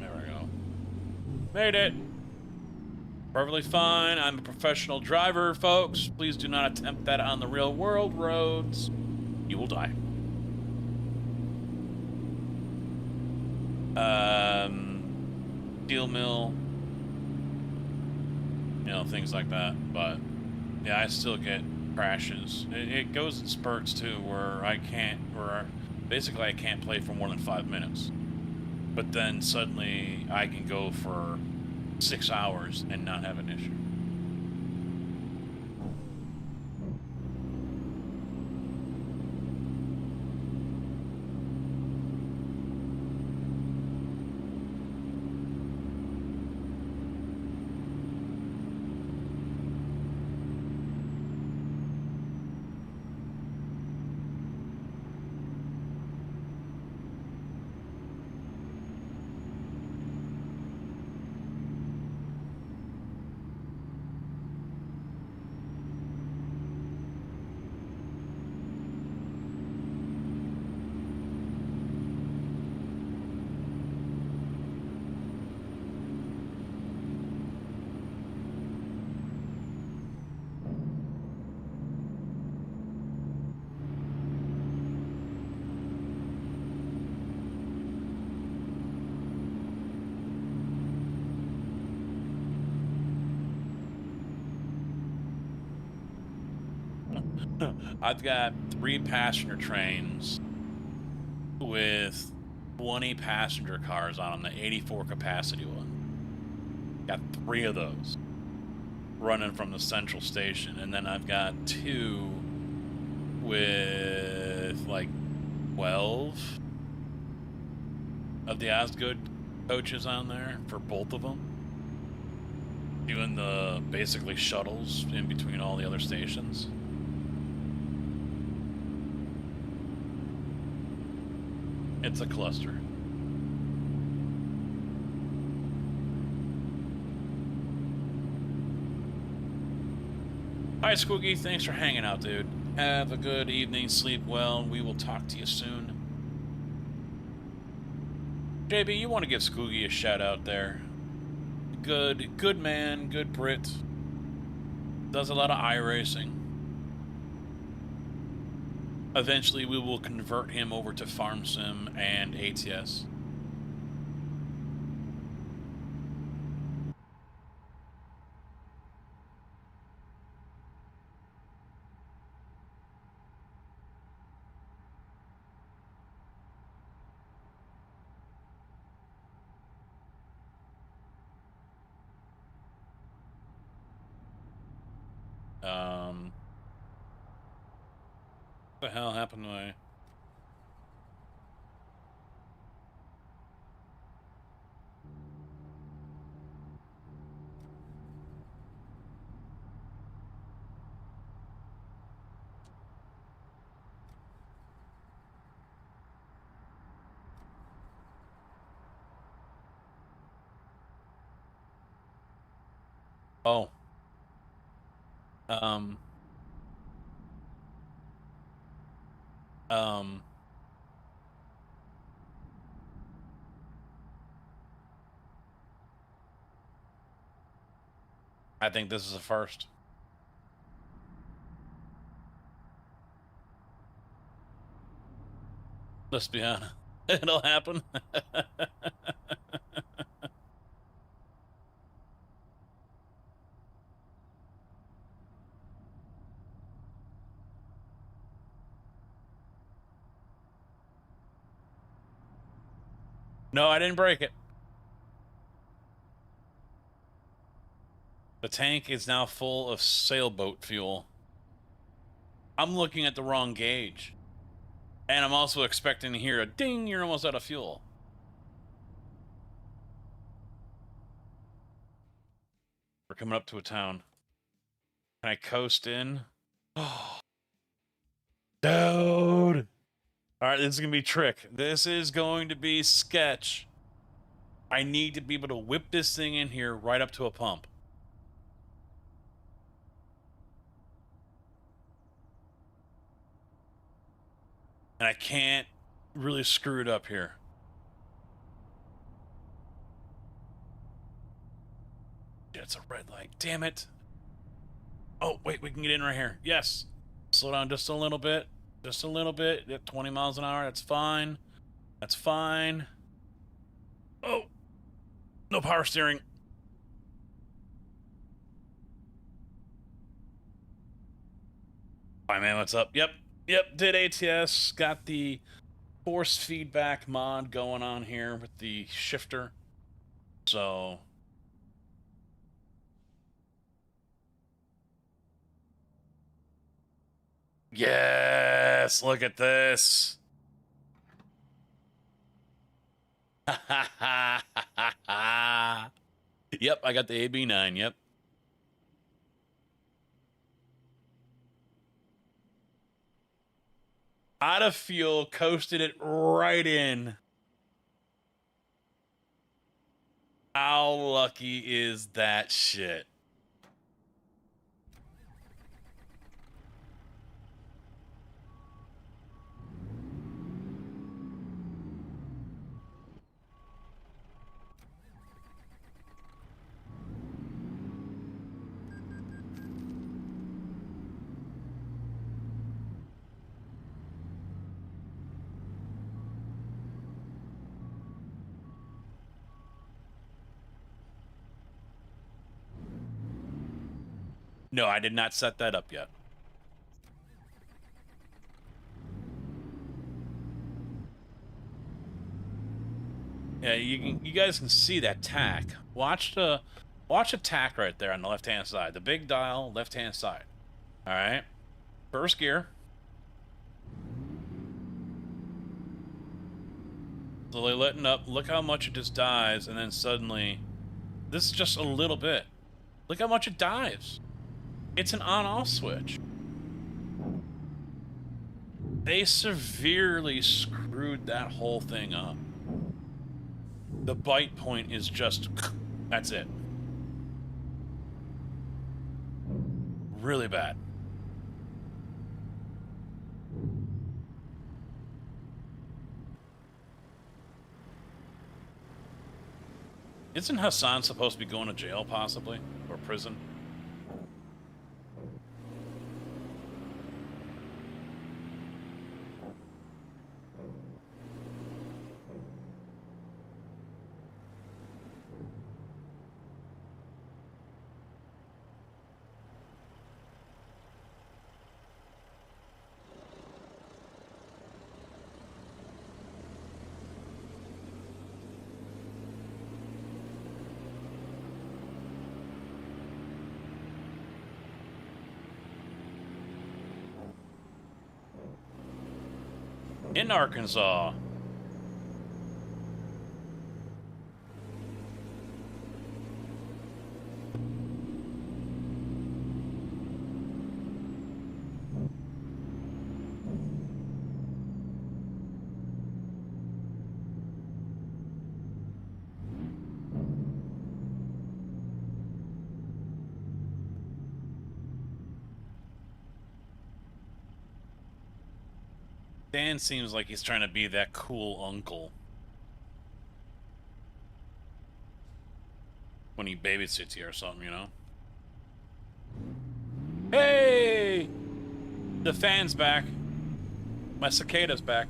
There we go. Made it. Perfectly fine. I'm a professional driver, folks. Please do not attempt that on the real world roads. You will die. Steel mill. You know, things like that. But, yeah, I still get crashes. It goes in spurts, too, where basically I can't play for more than 5 minutes. But then suddenly I can go for 6 hours and not have an issue. I've got 3 passenger trains with 20 passenger cars on them, the 84 capacity one. Got 3 of those running from the central station, and then I've got 2 with like 12 of the Osgood coaches on there for both of them, doing the basically shuttles in between all the other stations. It's a cluster. Hi, Squoogie. Thanks for hanging out, dude. Have a good evening. Sleep well. We will talk to you soon. JB, you want to give Squoogie a shout out there. Good man, good Brit. Does a lot of iRacing. Eventually, we will convert him over to Farm Sim and ATS. What the hell happened to my... Oh. I think this is a first. Let's be honest. It'll happen. No, I didn't break it. The tank is now full of sailboat fuel. I'm looking at the wrong gauge. And I'm also expecting to hear a ding, you're almost out of fuel. We're coming up to a town. Can I coast in? Oh, dude. All right, this is going to be trick. This is going to be sketch. I need to be able to whip this thing in here right up to a pump. And I can't really screw it up here. It's a red light. Damn it. Oh, wait, we can get in right here. Yes. Slow down just a little bit. Just a little bit. At 20 miles an hour. That's fine. That's fine. Oh. No power steering. Hi, man. What's up? Yep. Yep. Did ATS. Got the force feedback mod going on here with the shifter. So... Yes, look at this. Yep, I got the AB9, yep. Out of fuel, coasted it right in. How lucky is that shit? No, I did not set that up yet. Yeah, you guys can see that tack. Watch the tack right there on the left-hand side. The big dial, left-hand side. All right. First gear. Slowly letting up. Look how much it just dives, and then suddenly, this is just a little bit. Look how much it dives. It's an on-off switch. They severely screwed that whole thing up. The bite point is just, that's it. Really bad. Isn't Hassan supposed to be going to jail, possibly? Or prison? In Arkansas. Dan seems like he's trying to be that cool uncle when he babysits you or something, you know? Hey! The fan's back. My cicada's back.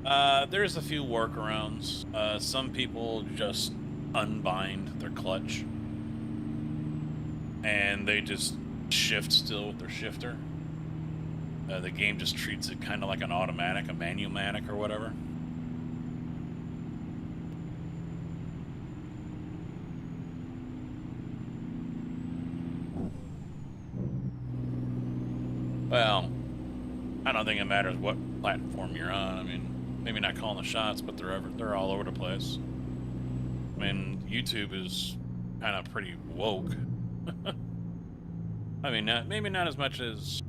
There's a few workarounds. Some people just unbind their clutch and they just shift still with their shifter. The game just treats it kind of like an automatic, a manual-matic or whatever. Well, I don't think it matters what platform you're on. I mean, maybe not calling the shots, but they're all over the place. I mean, YouTube is kind of pretty woke. I mean, maybe not as much as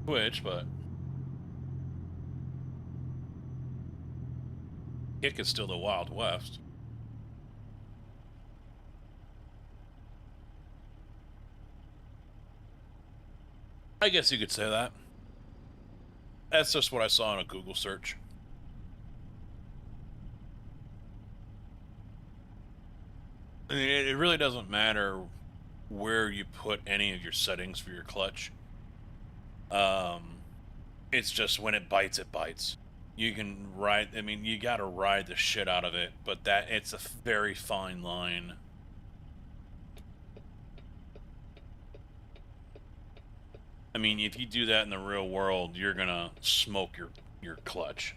Twitch, but Kick is still the Wild West. I guess you could say that. That's just what I saw in a Google search. I mean, it really doesn't matter where you put any of your settings for your clutch. It's just when it bites, it bites. You can ride, I mean, you gotta ride the shit out of it, but it's a very fine line. I mean, if you do that in the real world, you're gonna smoke your clutch.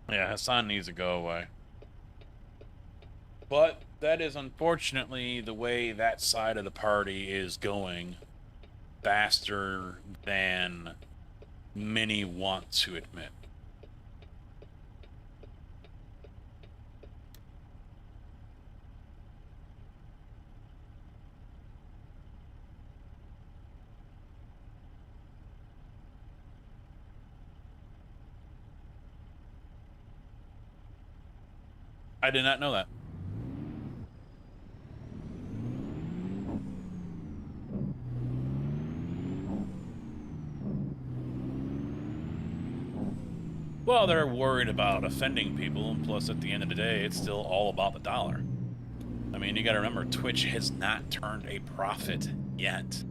Yeah, Hassan needs to go away. But that is unfortunately the way that side of the party is going, faster than many want to admit. I did not know that. Well, they're worried about offending people, and plus at the end of the day, it's still all about the dollar. I mean, you gotta remember, Twitch has not turned a profit yet.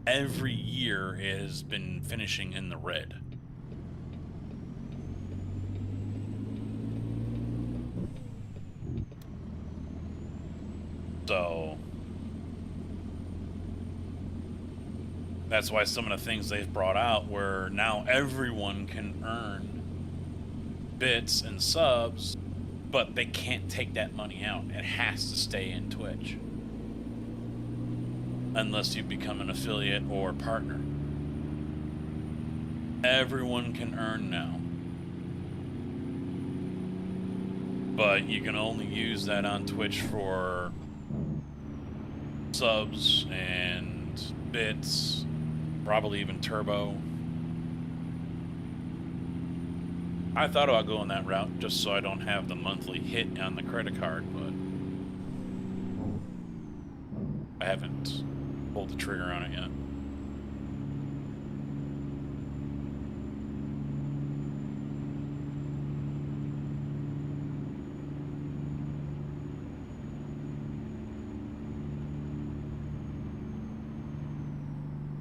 Every year has been finishing in the red. So that's why some of the things they've brought out where now everyone can earn bits and subs, but they can't take that money out. It has to stay in Twitch unless you become an affiliate or partner. Everyone can earn now, but you can only use that on Twitch for subs and bits, probably even turbo. I thought about going that route just so I don't have the monthly hit on the credit card, but I haven't pulled the trigger on it yet.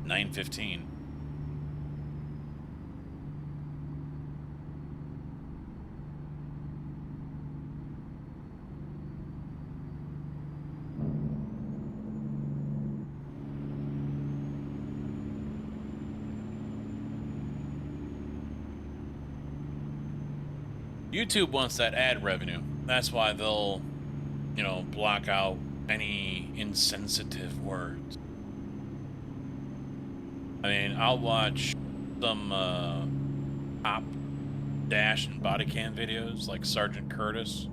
$9.15. YouTube wants that ad revenue. That's why they'll, block out any insensitive words. I mean, I'll watch some top dash and body cam videos like Sergeant Curtis,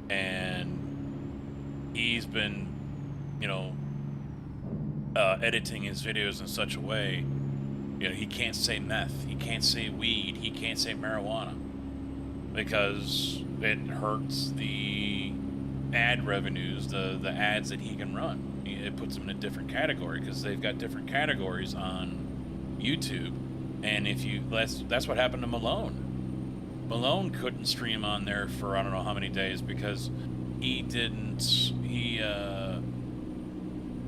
and he's been, editing his videos in such a way, he can't say meth, he can't say weed, he can't say marijuana, because it hurts the ad revenues, the ads that he can run. It puts them in a different category because they've got different categories on YouTube And if you, that's what happened to Malone. Malone couldn't stream on there for I don't know how many days because he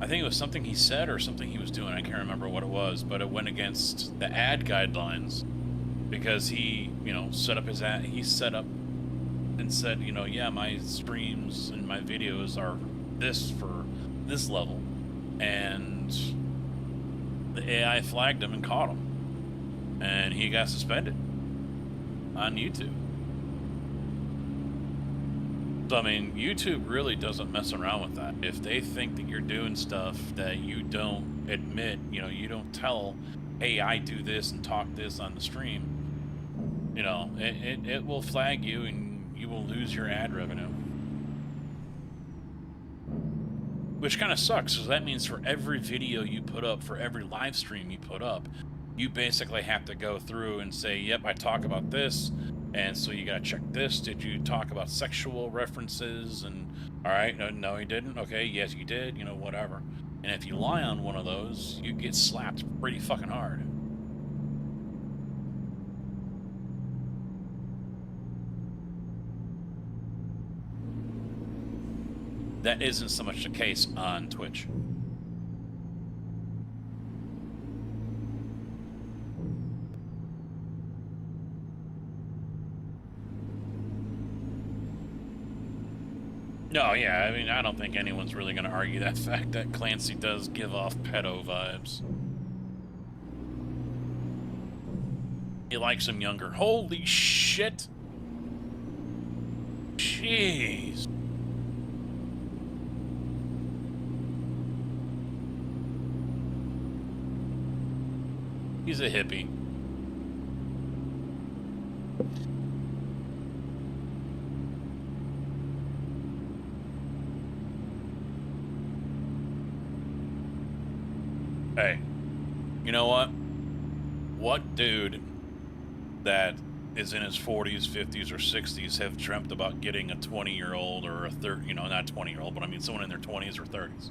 I think it was something he said or something he was doing. I can't remember what it was, but it went against the ad guidelines because he, set up his ad. He set up and said, yeah, my streams and my videos are this for this level, and the AI flagged him and caught him, and he got suspended on YouTube. So, I mean, YouTube really doesn't mess around with that. If they think that you're doing stuff that you don't admit, you don't tell, hey, I do this and talk this on the stream, it will flag you and you will lose your ad revenue. Which kind of sucks, because that means for every video you put up, for every live stream you put up, you basically have to go through and say, yep, I talk about this, and so you gotta check this. Did you talk about sexual references? And all right, no, you didn't. Okay, yes, you did. Whatever. And if you lie on one of those, you get slapped pretty fucking hard. That isn't so much the case on Twitch. No, yeah, I mean, I don't think anyone's really going to argue that fact that Clancy does give off pedo vibes. He likes him younger. Holy shit! Jeez. He's a hippie. Hey, you know what? What dude that is in his 40s, 50s, or 60s have dreamt about getting a 20-year-old or a not 20-year-old, but I mean someone in their 20s or 30s?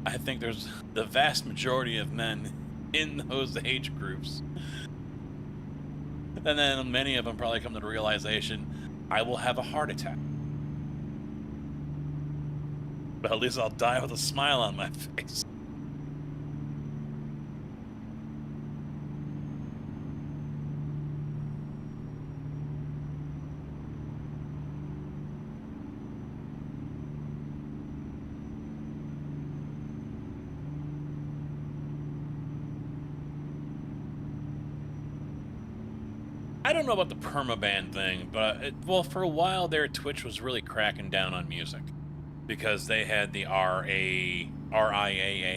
I think there's the vast majority of men in those age groups. And then many of them probably come to the realization, I will have a heart attack. But at least I'll die with a smile on my face. I don't know about the permaban thing, but for a while there, Twitch was really cracking down on music because they had the RIAA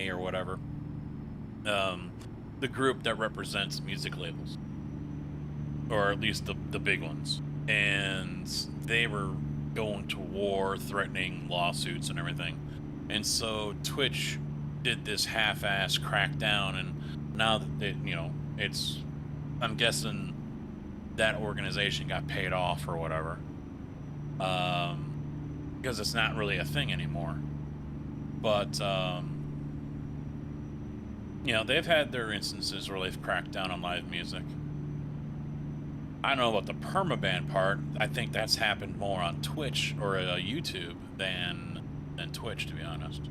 or whatever, the group that represents music labels, or at least the big ones, and they were going to war, threatening lawsuits and everything, and so Twitch did this half-ass crackdown, and now that it's, I'm guessing that organization got paid off or whatever, because it's not really a thing anymore. But they've had their instances where they've cracked down on live music. I don't know about the permaban part. I think that's happened more on Twitch or YouTube than Twitch, to be honest.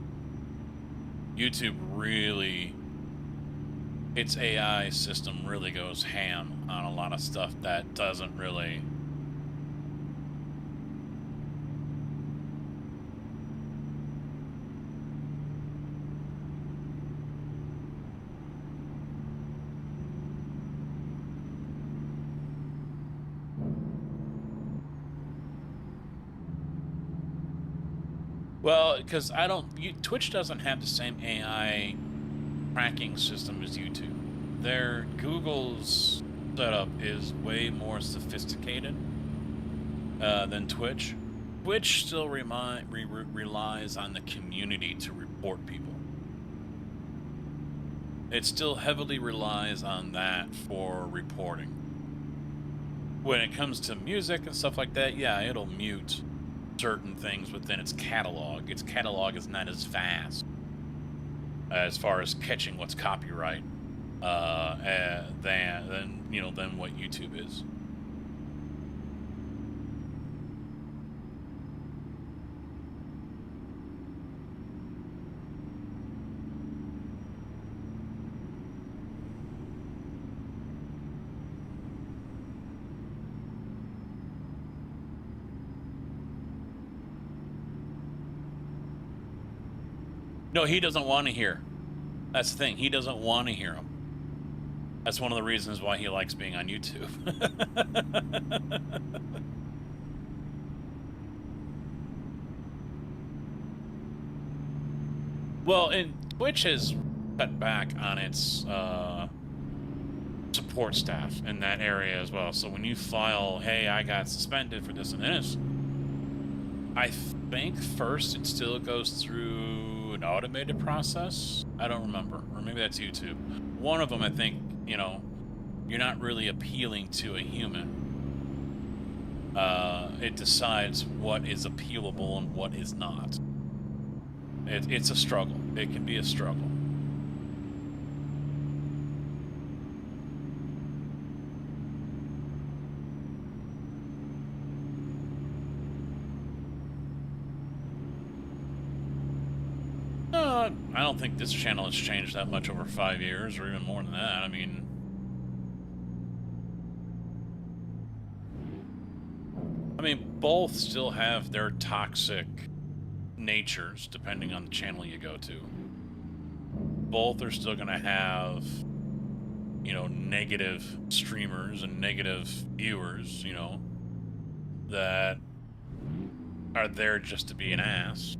YouTube really, its AI system really goes ham on a lot of stuff that doesn't really... Well, because Twitch doesn't have the same AI tracking system as YouTube. Google's setup is way more sophisticated than Twitch. Twitch still relies on the community to report people. It still heavily relies on that for reporting. When it comes to music and stuff like that, yeah, it'll mute certain things within its catalog. Its catalog is not as vast. as far as catching what's copyright than what YouTube is. No, he doesn't want to hear. That's the thing. He doesn't want to hear them. That's one of the reasons why he likes being on YouTube. Well, and Twitch has cut back on its support staff in that area as well. So when you file, hey, I got suspended for this and this, I think first it still goes through an automated process. I don't remember, or maybe that's YouTube. One of them, I think, you know, you're not really appealing to a human. It decides what is appealable and what is not. It's a struggle. It can be a struggle. I don't think this channel has changed that much over 5 years, or even more than that. I mean, both still have their toxic natures, depending on the channel you go to. Both are still going to have, you know, negative streamers and negative viewers, you know, that are there just to be an ass.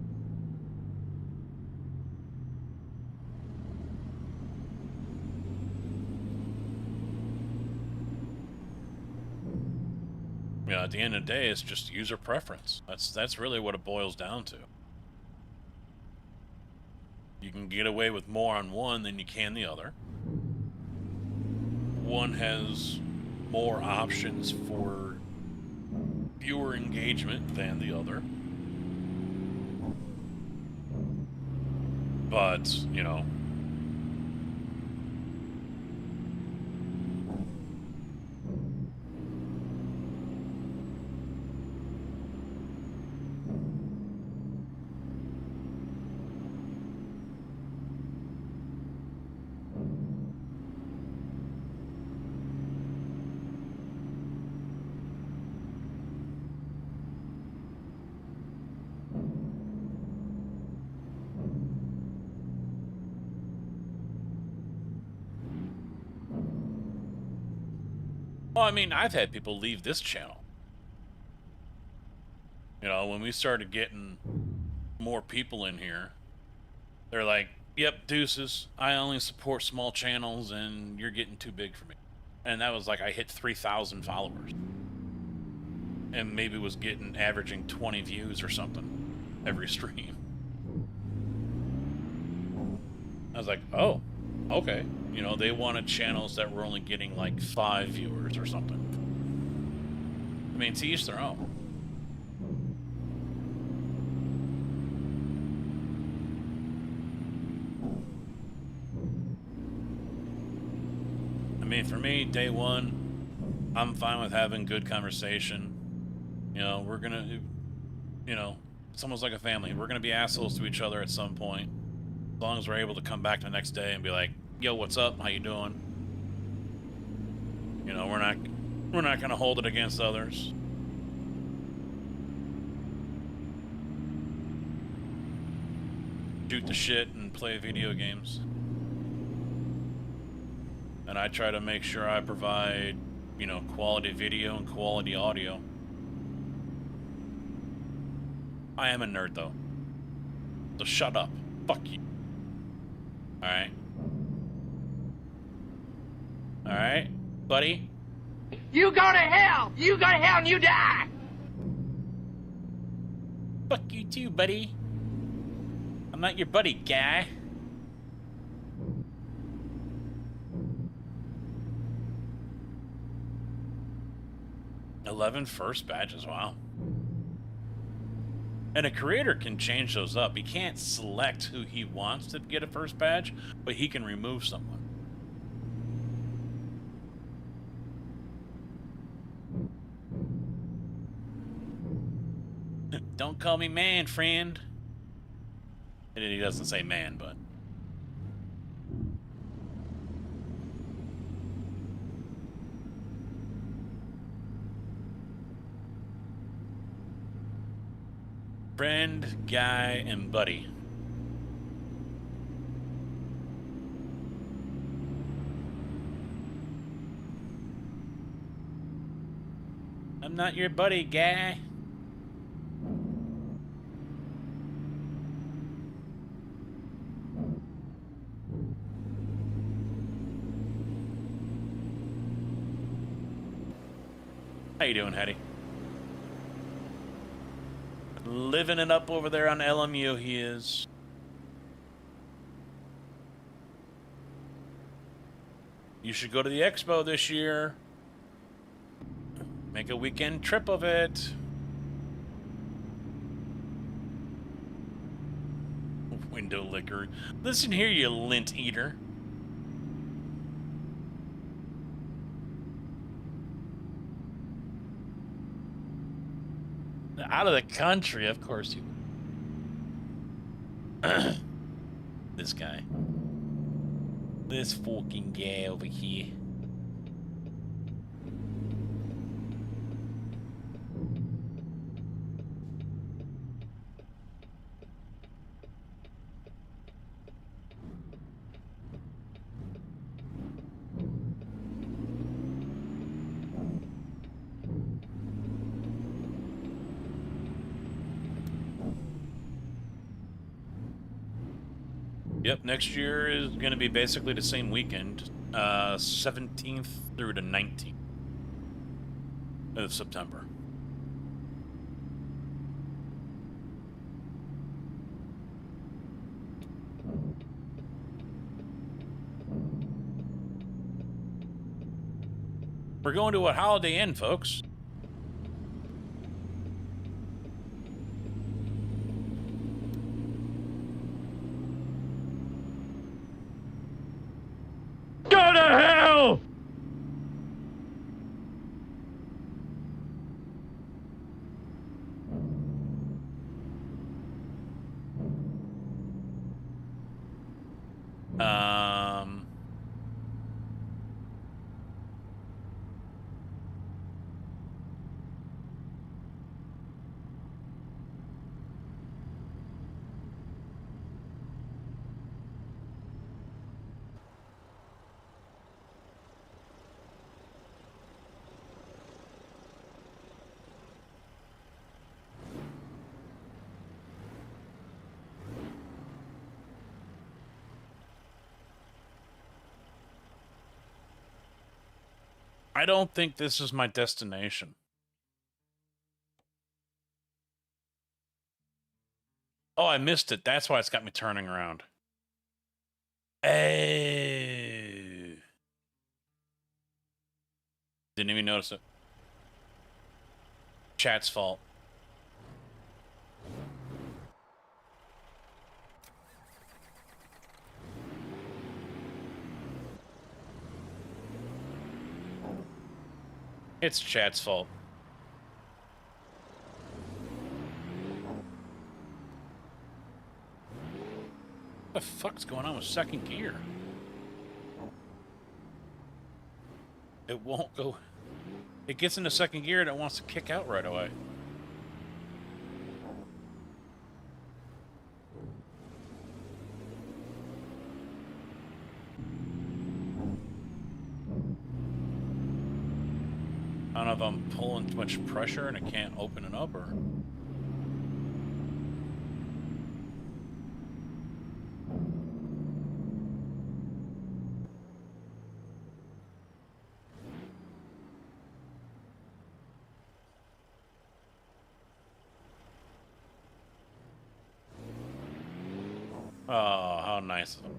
You know, at the end of the day, it's just user preference. That's really what it boils down to. You can get away with more on one than you can the other. One has more options for viewer engagement than the other. But, you know, well, I mean, I've had people leave this channel. You know, when we started getting more people in here, they're like, yep, deuces, I only support small channels and you're getting too big for me. And that was like, I hit 3,000 followers. And maybe was averaging 20 views or something every stream. I was like, oh, okay. You know, they wanted channels that were only getting like 5 viewers or something. I mean, to each their own. I mean, for me, day one, I'm fine with having good conversation. You know, we're gonna, you know, it's almost like a family. We're gonna be assholes to each other at some point. As long as we're able to come back the next day and be like, yo, what's up? How you doing? You know, we're not gonna hold it against others. Shoot the shit and play video games. And I try to make sure I provide, you know, quality video and quality audio. I am a nerd though. So shut up. Fuck you. Alright? Alright, buddy? You go to hell! You go to hell and you die! Fuck you too, buddy. I'm not your buddy, guy. $11 first badges, wow. And a creator can change those up. He can't select who he wants to get a first badge, but he can remove someone. Don't call me man, friend. And he doesn't say man, but... Friend, guy, and buddy. I'm not your buddy, guy. How you doing, Hetty? Living it up over there on LMU, he is. You should go to the expo this year. Make a weekend trip of it. Window liquor. Listen here, you lint eater. Out of the country, of course you. This guy. This fucking guy over here. Yep, next year is going to be basically the same weekend, 17th through the 19th of September. We're going to a Holiday Inn, folks. Go to hell! I don't think this is my destination. Oh, I missed it. That's why it's got me turning around. Hey. Didn't even notice it. Chat's fault. It's chat's fault. What the fuck's going on with second gear? It won't go. It gets into second gear and it wants to kick out right away. I don't know if I'm pulling too much pressure and it can't open it up or... Oh, how nice of them.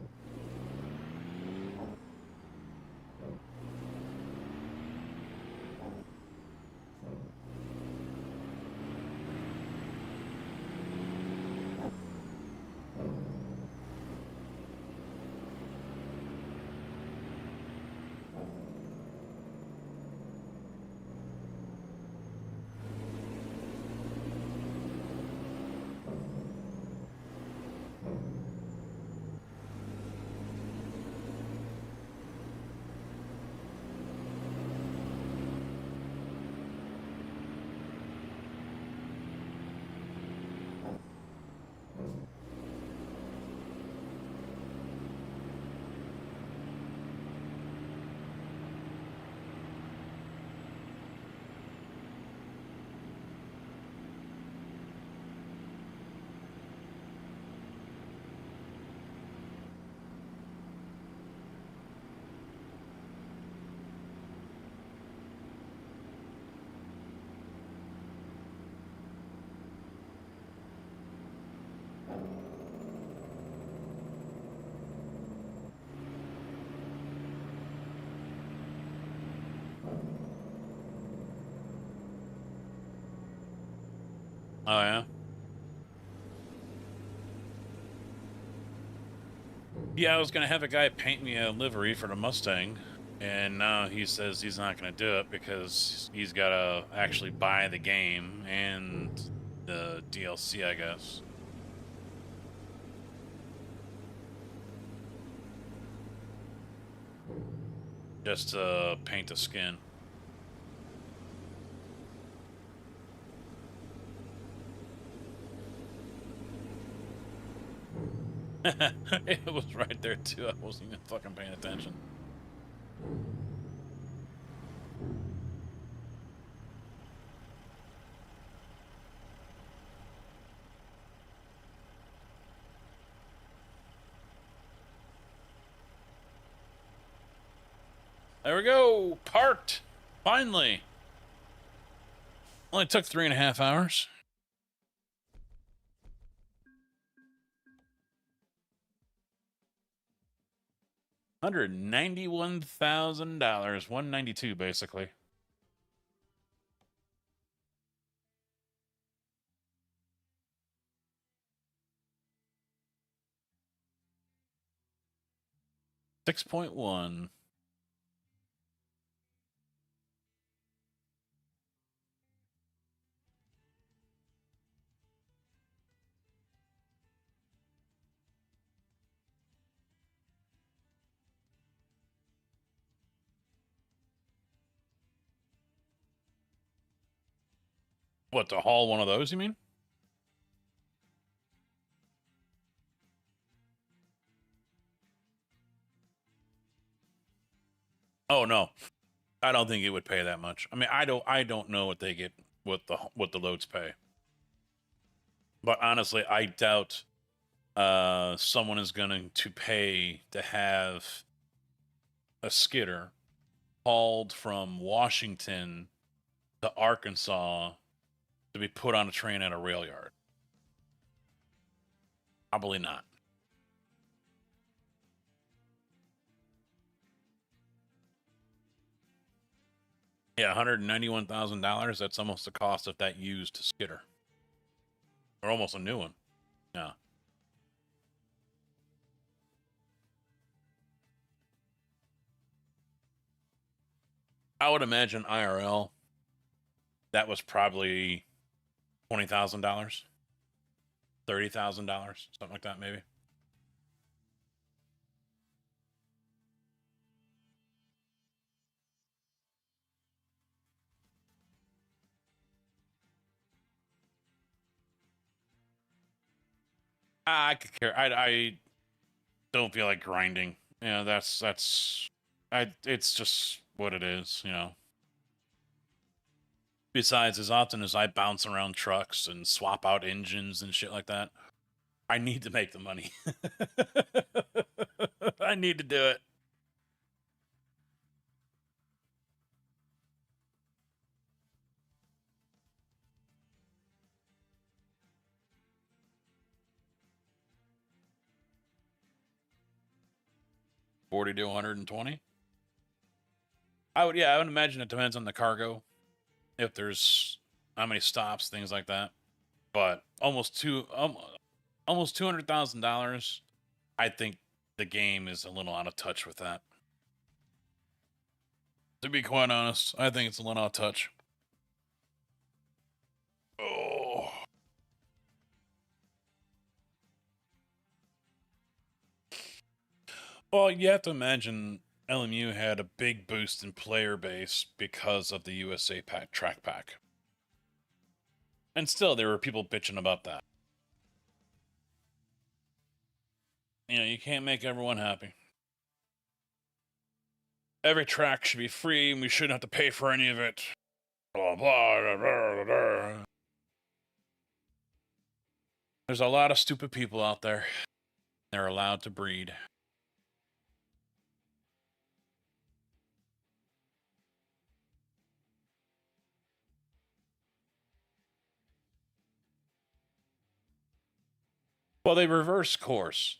Oh, yeah? Yeah, I was going to have a guy paint me a livery for the Mustang, and now he says he's not going to do it because he's got to actually buy the game and the DLC, I guess. Just to paint the skin. It was right there too. I wasn't even fucking paying attention. There we go. Parked. Finally. Only took 3.5 hours. $191,000. 192 basically. $6.1. What, to haul one of those, you mean? Oh no. I don't think it would pay that much. I mean, I don't know what they get what the loads pay. But honestly, I doubt someone is going to pay to have a skidder hauled from Washington to Arkansas to be put on a train at a rail yard. Probably not. Yeah, $191,000. That's almost the cost of that used skidder, or almost a new one. Yeah. I would imagine IRL. That was probably $20,000, $30,000, something like that, maybe. I could care. I don't feel like grinding. You know, it's just what it is, you know. Besides, as often as I bounce around trucks and swap out engines and shit like that, I need to make the money. I need to do it. $40 to $120. I would imagine it depends on the cargo. If there's how many stops, things like that. But almost $200,000. I think the game is a little out of touch with that. To be quite honest, I think it's a little out of touch. Oh. Well, you have to imagine LMU had a big boost in player base because of the USA track pack. And still, there were people bitching about that. You know, you can't make everyone happy. Every track should be free, and we shouldn't have to pay for any of it. Blah, blah, blah, blah, blah. There's a lot of stupid people out there. They're allowed to breed. Well, they reversed course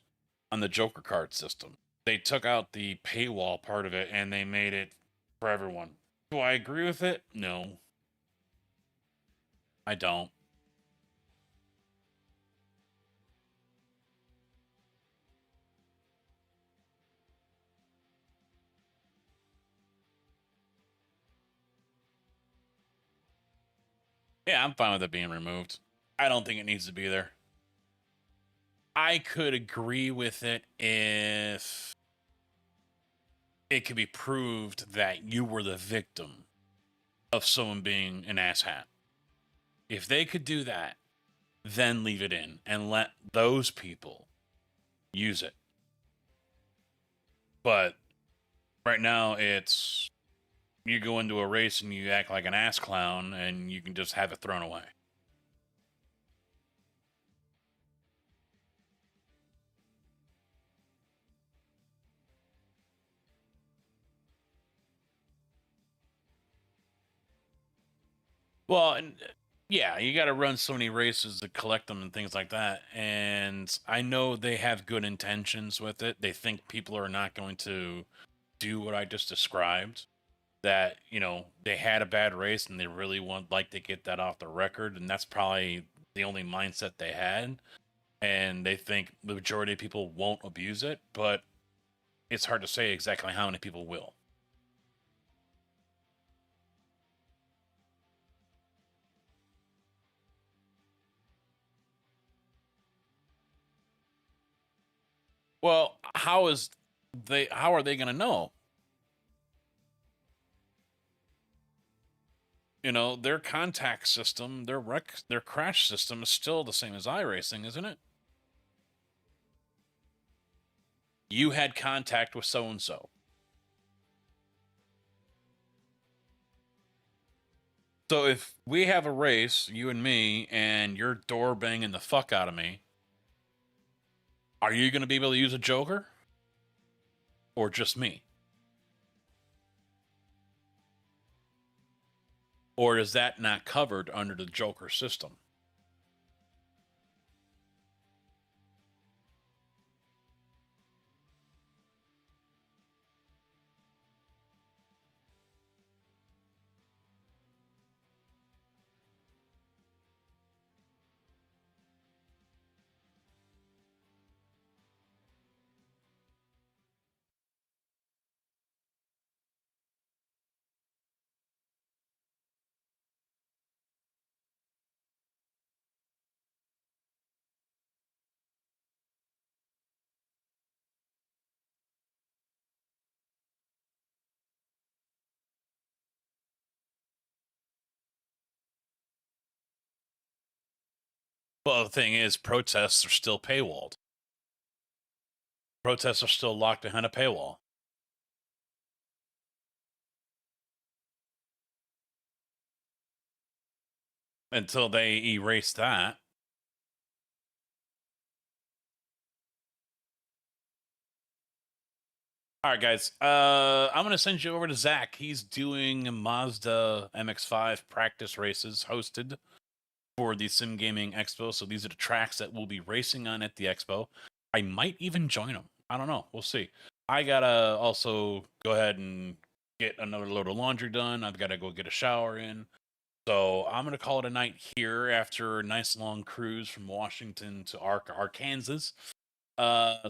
on the Joker card system. They took out the paywall part of it and they made it for everyone. Do I agree with it? No. I don't. Yeah, I'm fine with it being removed. I don't think it needs to be there. I could agree with it if it could be proved that you were the victim of someone being an asshat. If they could do that, then leave it in and let those people use it. But right now, it's you go into a race and you act like an ass clown and you can just have it thrown away. Well, and yeah, you got to run so many races to collect them and things like that. And I know they have good intentions with it. They think people are not going to do what I just described. That, you know, they had a bad race and they really want like to get that off the record, and that's probably the only mindset they had. And they think the majority of people won't abuse it, but it's hard to say exactly how many people will. Well, how are they going to know? You know, their contact system, their crash system is still the same as iRacing, isn't it? You had contact with so and so. So if we have a race, you and me, and you're door banging the fuck out of me, are you going to be able to use a Joker? Or just me? Or is that not covered under the Joker system? Well, the thing is, protests are still paywalled. Protests are still locked behind a paywall. Until they erase that. All right, guys. I'm gonna send you over to Zach. He's doing Mazda MX-5 practice races hosted for the Sim Gaming Expo. So these are the tracks that we'll be racing on at the expo. I might even join them. I don't know. We'll see. I gotta also go ahead and get another load of laundry done. I've got to go get a shower in. So I'm gonna call it a night here after a nice long cruise from Washington to Arkansas.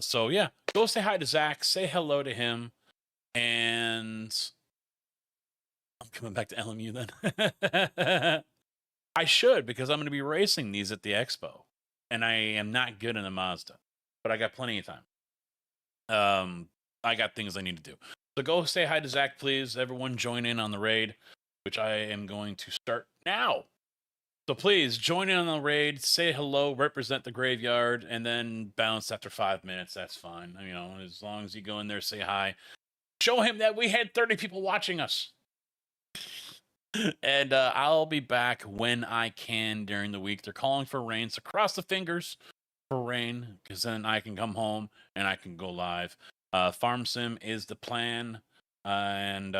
So yeah, go say hi to Zach, say hello to him, and I'm coming back to LMU then. I should, because I'm going to be racing these at the expo, and I am not good in a Mazda, but I got plenty of time. I got things I need to do. So go say hi to Zach, please. Everyone join in on the raid, which I am going to start now. So please join in on the raid, say hello, represent the graveyard, and then bounce after 5 minutes. That's fine. You know, as long as you go in there, say hi. Show him that we had 30 people watching us. And I'll be back when I can during the week. They're calling for rain, so cross the fingers for rain, because then I can come home and I can go live. Farm Sim is the plan. And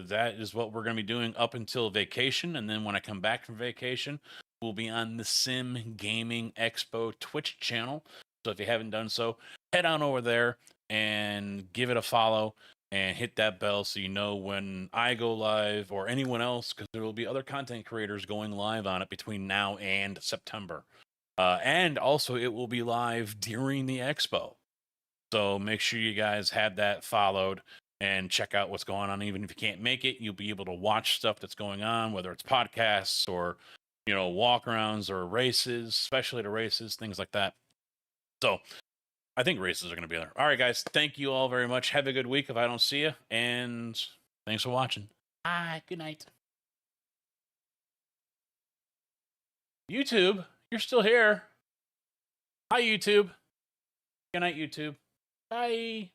that is what we're going to be doing up until vacation. And then when I come back from vacation, we'll be on the Sim Gaming Expo Twitch channel. So if you haven't done so, head on over there and give it a follow and hit that bell so you know when I go live or anyone else, because there will be other content creators going live on it between now and September. And also, it will be live during the expo. So make sure you guys have that followed. and check out what's going on. Even if you can't make it, you'll be able to watch stuff that's going on, whether it's podcasts or, walk-arounds or races, especially the races, things like that. So I think races are going to be there. All right, guys. Thank you all very much. Have a good week if I don't see you. And thanks for watching. Bye. Good night. YouTube, you're still here. Hi, YouTube. Good night, YouTube. Bye.